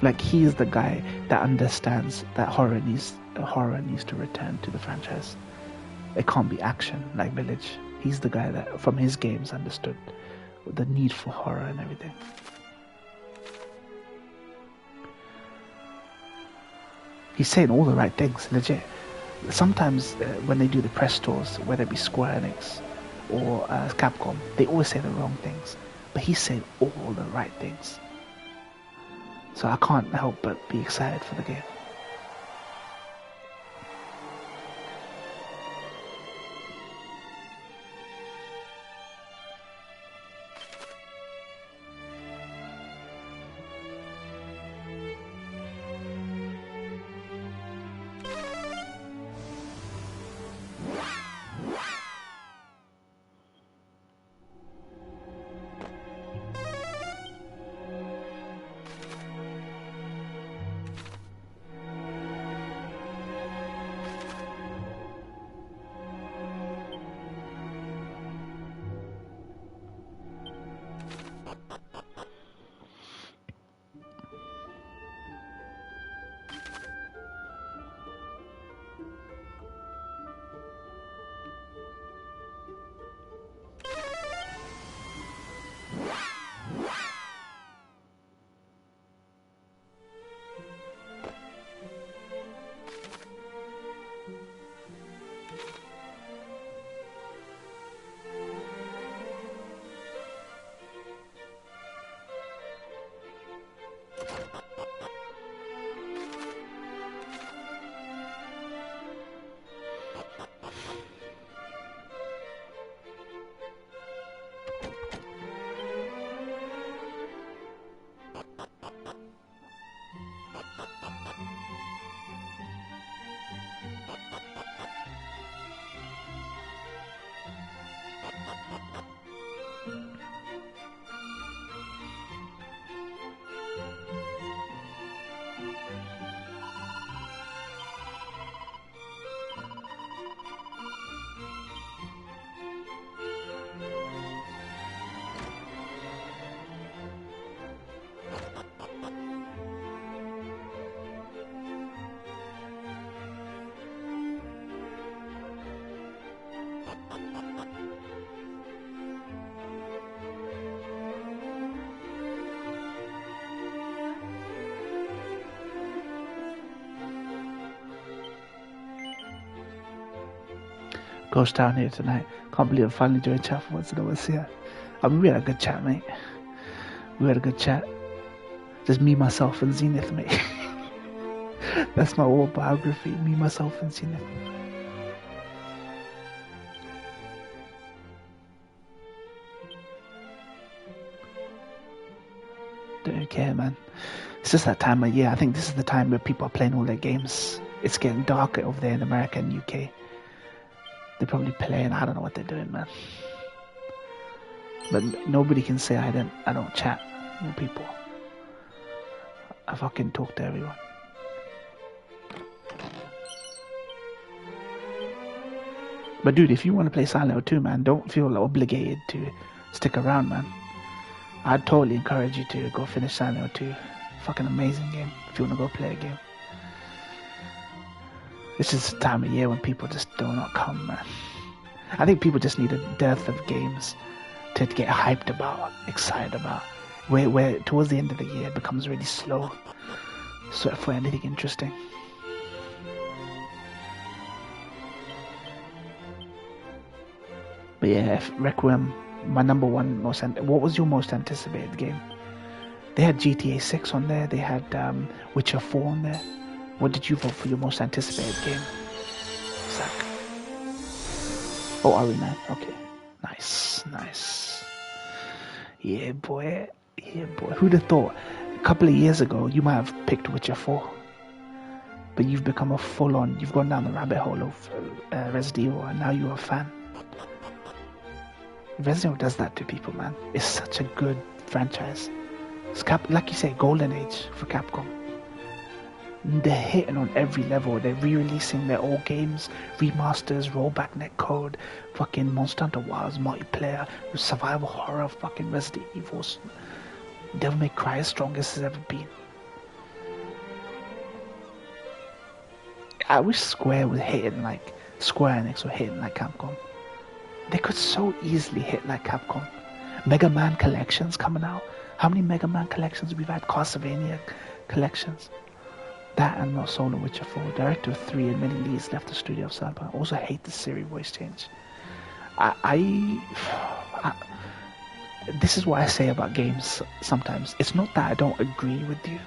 Like, he is the guy that understands that horror needs to return to the franchise. It can't be action like Village. He's the guy that, from his games, understood the need for horror and everything. He's saying all the right things, legit. Sometimes when they do the press tours, whether it be Square Enix or Capcom, they always say the wrong things. But he's saying all the right things. So I can't help but be excited for the game. Ghost Town here tonight. Can't believe I finally joined chat for once and I was here. I mean, we had a good chat, mate. We had a good chat. Just me, myself, and Zenith, mate. That's my autobiography. Me, myself, and Zenith. Don't care, man. It's just that time of year. I think this is the time where people are playing all their games. It's getting darker over there in America and UK. They're probably playing. I don't know what they're doing, man. But nobody can say I don't chat with people. I fucking talk to everyone. But dude, if you want to play Silent Hill 2, man, don't feel obligated to stick around, man. I'd totally encourage you to go finish Silent Hill 2. Fucking amazing game if you want to go play a game. This is the time of year when people just do not come, man. I think people just need a dearth of games to get hyped about, excited about. Where towards the end of the year it becomes really slow. So for anything interesting. But yeah, Requiem, my number one what was your most anticipated game? They had GTA 6 on there, they had Witcher 4 on there. What did you vote for your most anticipated game? Zach? Oh, RE9, okay. Nice. Yeah, boy. Who'd have thought? A couple of years ago, you might have picked Witcher 4. But you've become a full-on, you've gone down the rabbit hole of Resident Evil, and now you're a fan. Resident Evil does that to people, man. It's such a good franchise. It's like you say, golden age for Capcom. They're hitting on every level. They're re-releasing their old games, remasters, rollback netcode, fucking Monster Hunter Wilds multiplayer, survival horror, fucking Resident Evil. Devil May Cry is strongest it's ever been. I wish Square Enix were hitting like Capcom. They could so easily hit like Capcom. Mega Man collections coming out. How many Mega Man collections we've had? Castlevania collections. That and not Solo Witcher 4. Director of 3 and many leads left the studio of Cyberpunk. I also hate the Siri voice change. This is what I say about games sometimes. It's not that I don't agree with you.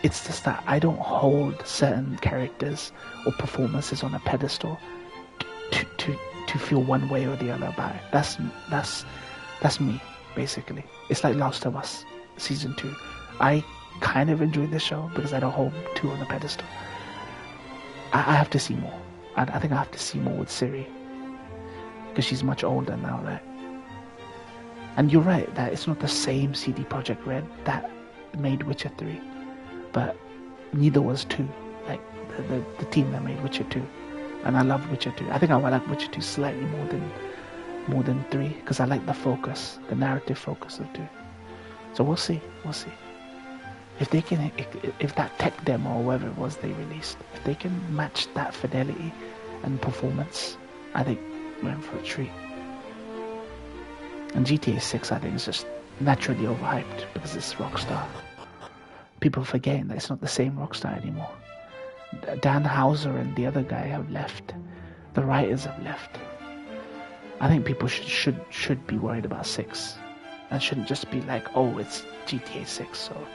It's just that I don't hold certain characters or performances on a pedestal to feel one way or the other about it. That's me, basically. It's like Last of Us Season 2. I kind of enjoyed the show because I don't hold 2 on a pedestal. I have to see more. I think I have to see more with Siri. Because she's much older now, right? And you're right, that it's not the same CD Projekt Red that made Witcher 3. But neither was 2. Like, the team that made Witcher 2. And I loved Witcher 2. I think I like Witcher 2 slightly more than 3. Because I like the focus, the narrative focus of 2. So we'll see. If they can, if that tech demo or whatever it was they released, if they can match that fidelity and performance, I think we're in for a treat. And GTA 6, I think, is just naturally overhyped because it's Rockstar. People forgetting that it's not the same Rockstar anymore. Dan Houser and the other guy have left. The writers have left. I think people should be worried about 6. And shouldn't just be like, oh, it's GTA 6, so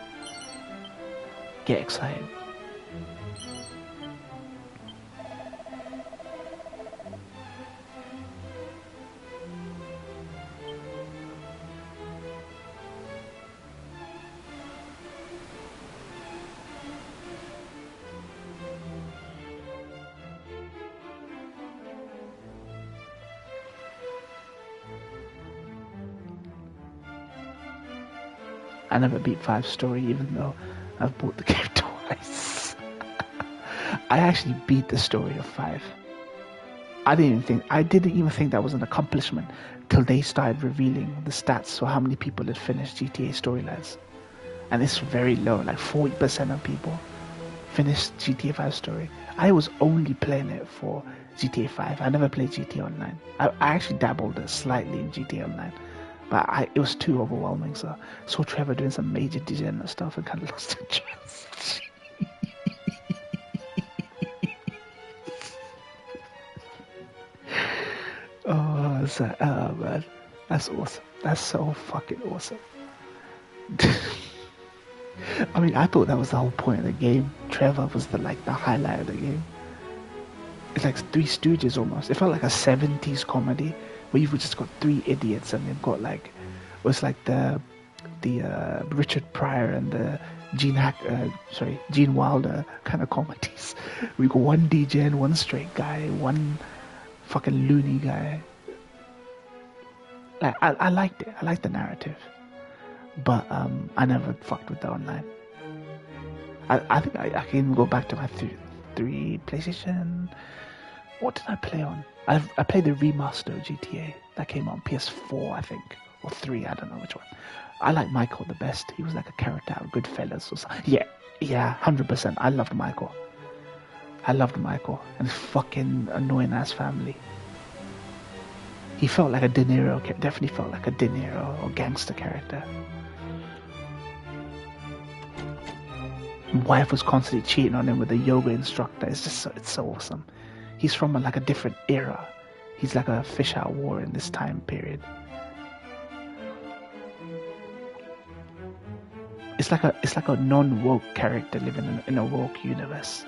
get excited. I never beat 5 story, even though I've bought the game twice. I actually beat the story of 5. I didn't even think that was an accomplishment till they started revealing the stats for how many people had finished GTA storylines. And it's very low, like 40% of people finished GTA 5 story. I was only playing it for GTA 5. I never played GTA Online. I actually dabbled slightly in GTA Online. But it was too overwhelming, so I saw Trevor doing some major degenerate stuff and kind of lost interest. Oh man, that's awesome. That's so fucking awesome. I mean, I thought that was the whole point of the game. Trevor was the highlight of the game. It's like Three Stooges almost. It felt like a 70s comedy where you've just got 3 idiots and they've got it's like the Richard Pryor and the Gene Wilder kind of comedies. We got one DJ and one straight guy, one fucking loony guy. Like I liked it. I liked the narrative, but I never fucked with the online. I think I can even go back to my 3 PlayStation What did I play on? I played the remaster of GTA that came on PS4, I think, or 3. I don't know which one. I like Michael the best. He was like a character out of Goodfellas or something. Yeah, 100%. I loved Michael. And his fucking annoying ass family. He felt like a De Niro. Definitely felt like a De Niro or gangster character. Wife was constantly cheating on him with a yoga instructor. It's so awesome. He's from like a different era. He's like a fish out of water in this time period. It's like a non-woke character living in a woke universe.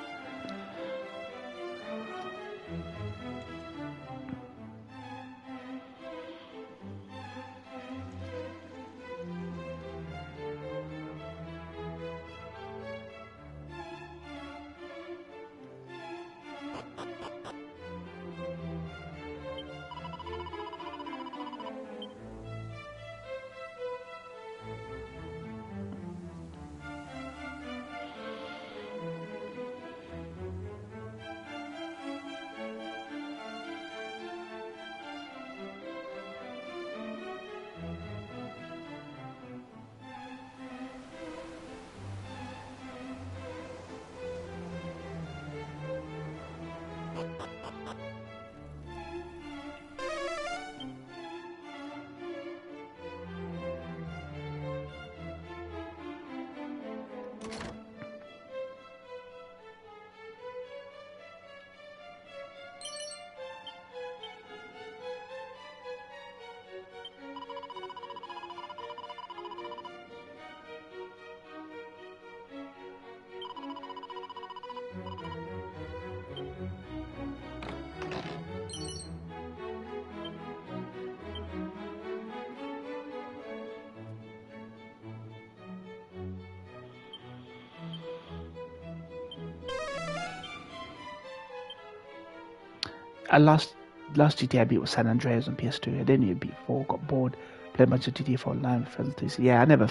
Last GTA I beat was San Andreas on PS2. I didn't even beat 4. Got bored. Played much of GTA 4 online with friends. Yeah, I never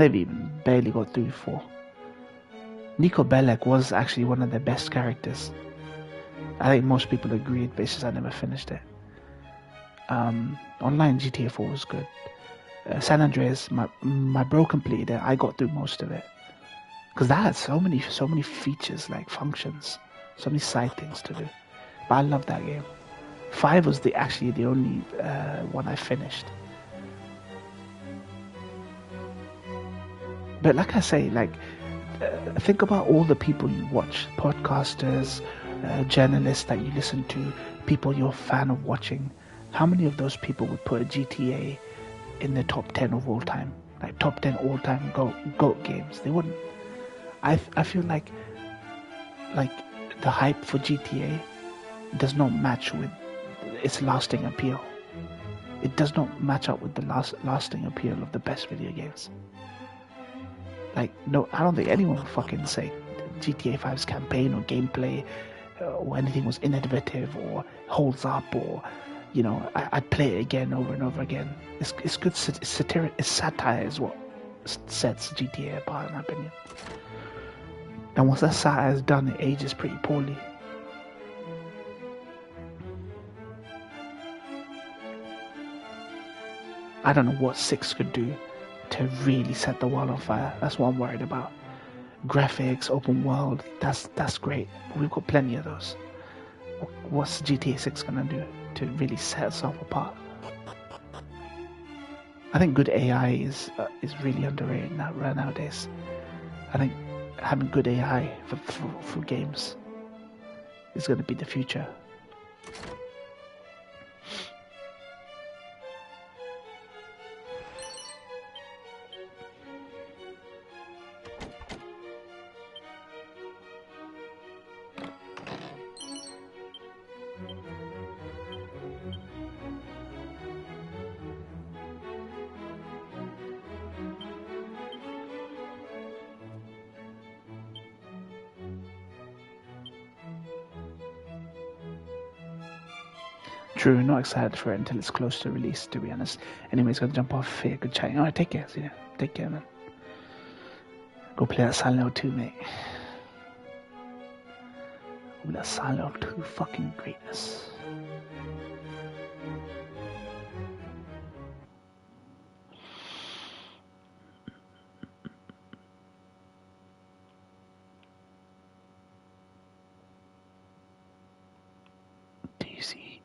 even barely got through 4. Niko Bellic was actually one of the best characters. I think most people agreed, but it's just I never finished it. Online GTA 4 was good. San Andreas, my bro completed it. I got through most of it because that had so many features, like functions, so many side things to do. But I love that game. 5 was actually the only one I finished. But like I say, think about all the people you watch, podcasters, journalists that you listen to, people you're a fan of watching. How many of those people would put a GTA in the top 10 of all time? Like top 10 all-time GOAT games? They wouldn't. I feel like the hype for GTA does not match with its lasting appeal. It does not match up with the lasting appeal of the best video games. No, I don't think anyone would fucking say GTA 5's campaign or gameplay or anything was innovative or holds up or, I'd play it again over and over again. It's good. It's satire is what sets GTA apart, in my opinion. And once that satire is done, it ages pretty poorly. I don't know what 6 could do to really set the world on fire. That's what I'm worried about. Graphics, open world, that's great. We've got plenty of those. What's GTA 6 gonna do to really set itself apart? I think good AI is really underrated nowadays. I think having good AI for games is gonna be the future. True, not excited for it until it's close to release, to be honest. Anyways, gotta jump off here. Good chatting. Alright, take care. See ya. Take care, man. Go play that Silent Hill 2, mate. with a silent to fucking greatness. Do you see?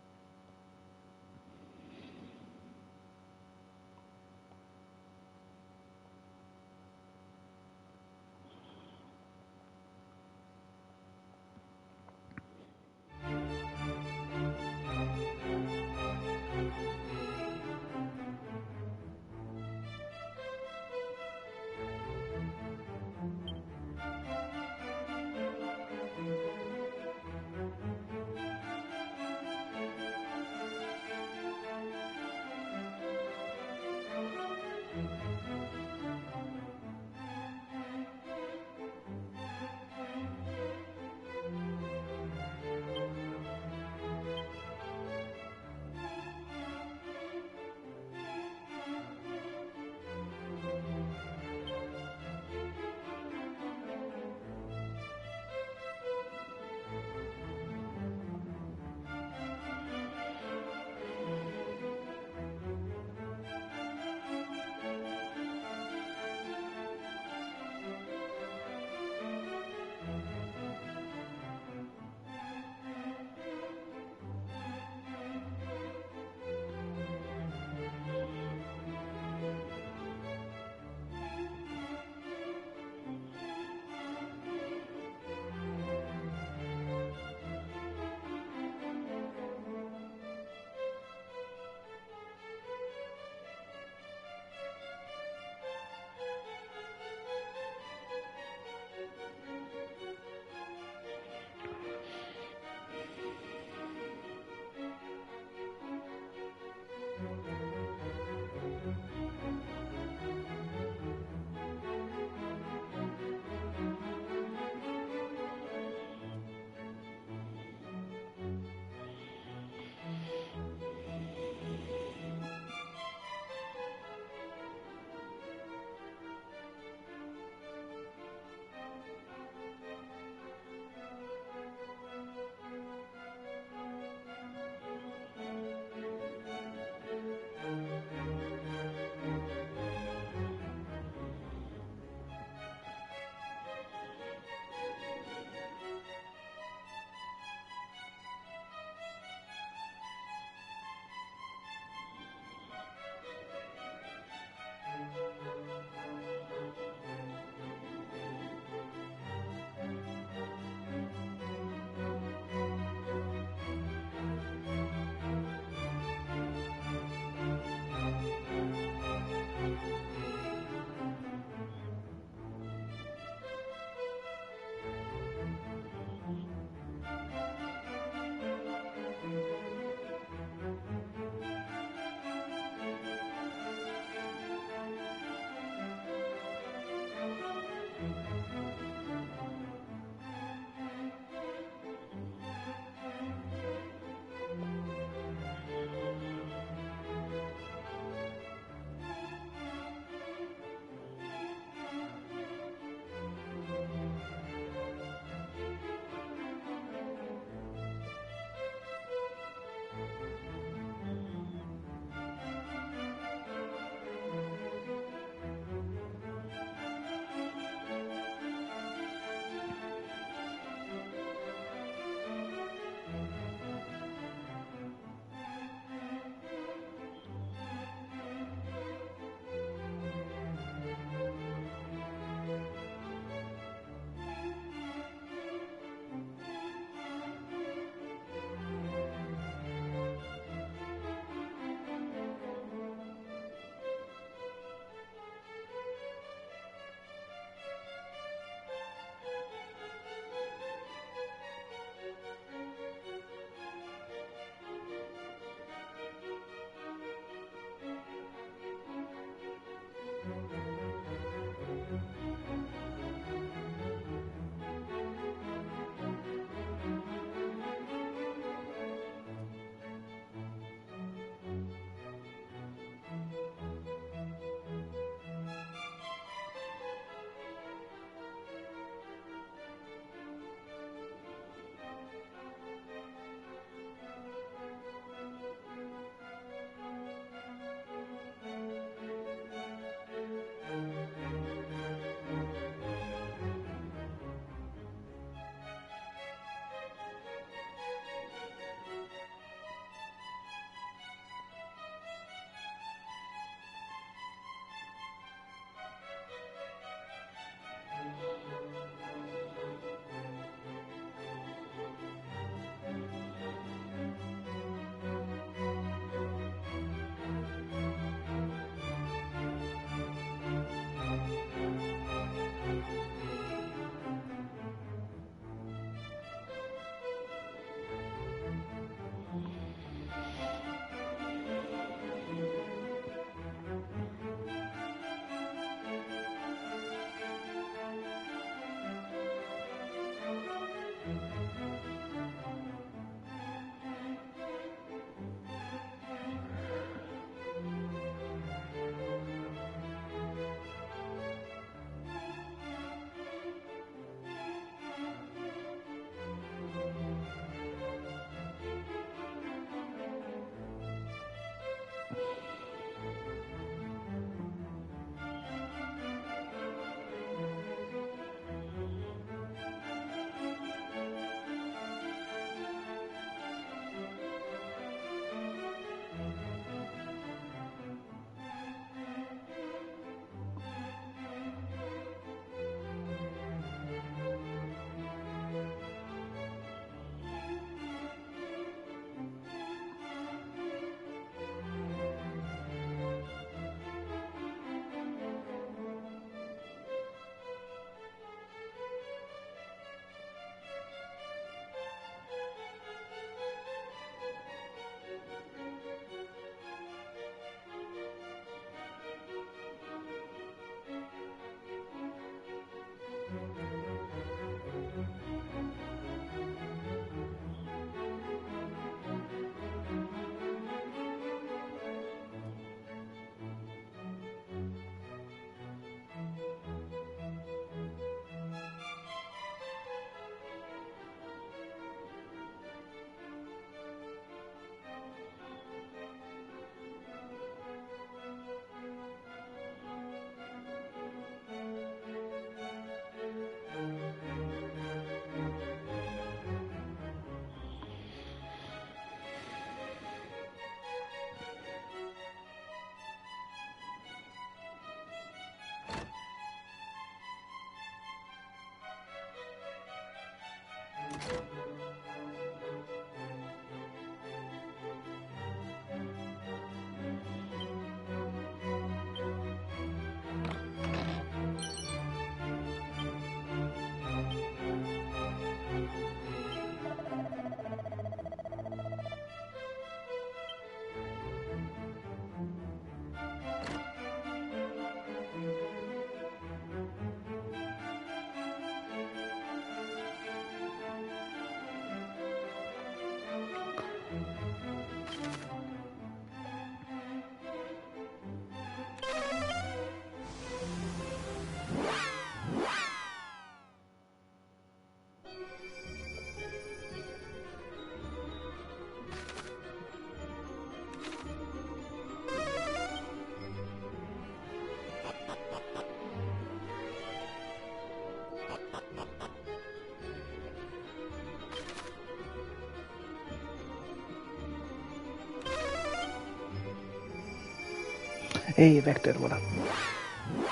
Hey Vector, what up?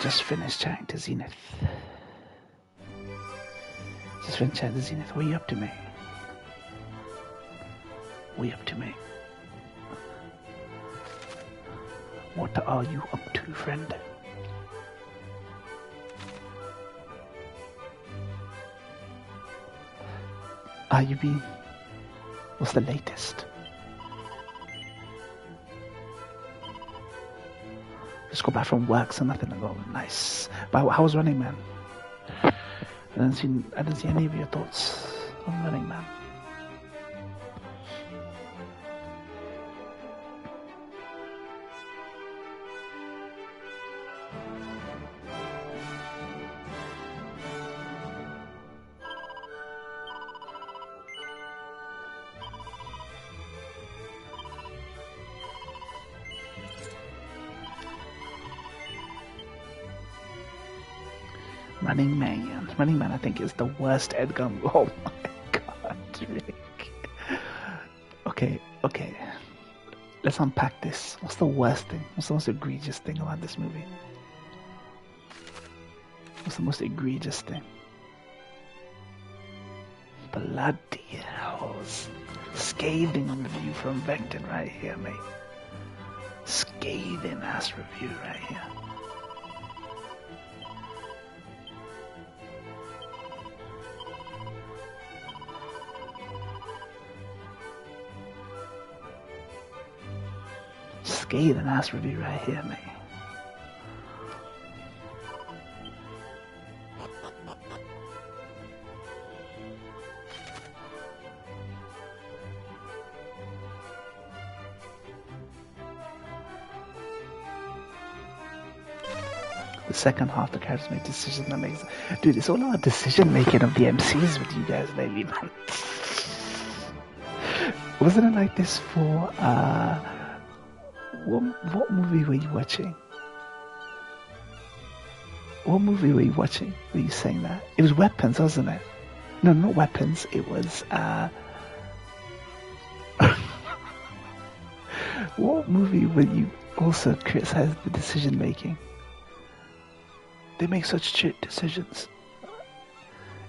Just finished chatting to Zenith. What are you up to, mate? What are you up to, friend? Are you been? What's the latest? Just got back from work, so nothing to go. Nice. But how was Running Man? I didn't see any of your thoughts on Running Man. Running Man, I think, is the worst Edgar. Oh my god, Rick. Okay. Let's unpack this. What's the worst thing? What's the most egregious thing about this movie? What's the most egregious thing? Bloody hells. Scathing review from Vector right here, mate. Scathing ass review right here. Scathing ass review right here, mate. The second half, the characters make decisions that makes... Dude, it's all about decision making of the MCs with you guys lately, man. Wasn't it like this for what movie were you watching? What movie were you watching? Were you saying that? It was Weapons, wasn't it? No, not Weapons. It was what movie were you also criticize the decision making? They make such shit decisions.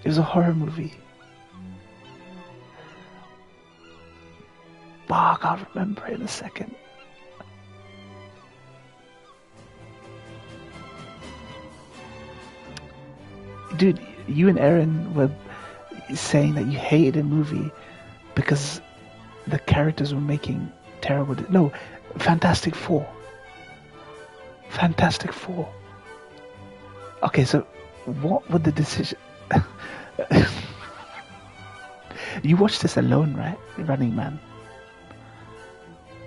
It was a horror movie. Fuck, I'll remember it in a second. Dude, you and Aaron were saying that you hated a movie because the characters were making terrible... No, Fantastic Four. Okay, so what were the decision... You watched this alone, right? Running Man.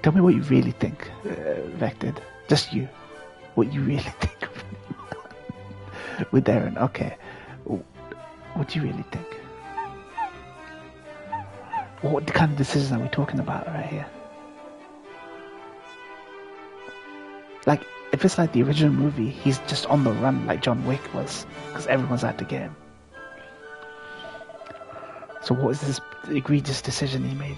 Tell me what you really think, Vector. Just you. What you really think of Running Man. With Aaron, okay. What do you really think? What kind of decisions are we talking about right here? Like, if it's like the original movie, he's just on the run like John Wick was, because everyone's out to get him. So what was this egregious decision he made?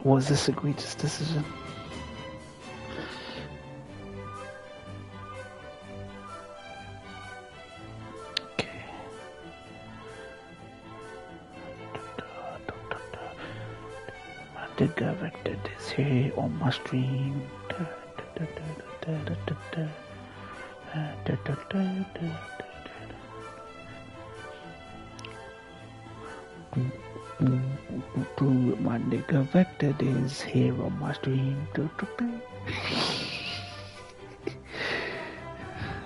What was this egregious decision? Okay. The director is here on my stream. My nigga Vector is here on my stream.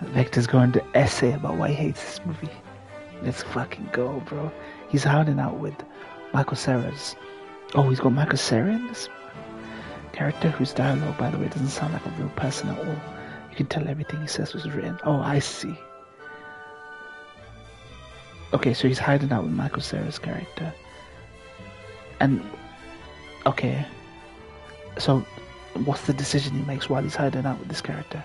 Vector's going to essay about why he hates this movie. Let's fucking go, bro. He's hiding out with Michael Cera's. Oh, he's got Michael Cera in this character whose dialogue, by the way, doesn't sound like a real person at all. You can tell everything he says was written. Oh, I see. Okay, so he's hiding out with Michael Cera's character. And, okay. So, what's the decision he makes while he's hiding out with this character?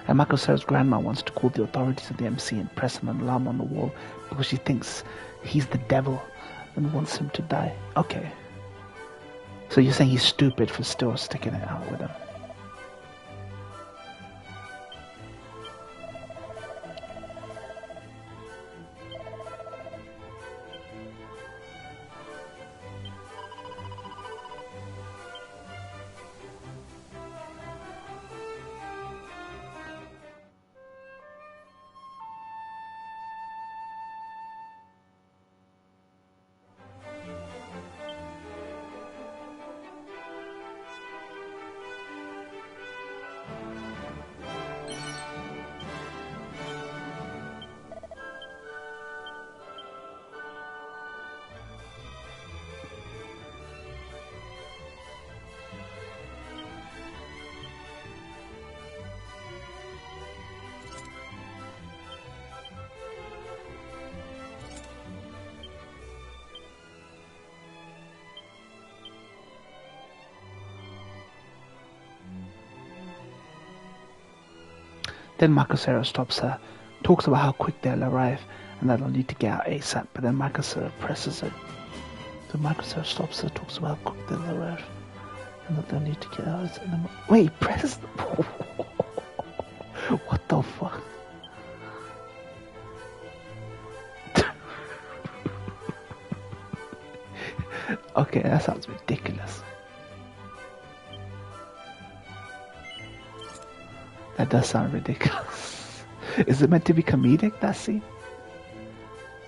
And Michael Cera's grandma wants to call the authorities of the MC and press an alarm on the wall because she thinks he's the devil and wants him to die. Okay. So you're saying he's stupid for still sticking it out with him? Then Michael Cera stops her, talks about how quick they'll arrive and that they'll need to get out ASAP, but then Michael Cera presses her. So Michael Cera stops her, talks about how quick they'll arrive and that they'll need to get out. And then, wait, presses them? What the fuck? Okay, that sounds ridiculous. That does sound ridiculous. Is it meant to be comedic, that scene?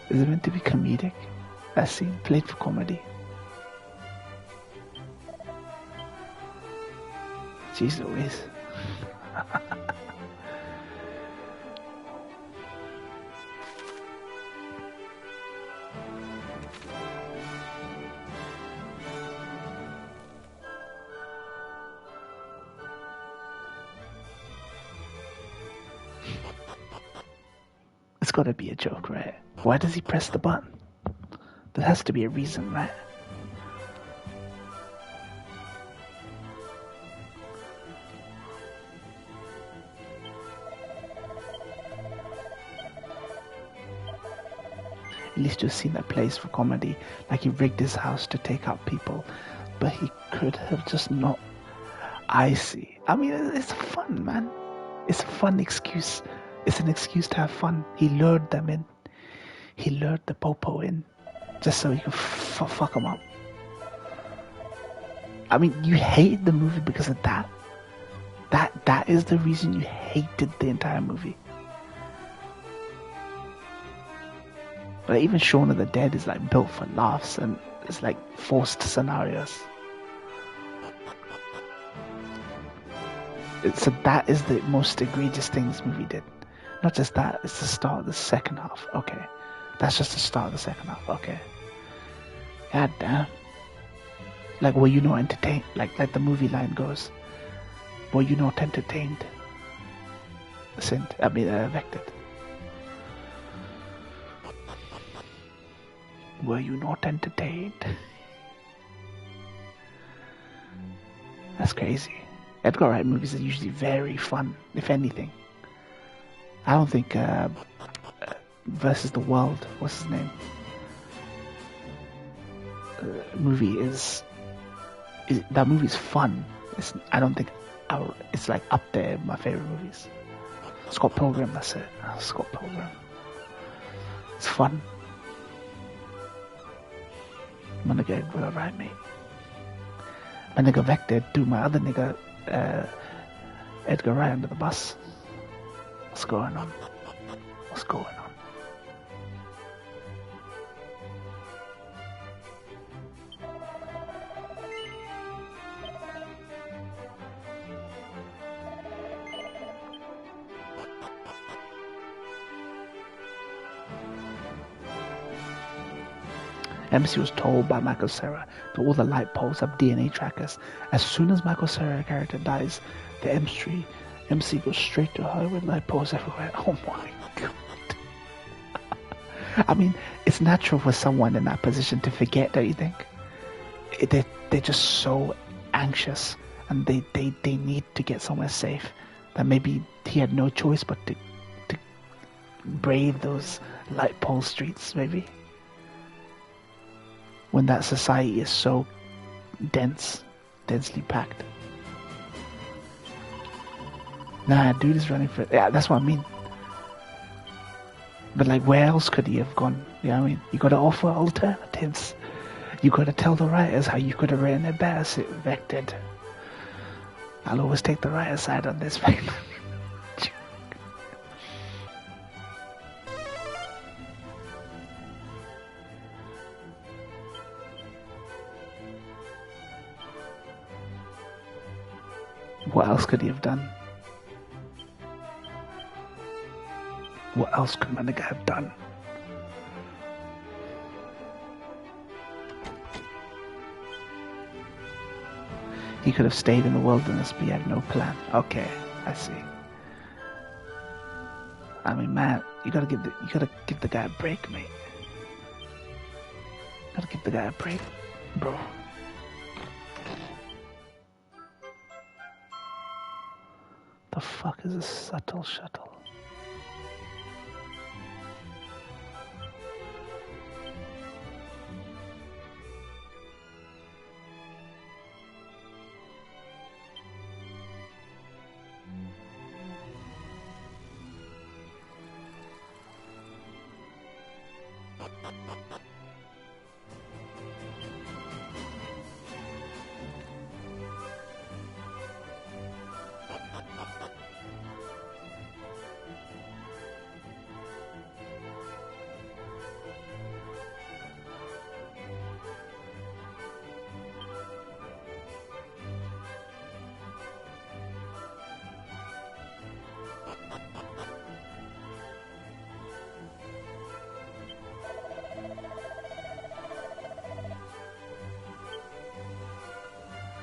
Is it meant to be comedic? That scene played for comedy? Jeez Louise. It's gotta be a joke, right? Why does he press the button? There has to be a reason, right? At least you've seen that place for comedy. Like he rigged his house to take out people, but he could have just not. I see. I mean, it's fun, man. It's a fun excuse. It's an excuse to have fun. He lured them in. He lured the popo in, just so he could fuck them up. I mean, you hate the movie because of that. That is the reason you hated the entire movie. But even Shaun of the Dead is like built for laughs and it's like forced scenarios. So that is the most egregious thing this movie did. Not just that, it's the start of the second half. Okay. That's just the start of the second half. Okay. God damn. Like, were you not entertained? Like the movie line goes. Were you not entertained? Vected. Were you not entertained? That's crazy. Edgar Wright movies are usually very fun, if anything. I don't think Versus the World, what's his name? Movie is that movie's fun. I don't think it's like up there with my favorite movies. Scott Pilgrim, that's it. Scott Pilgrim. It's fun. My nigga Edgar Wright, mate. My nigga Vector do my other nigga Edgar Wright under the bus. What's going on? What's going on? MC was told by Michael Cera that all the light poles have DNA trackers. As soon as Michael Cera character dies, the MC goes straight to her with light poles everywhere. Oh my god. I mean, it's natural for someone in that position to forget, don't you think? They're just so anxious, and they need to get somewhere safe, that maybe he had no choice but to brave those light pole streets, maybe. When that society is so densely packed. Nah, dude is running for... Yeah, that's what I mean. But like, where else could he have gone? You know what I mean? You gotta offer alternatives. You gotta tell the writers how you could have written it better, so vectored. I'll always take the writer side on this, man. What else could he have done? What else could my nigga have done? He could have stayed in the wilderness, but he had no plan. Okay, I see. I mean, man, you gotta give the guy a break, mate. You gotta give the guy a break, bro. The fuck is a subtle shuttle?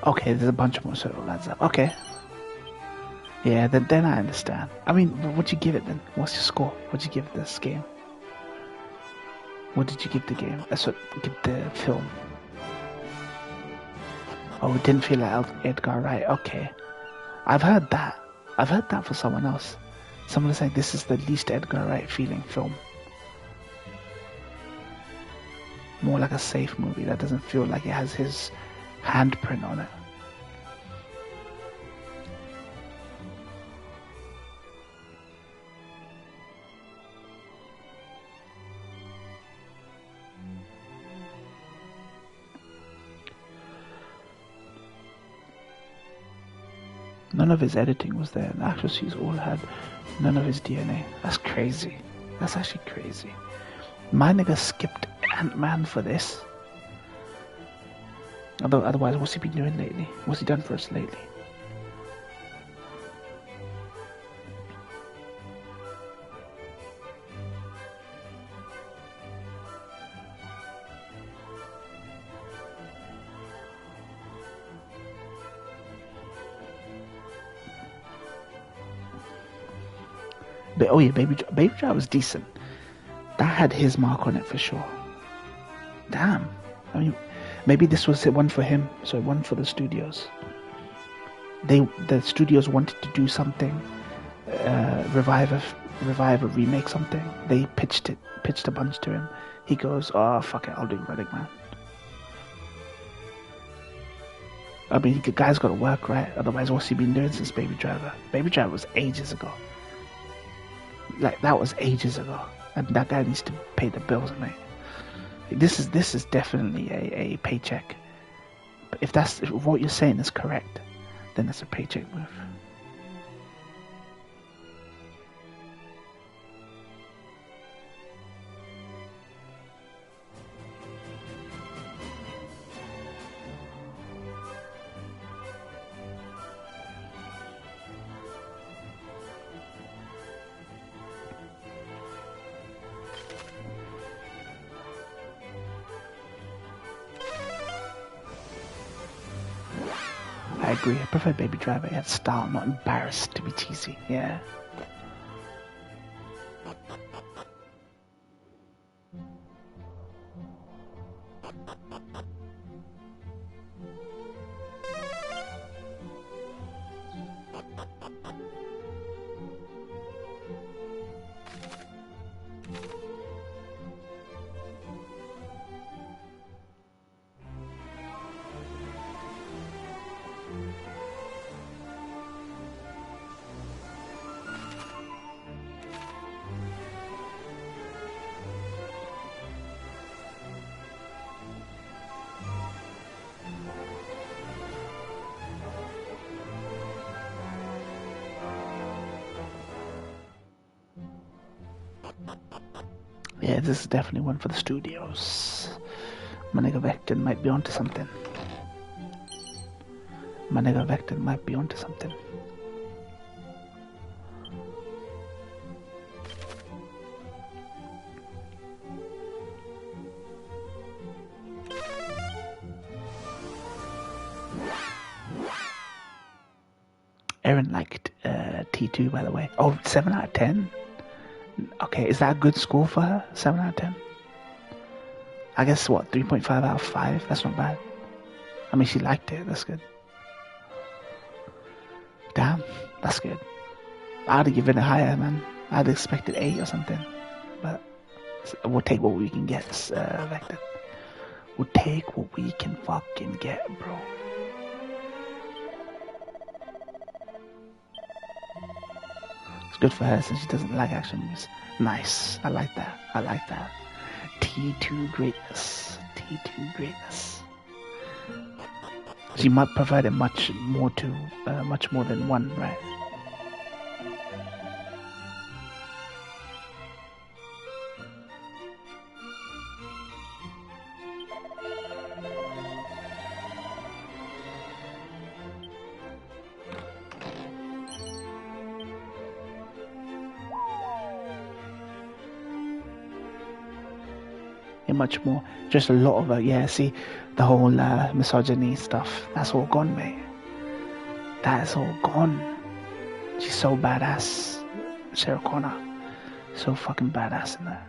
Okay, there's a bunch more, so it adds up. Okay. Yeah, then I understand. I mean, what'd you give it then? What's your score? What'd you give this game? What did you give the game? Give the film. Oh, it didn't feel like Edgar Wright. Okay. I've heard that. I've heard that for someone else. Someone is saying this is the least Edgar Wright feeling film. More like a safe movie that doesn't feel like it has his handprint on it. None of his editing was there, and the accuracies all had none of his DNA. That's crazy. That's actually crazy. My nigga skipped Ant-Man for this. Otherwise, what's he been doing lately? What's he done for us lately? But, oh yeah, Baby Driver was decent. That had his mark on it for sure. Damn. I mean, maybe this was one for him, so one for the studios. The studios wanted to do something, revive a remake something. They pitched a bunch to him. He goes, oh fuck it, I'll do Running Man. I mean, the guy's got to work, right? Otherwise, what's he been doing since Baby Driver? Baby Driver was ages ago. Like, that was ages ago. And that guy needs to pay the bills, mate. This is definitely a paycheck. But if what you're saying is correct, then that's a paycheck move. I agree. I prefer Baby Driver. He had style, not embarrassed to be cheesy. Yeah. Yeah, this is definitely one for the studios. My nigga Vecton might be onto something. My nigga Vecton might be onto something. Aaron liked T2, by the way. Oh, 7 out of 10? Okay, is that a good score for her? 7 out of 10? I guess, what, 3.5 out of 5? That's not bad. I mean, she liked it. That's good. Damn, that's good. I'd have given it higher, man. I'd have expected 8 or something. But we'll take what we can get, Vector. We'll take what we can fucking get, bro. It's good for her since she doesn't like action movies. Nice. I like that. I like that. T2 greatness. T2 greatness. She might provide it much more than one, right? Much more, just a lot of it. Yeah, see, the whole misogyny stuff, that's all gone, mate. That is all gone. She's so badass, Sarah Connor. So fucking badass in that.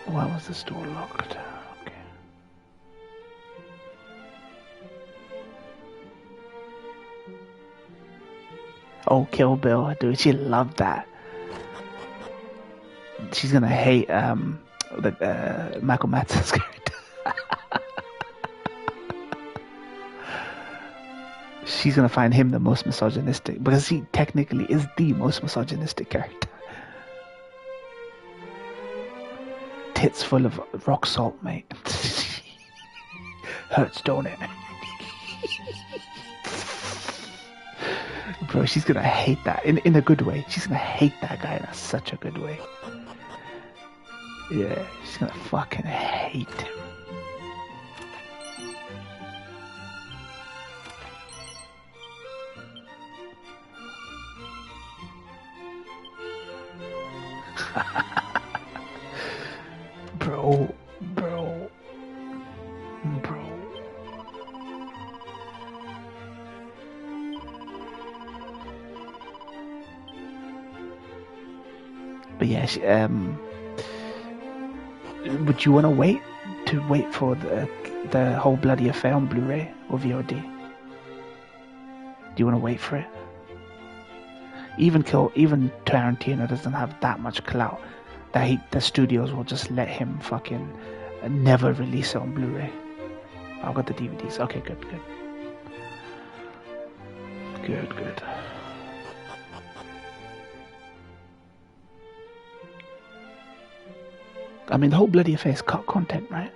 Why was this door locked? Okay. Oh, Kill Bill, dude, she loved that. She's gonna hate Michael Madsen's character. She's gonna find him the most misogynistic because he technically is the most misogynistic character. Tits full of rock salt, mate. Hurts, don't it? Bro, she's gonna hate that in a good way. She's gonna hate that guy in such a good way. Yeah, she's gonna fucking hate him. Bro. But yeah, would you want to wait for the whole bloody affair on Blu-ray or VOD? Do you want to wait for it? Even Tarantino doesn't have that much clout that the studios will just let him fucking never release it on Blu-ray. I've got the DVDs. Okay, good. I mean, the whole bloody affair is cut content, right?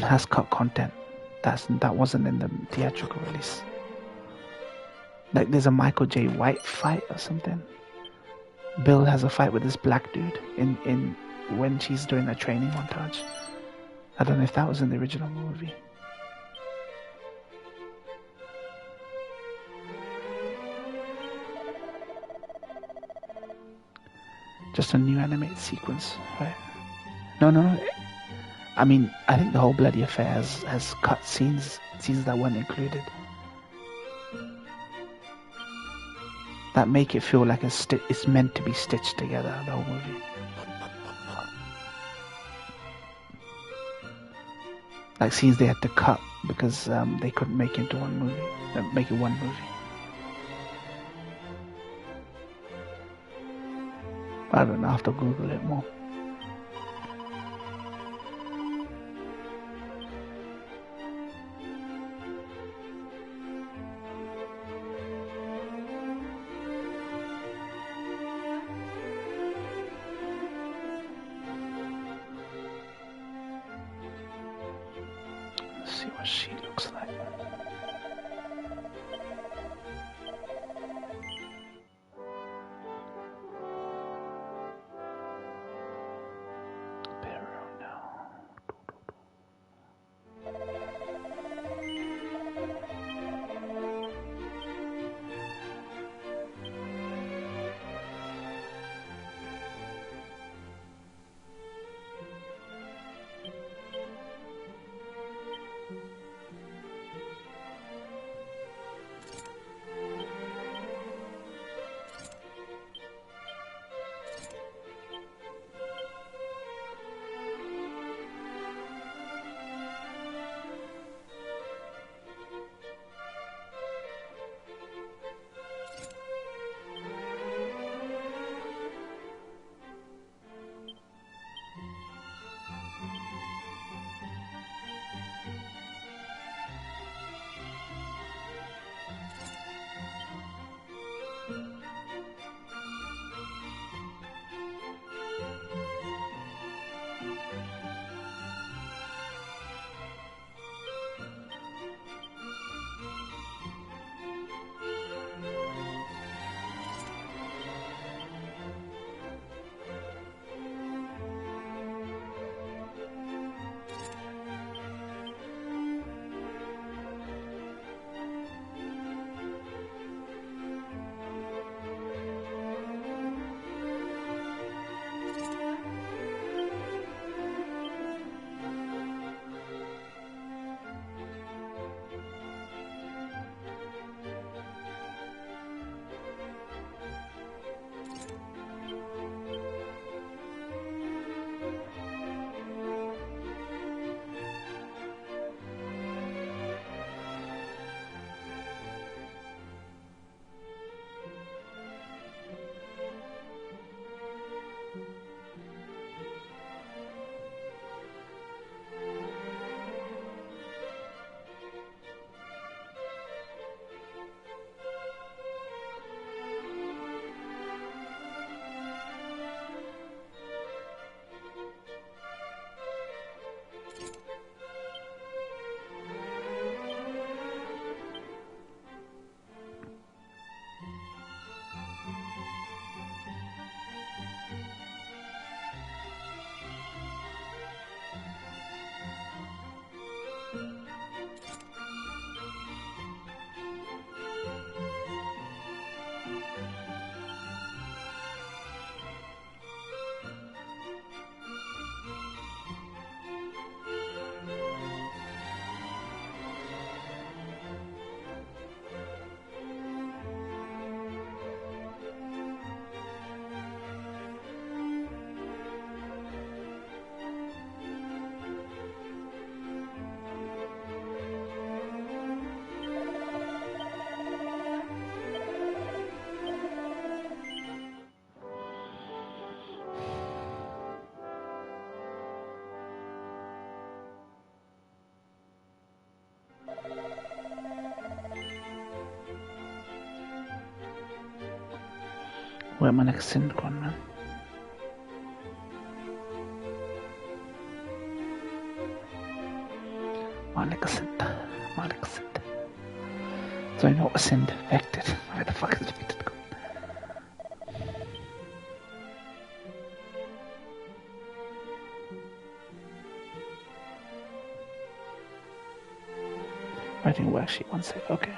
Has cut content. That wasn't in the theatrical release. Like, there's a Michael J. White fight or something. Bill has a fight with this black dude in when she's doing a training montage. I don't know if that was in the original movie. Just a new animated sequence, right? No. I mean, I think the whole bloody affair has cut scenes that weren't included. That make it feel like it's meant to be stitched together, the whole movie. Like scenes they had to cut because they couldn't make it into one movie. Make it one movie. I don't know, I have to Google it more. Let's see what she looks like. Where my next scene gone, man? Magnificent. So I know what send vector. Where the fuck is vector gone? Writing worksheet, one sec, okay.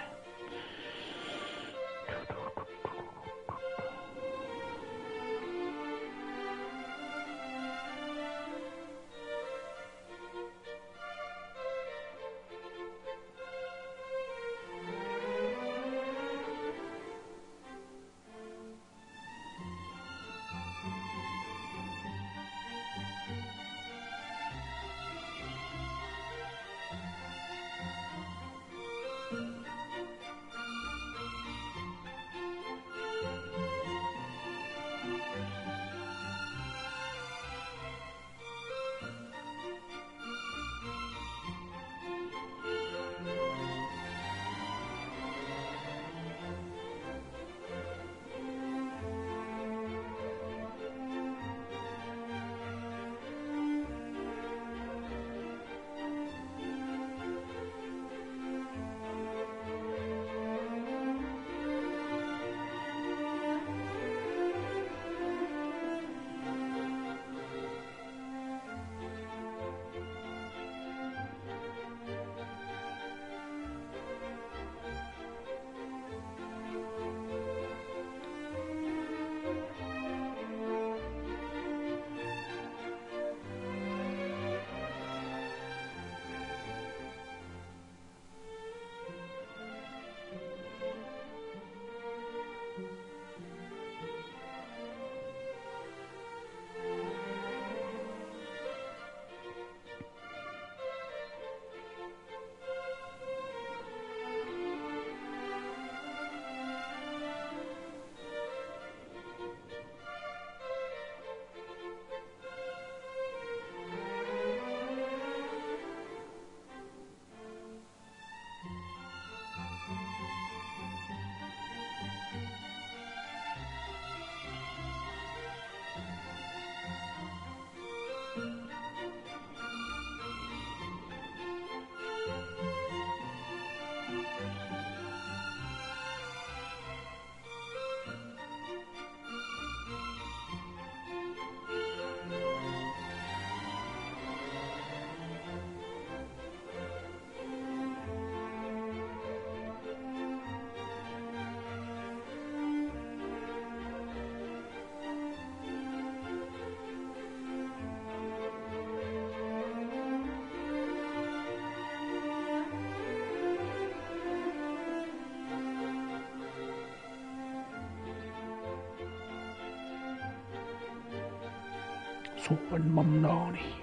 Soren Mamnani.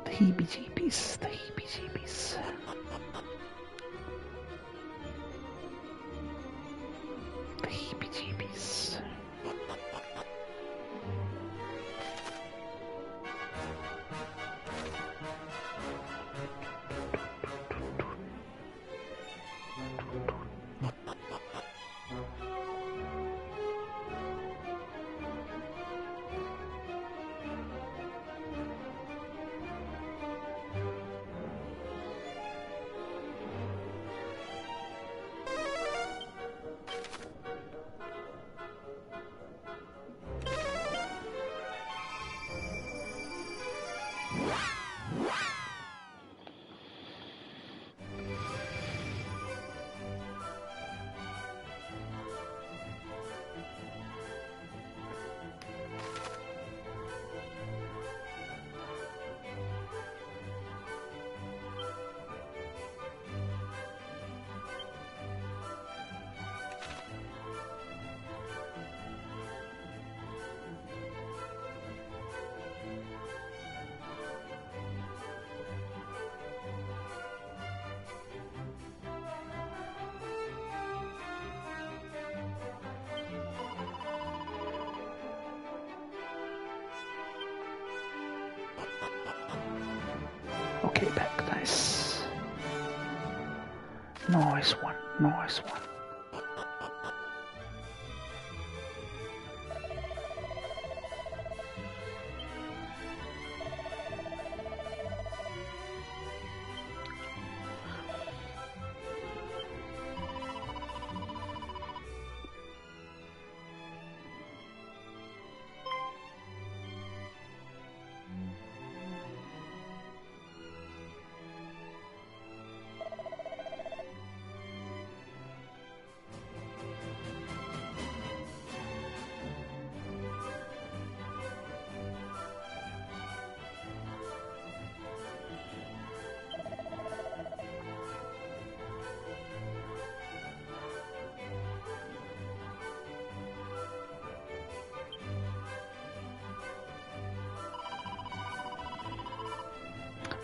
The heebie-jeebies, the heebie-jeebies. The heebie-jeebies. Okay, back, nice. Nice one, nice one.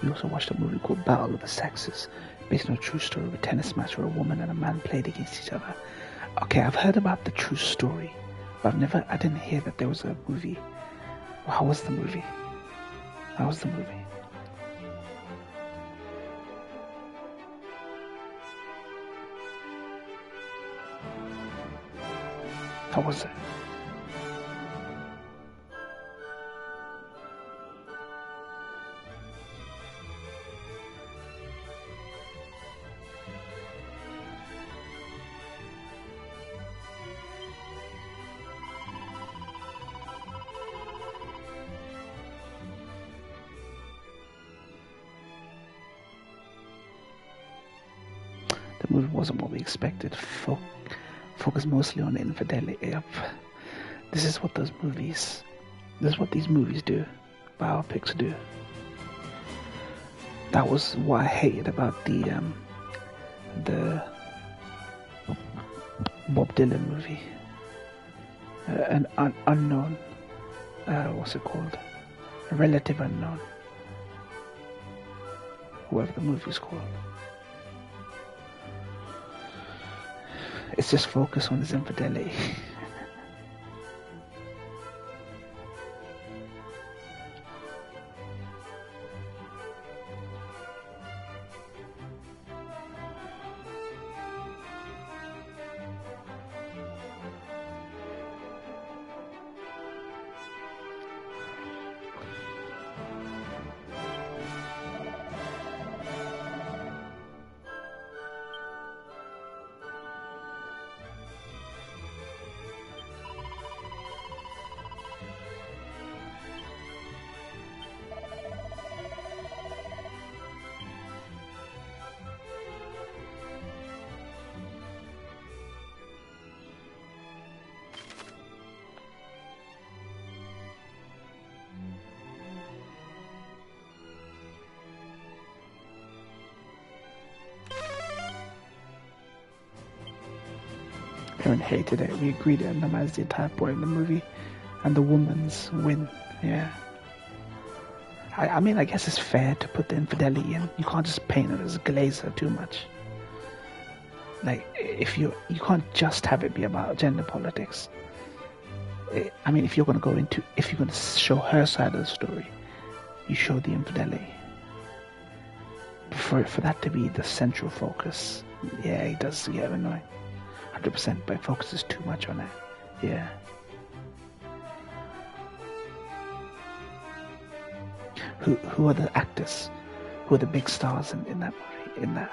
We also watched a movie called Battle of the Sexes, based on a true story of a tennis match where a woman and a man played against each other. Okay, I've heard about the true story, but I didn't hear that there was a movie. Well, how was the movie? How was the movie? How was it? The movie wasn't what we expected. Focus mostly on infidelity. Yep. This is what these movies do. Biopics do. That was what I hated about the Bob Dylan movie. An unknown. What's it called? A relative unknown. Whoever the movie's called. It's just focused on his infidelity. Everyone hated it. We agreed it minimized the entire point of the movie and the woman's win. Yeah. I mean, I guess it's fair to put the infidelity in. You can't just paint it as a glazer too much. Like, if you can't just have it be about gender politics. I mean, if you're going to show her side of the story, you show the infidelity. For that to be the central focus, yeah, it does get annoying. 100%, but it focuses too much on it. Yeah. Who are the actors? Who are the big stars in that movie? In that.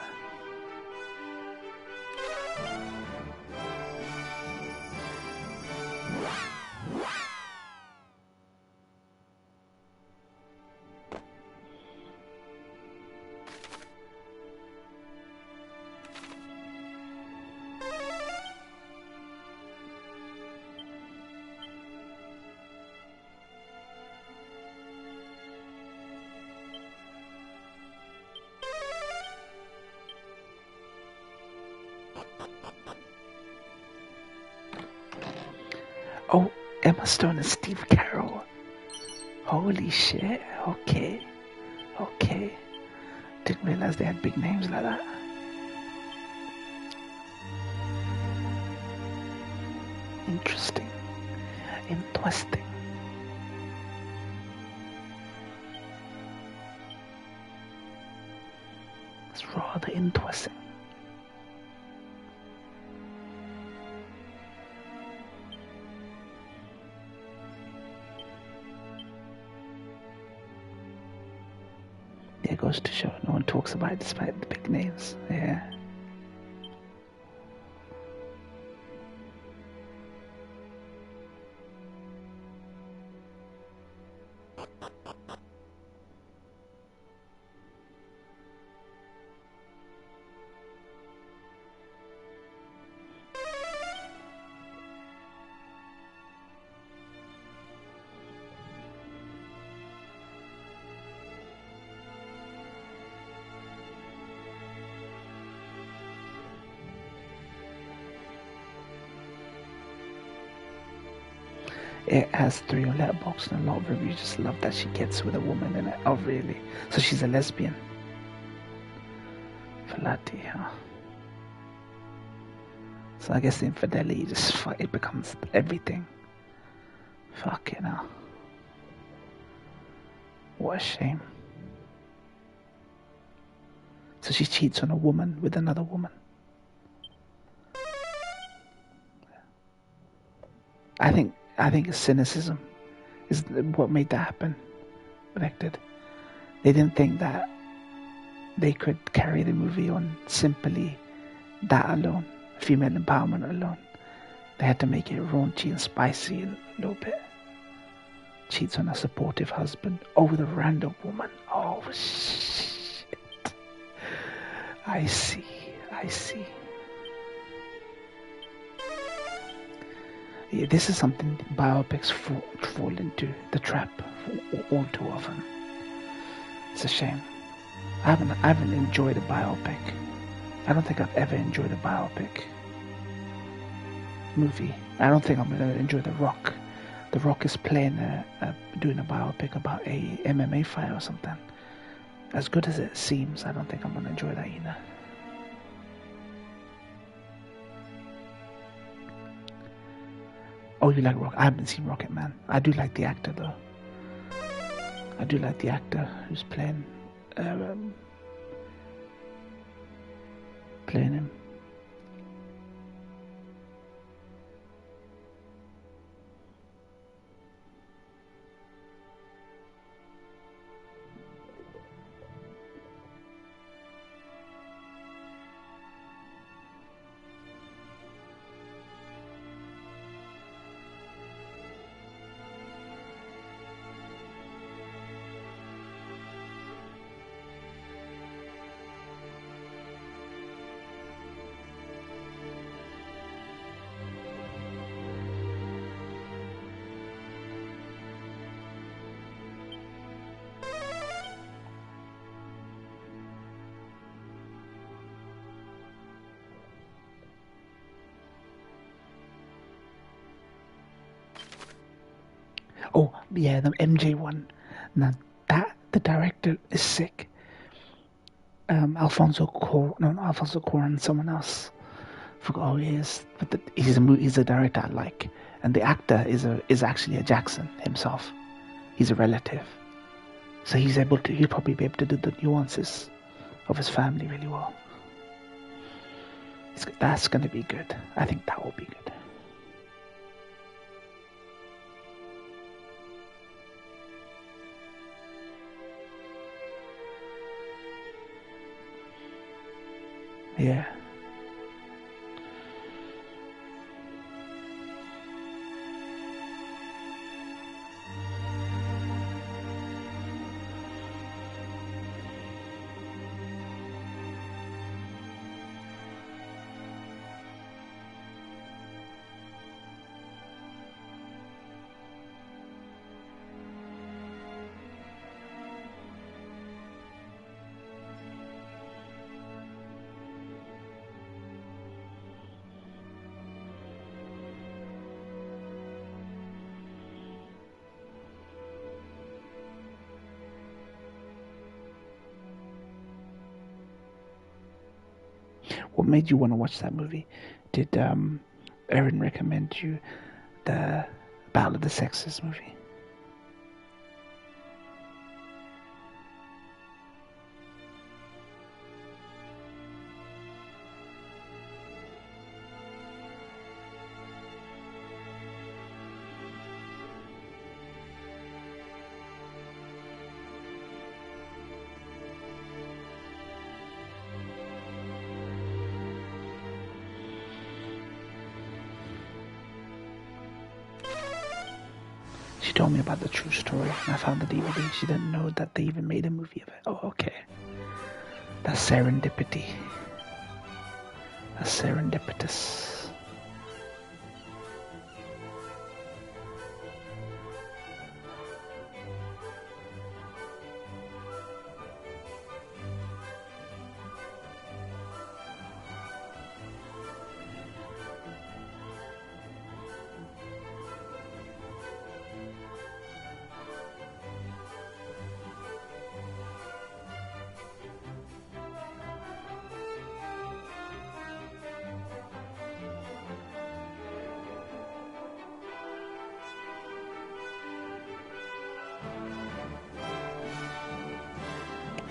Oh, Emma Stone and Steve Carell. Holy shit. Okay. Didn't realize they had big names like that. Interesting. It's rather interesting. It goes to show no one talks about it despite the big names. Yeah. It has 3 on Letterboxd, and a lot of reviews just love that she gets with a woman in it. Oh, really? So she's a lesbian. Bloody hell. So I guess the infidelity it becomes everything. Fucking hell. What a shame. So she cheats on a woman with another woman. I think it's cynicism is what made that happen. Connected. They didn't think that they could carry the movie on simply that alone, female empowerment alone. They had to make it raunchy and spicy a little bit. Cheats on a supportive husband with a random woman. Oh shit. I see. Yeah, this is something biopics fall into the trap all too often. It's a shame. I haven't enjoyed a biopic. I don't think I've ever enjoyed a biopic movie. I don't think I'm gonna enjoy The Rock. The Rock is doing a biopic about a MMA fight or something. As good as it seems, I don't think I'm gonna enjoy that either. Oh, you like Rock? I haven't seen Rocket Man. I do like the actor though. I do like the actor who's playing him. Oh, yeah, the MJ one. Now, the director is sick. Alfonso Cuarón, someone else. Forgot who he is. But he's a director I like. And the actor is actually a Jackson himself. He's a relative. So he'll probably be able to do the nuances of his family really well. That's going to be good. I think that will be good. Yeah. What made you want to watch that movie? Did Erin recommend you the Battle of the Sexes movie? She told me about the true story, and I found the DVD. She didn't know that they even made a movie of it. Oh, okay. That's serendipity. That's serendipitous.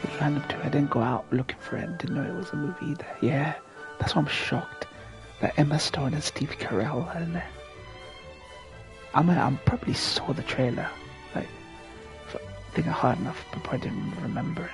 It was random too. I didn't go out looking for it. Didn't know it was a movie either. Yeah, that's why I'm shocked that Emma Stone and Steve Carell are in there. I probably saw the trailer, like, thinking hard enough, but probably didn't remember it.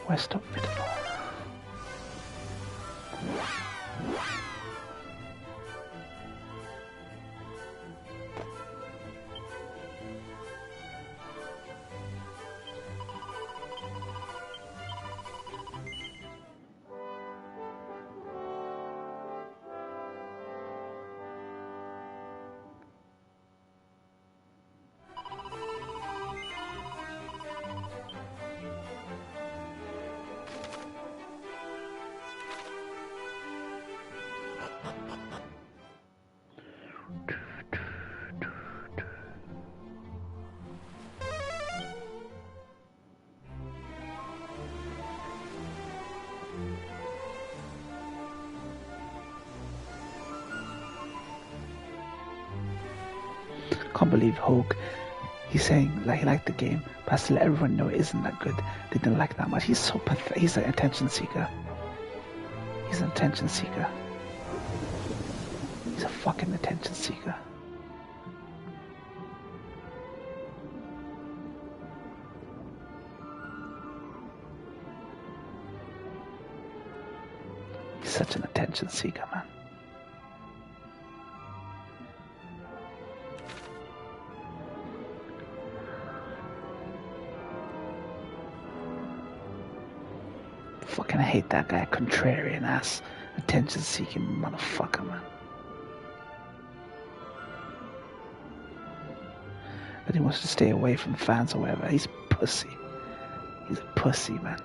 West of Beautiful. Can't believe Hulk. He's saying like he liked the game, but has to let everyone know it isn't that good. They didn't like it that much. He's so pathetic. He's an attention seeker. He's an attention seeker. He's a fucking attention seeker. He's such an attention seeker, man. Fucking hate that guy, contrarian ass, attention seeking motherfucker, man. But he wants to stay away from fans or whatever. He's pussy. He's a pussy, man.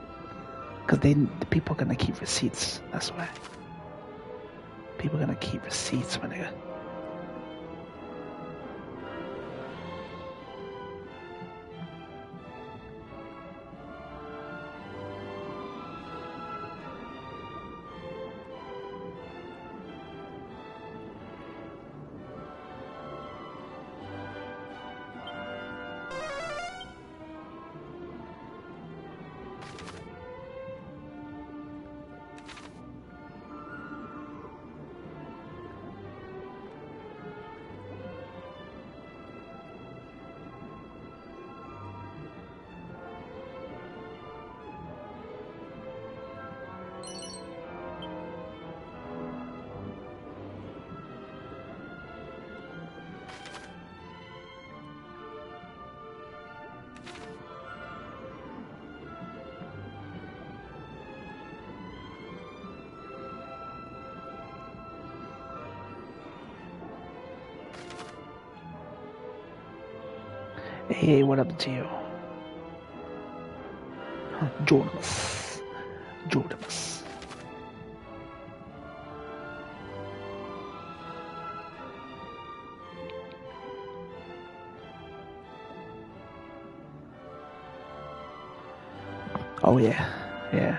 Because the people are gonna keep receipts. That's why. People are gonna keep receipts when they. Hey, what up, Gio? Jordamus. Jordamus. Oh, yeah. Yeah.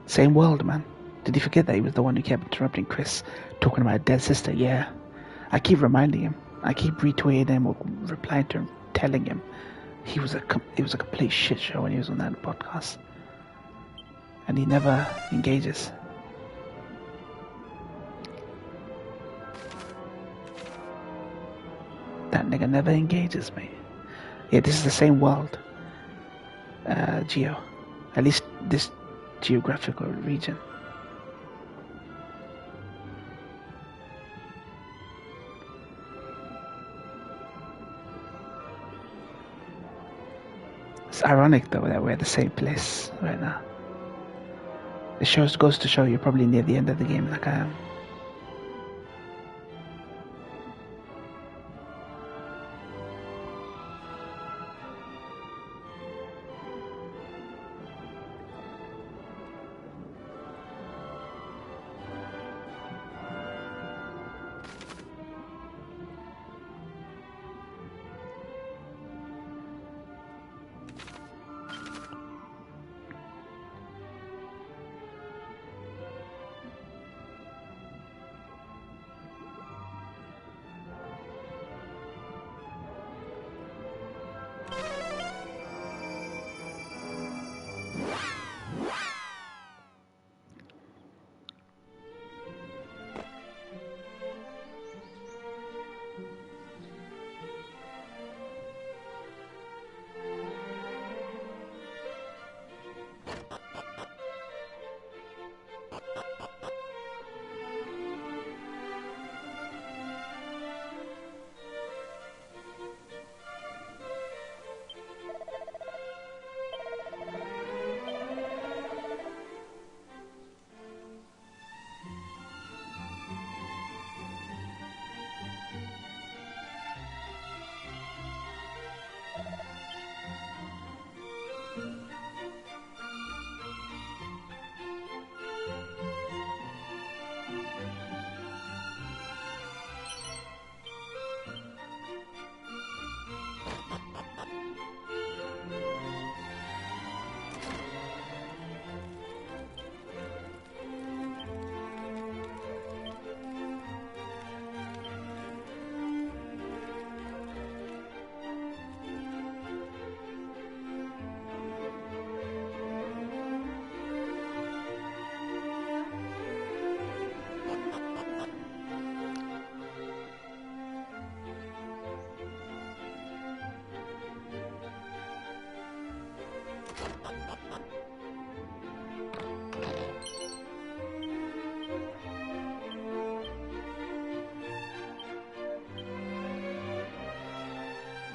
Same world, man. Did he forget that he was the one who kept interrupting Chris talking about dead sister? Yeah. I keep reminding him. I keep retweeting him or replying to him, telling him it was a complete shit show when he was on that podcast. And he never engages. That nigga never engages, mate. Yeah, this is the same world. Geo. At least this geographical region. It's ironic though that we're at the same place right now. It goes to show you're probably near the end of the game like I am.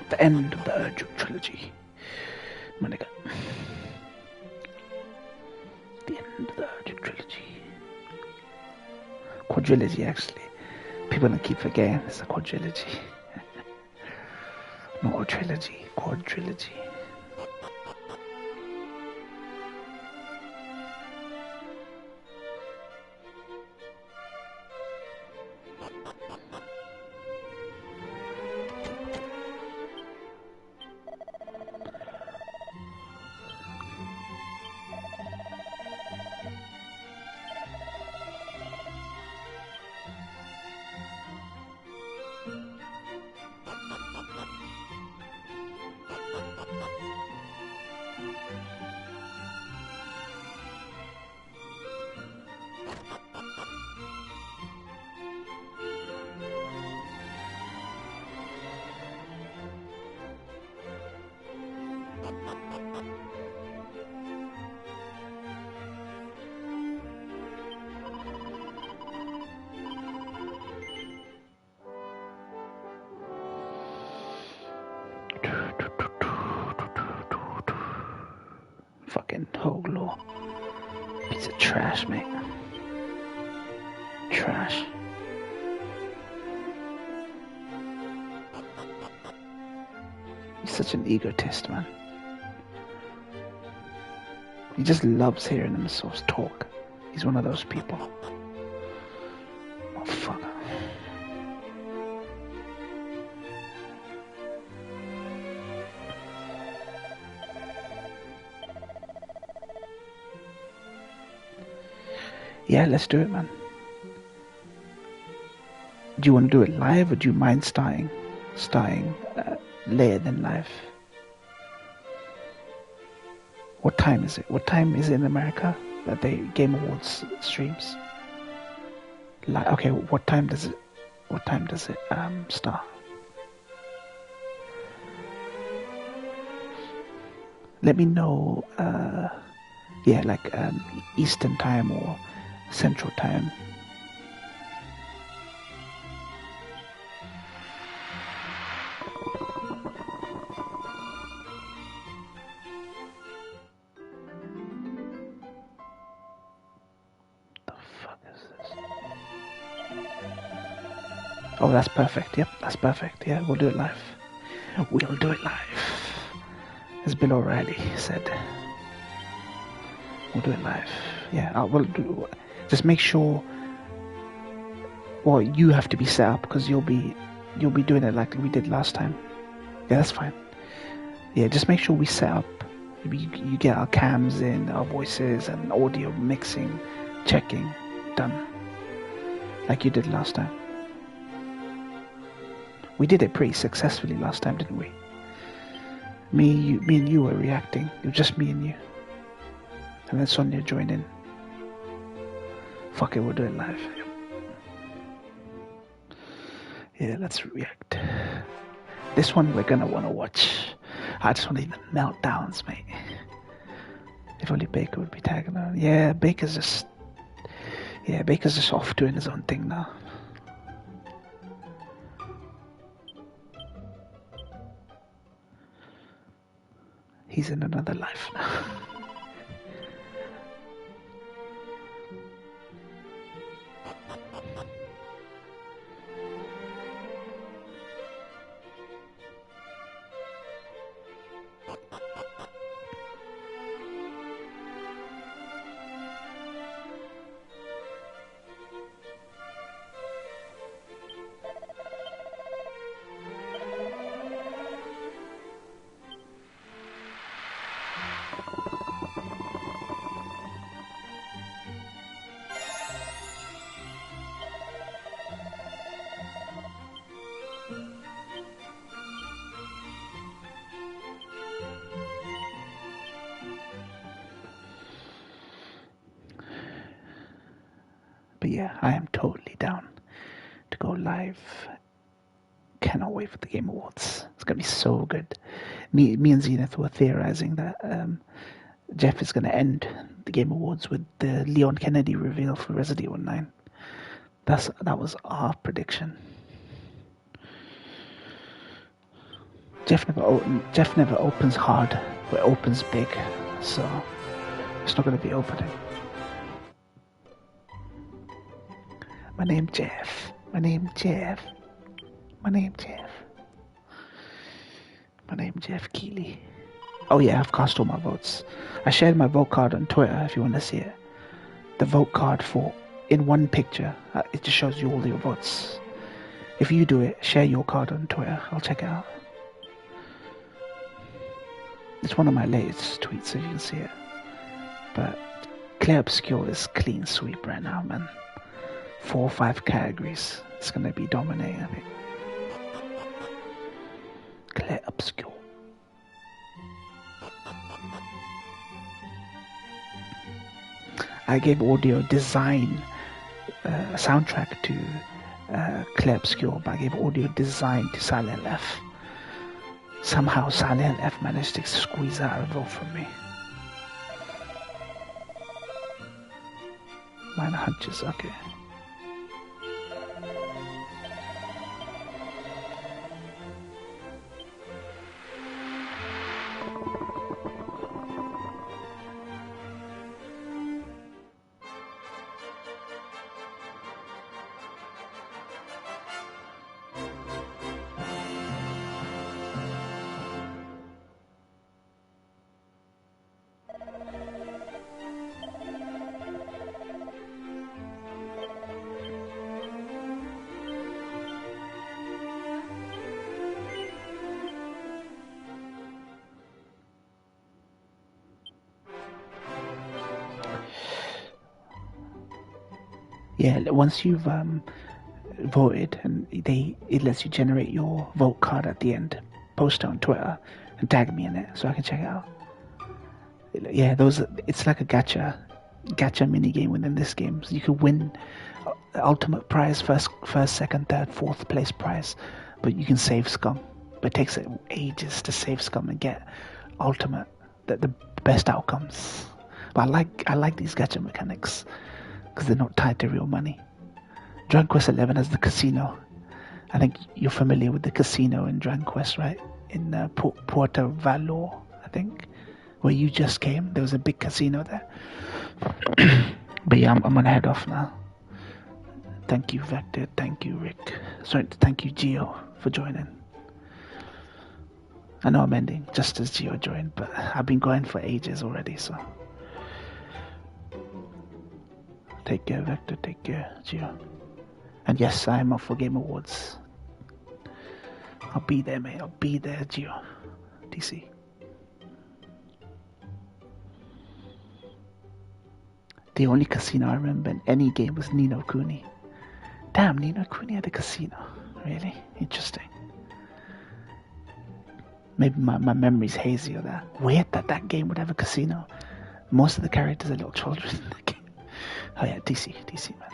The end of the Urge trilogy. My nigga. The end of the Urge trilogy. Quadrilogy, actually. People don't keep forgetting it's a quadrilogy. Not a trilogy, quadrilogy. Fucking Hoglaw. Piece of trash, mate. Trash. He's such an egotist, man. He just loves hearing himself talk. He's one of those people. Oh, fuck. Yeah, let's do it, man. Do you want to do it live, or do you mind starting later than live? What time is it? What time is it in America that they Game Awards streams? Okay, what time does it start? Let me know. Yeah, like Eastern time or Central time. Oh, that's perfect. Yep, that's perfect. Yeah, we'll do it live. We'll do it live. As Bill O'Reilly said. We'll do it live. Yeah, just make sure. Well, you have to be set up because you'll be doing it like we did last time. Yeah, that's fine. Yeah, just make sure we set up. You get our cams in, our voices and audio mixing, checking, done. Like you did last time. We did it pretty successfully last time, didn't we? Me and you were reacting. It was just me and you. And then Sonia joined in. Fuck it, we'll do it live. Yeah, let's react. This one we're gonna wanna watch. I just want to hear the meltdowns, mate. If only Baker would be tagging on. Yeah, Baker's just off doing his own thing now. He's in another life now. But yeah, I am totally down to go live. Cannot wait for the Game Awards. It's gonna be so good. Me and Zenith were theorizing that Jeff is gonna end the Game Awards with the Leon Kennedy reveal for Resident Evil 9. That was our prediction. Jeff never opens hard, but opens big, so it's not gonna be opening. My name Jeff. My name Jeff. My name Jeff. My name Jeff Keighley. Oh yeah, I've cast all my votes. I shared my vote card on Twitter if you want to see it. The vote card for in one picture. It just shows you all your votes. If you do it, share your card on Twitter. I'll check it out. It's one of my latest tweets, so you can see it. But Clear Obscure is clean sweep right now, man. 4 or 5 categories. It's gonna be dominating, I think. Clear Obscure. I gave audio design soundtrack to Clear Obscure, but I gave audio design to Silent F. Somehow Silent F managed to squeeze out a vote from me. Minor hunches, okay. Yeah, once you've voted, and it lets you generate your vote card at the end. Post it on Twitter and tag me in it so I can check it out. Yeah, it's like a gacha mini game within this game. So you could win the ultimate prize, first, second, third, fourth place prize, but you can save scum. But it takes ages to save scum and get ultimate, the best outcomes. But I like these gacha mechanics because they're not tied to real money. Dragon Quest 11 has the casino. I think you're familiar with the casino in Dragon Quest, right? In Puerto Valor, I think, where you just came. There was a big casino there. But yeah, I'm gonna head off now. Thank you, Vector. Thank you, Rick. Sorry, thank you, Gio, for joining. I know I'm ending just as Gio joined, but I've been going for ages already, so. Take care, Vector. Take care, Gio. And yes, I'm up for Game Awards. I'll be there, mate. I'll be there, Gio. DC. The only casino I remember in any game was Ni no Kuni. Damn, Ni no Kuni had a casino. Really? Interesting. Maybe my memory's hazy or that. Weird that game would have a casino. Most of the characters are little children in the game. Oh yeah, DC, man.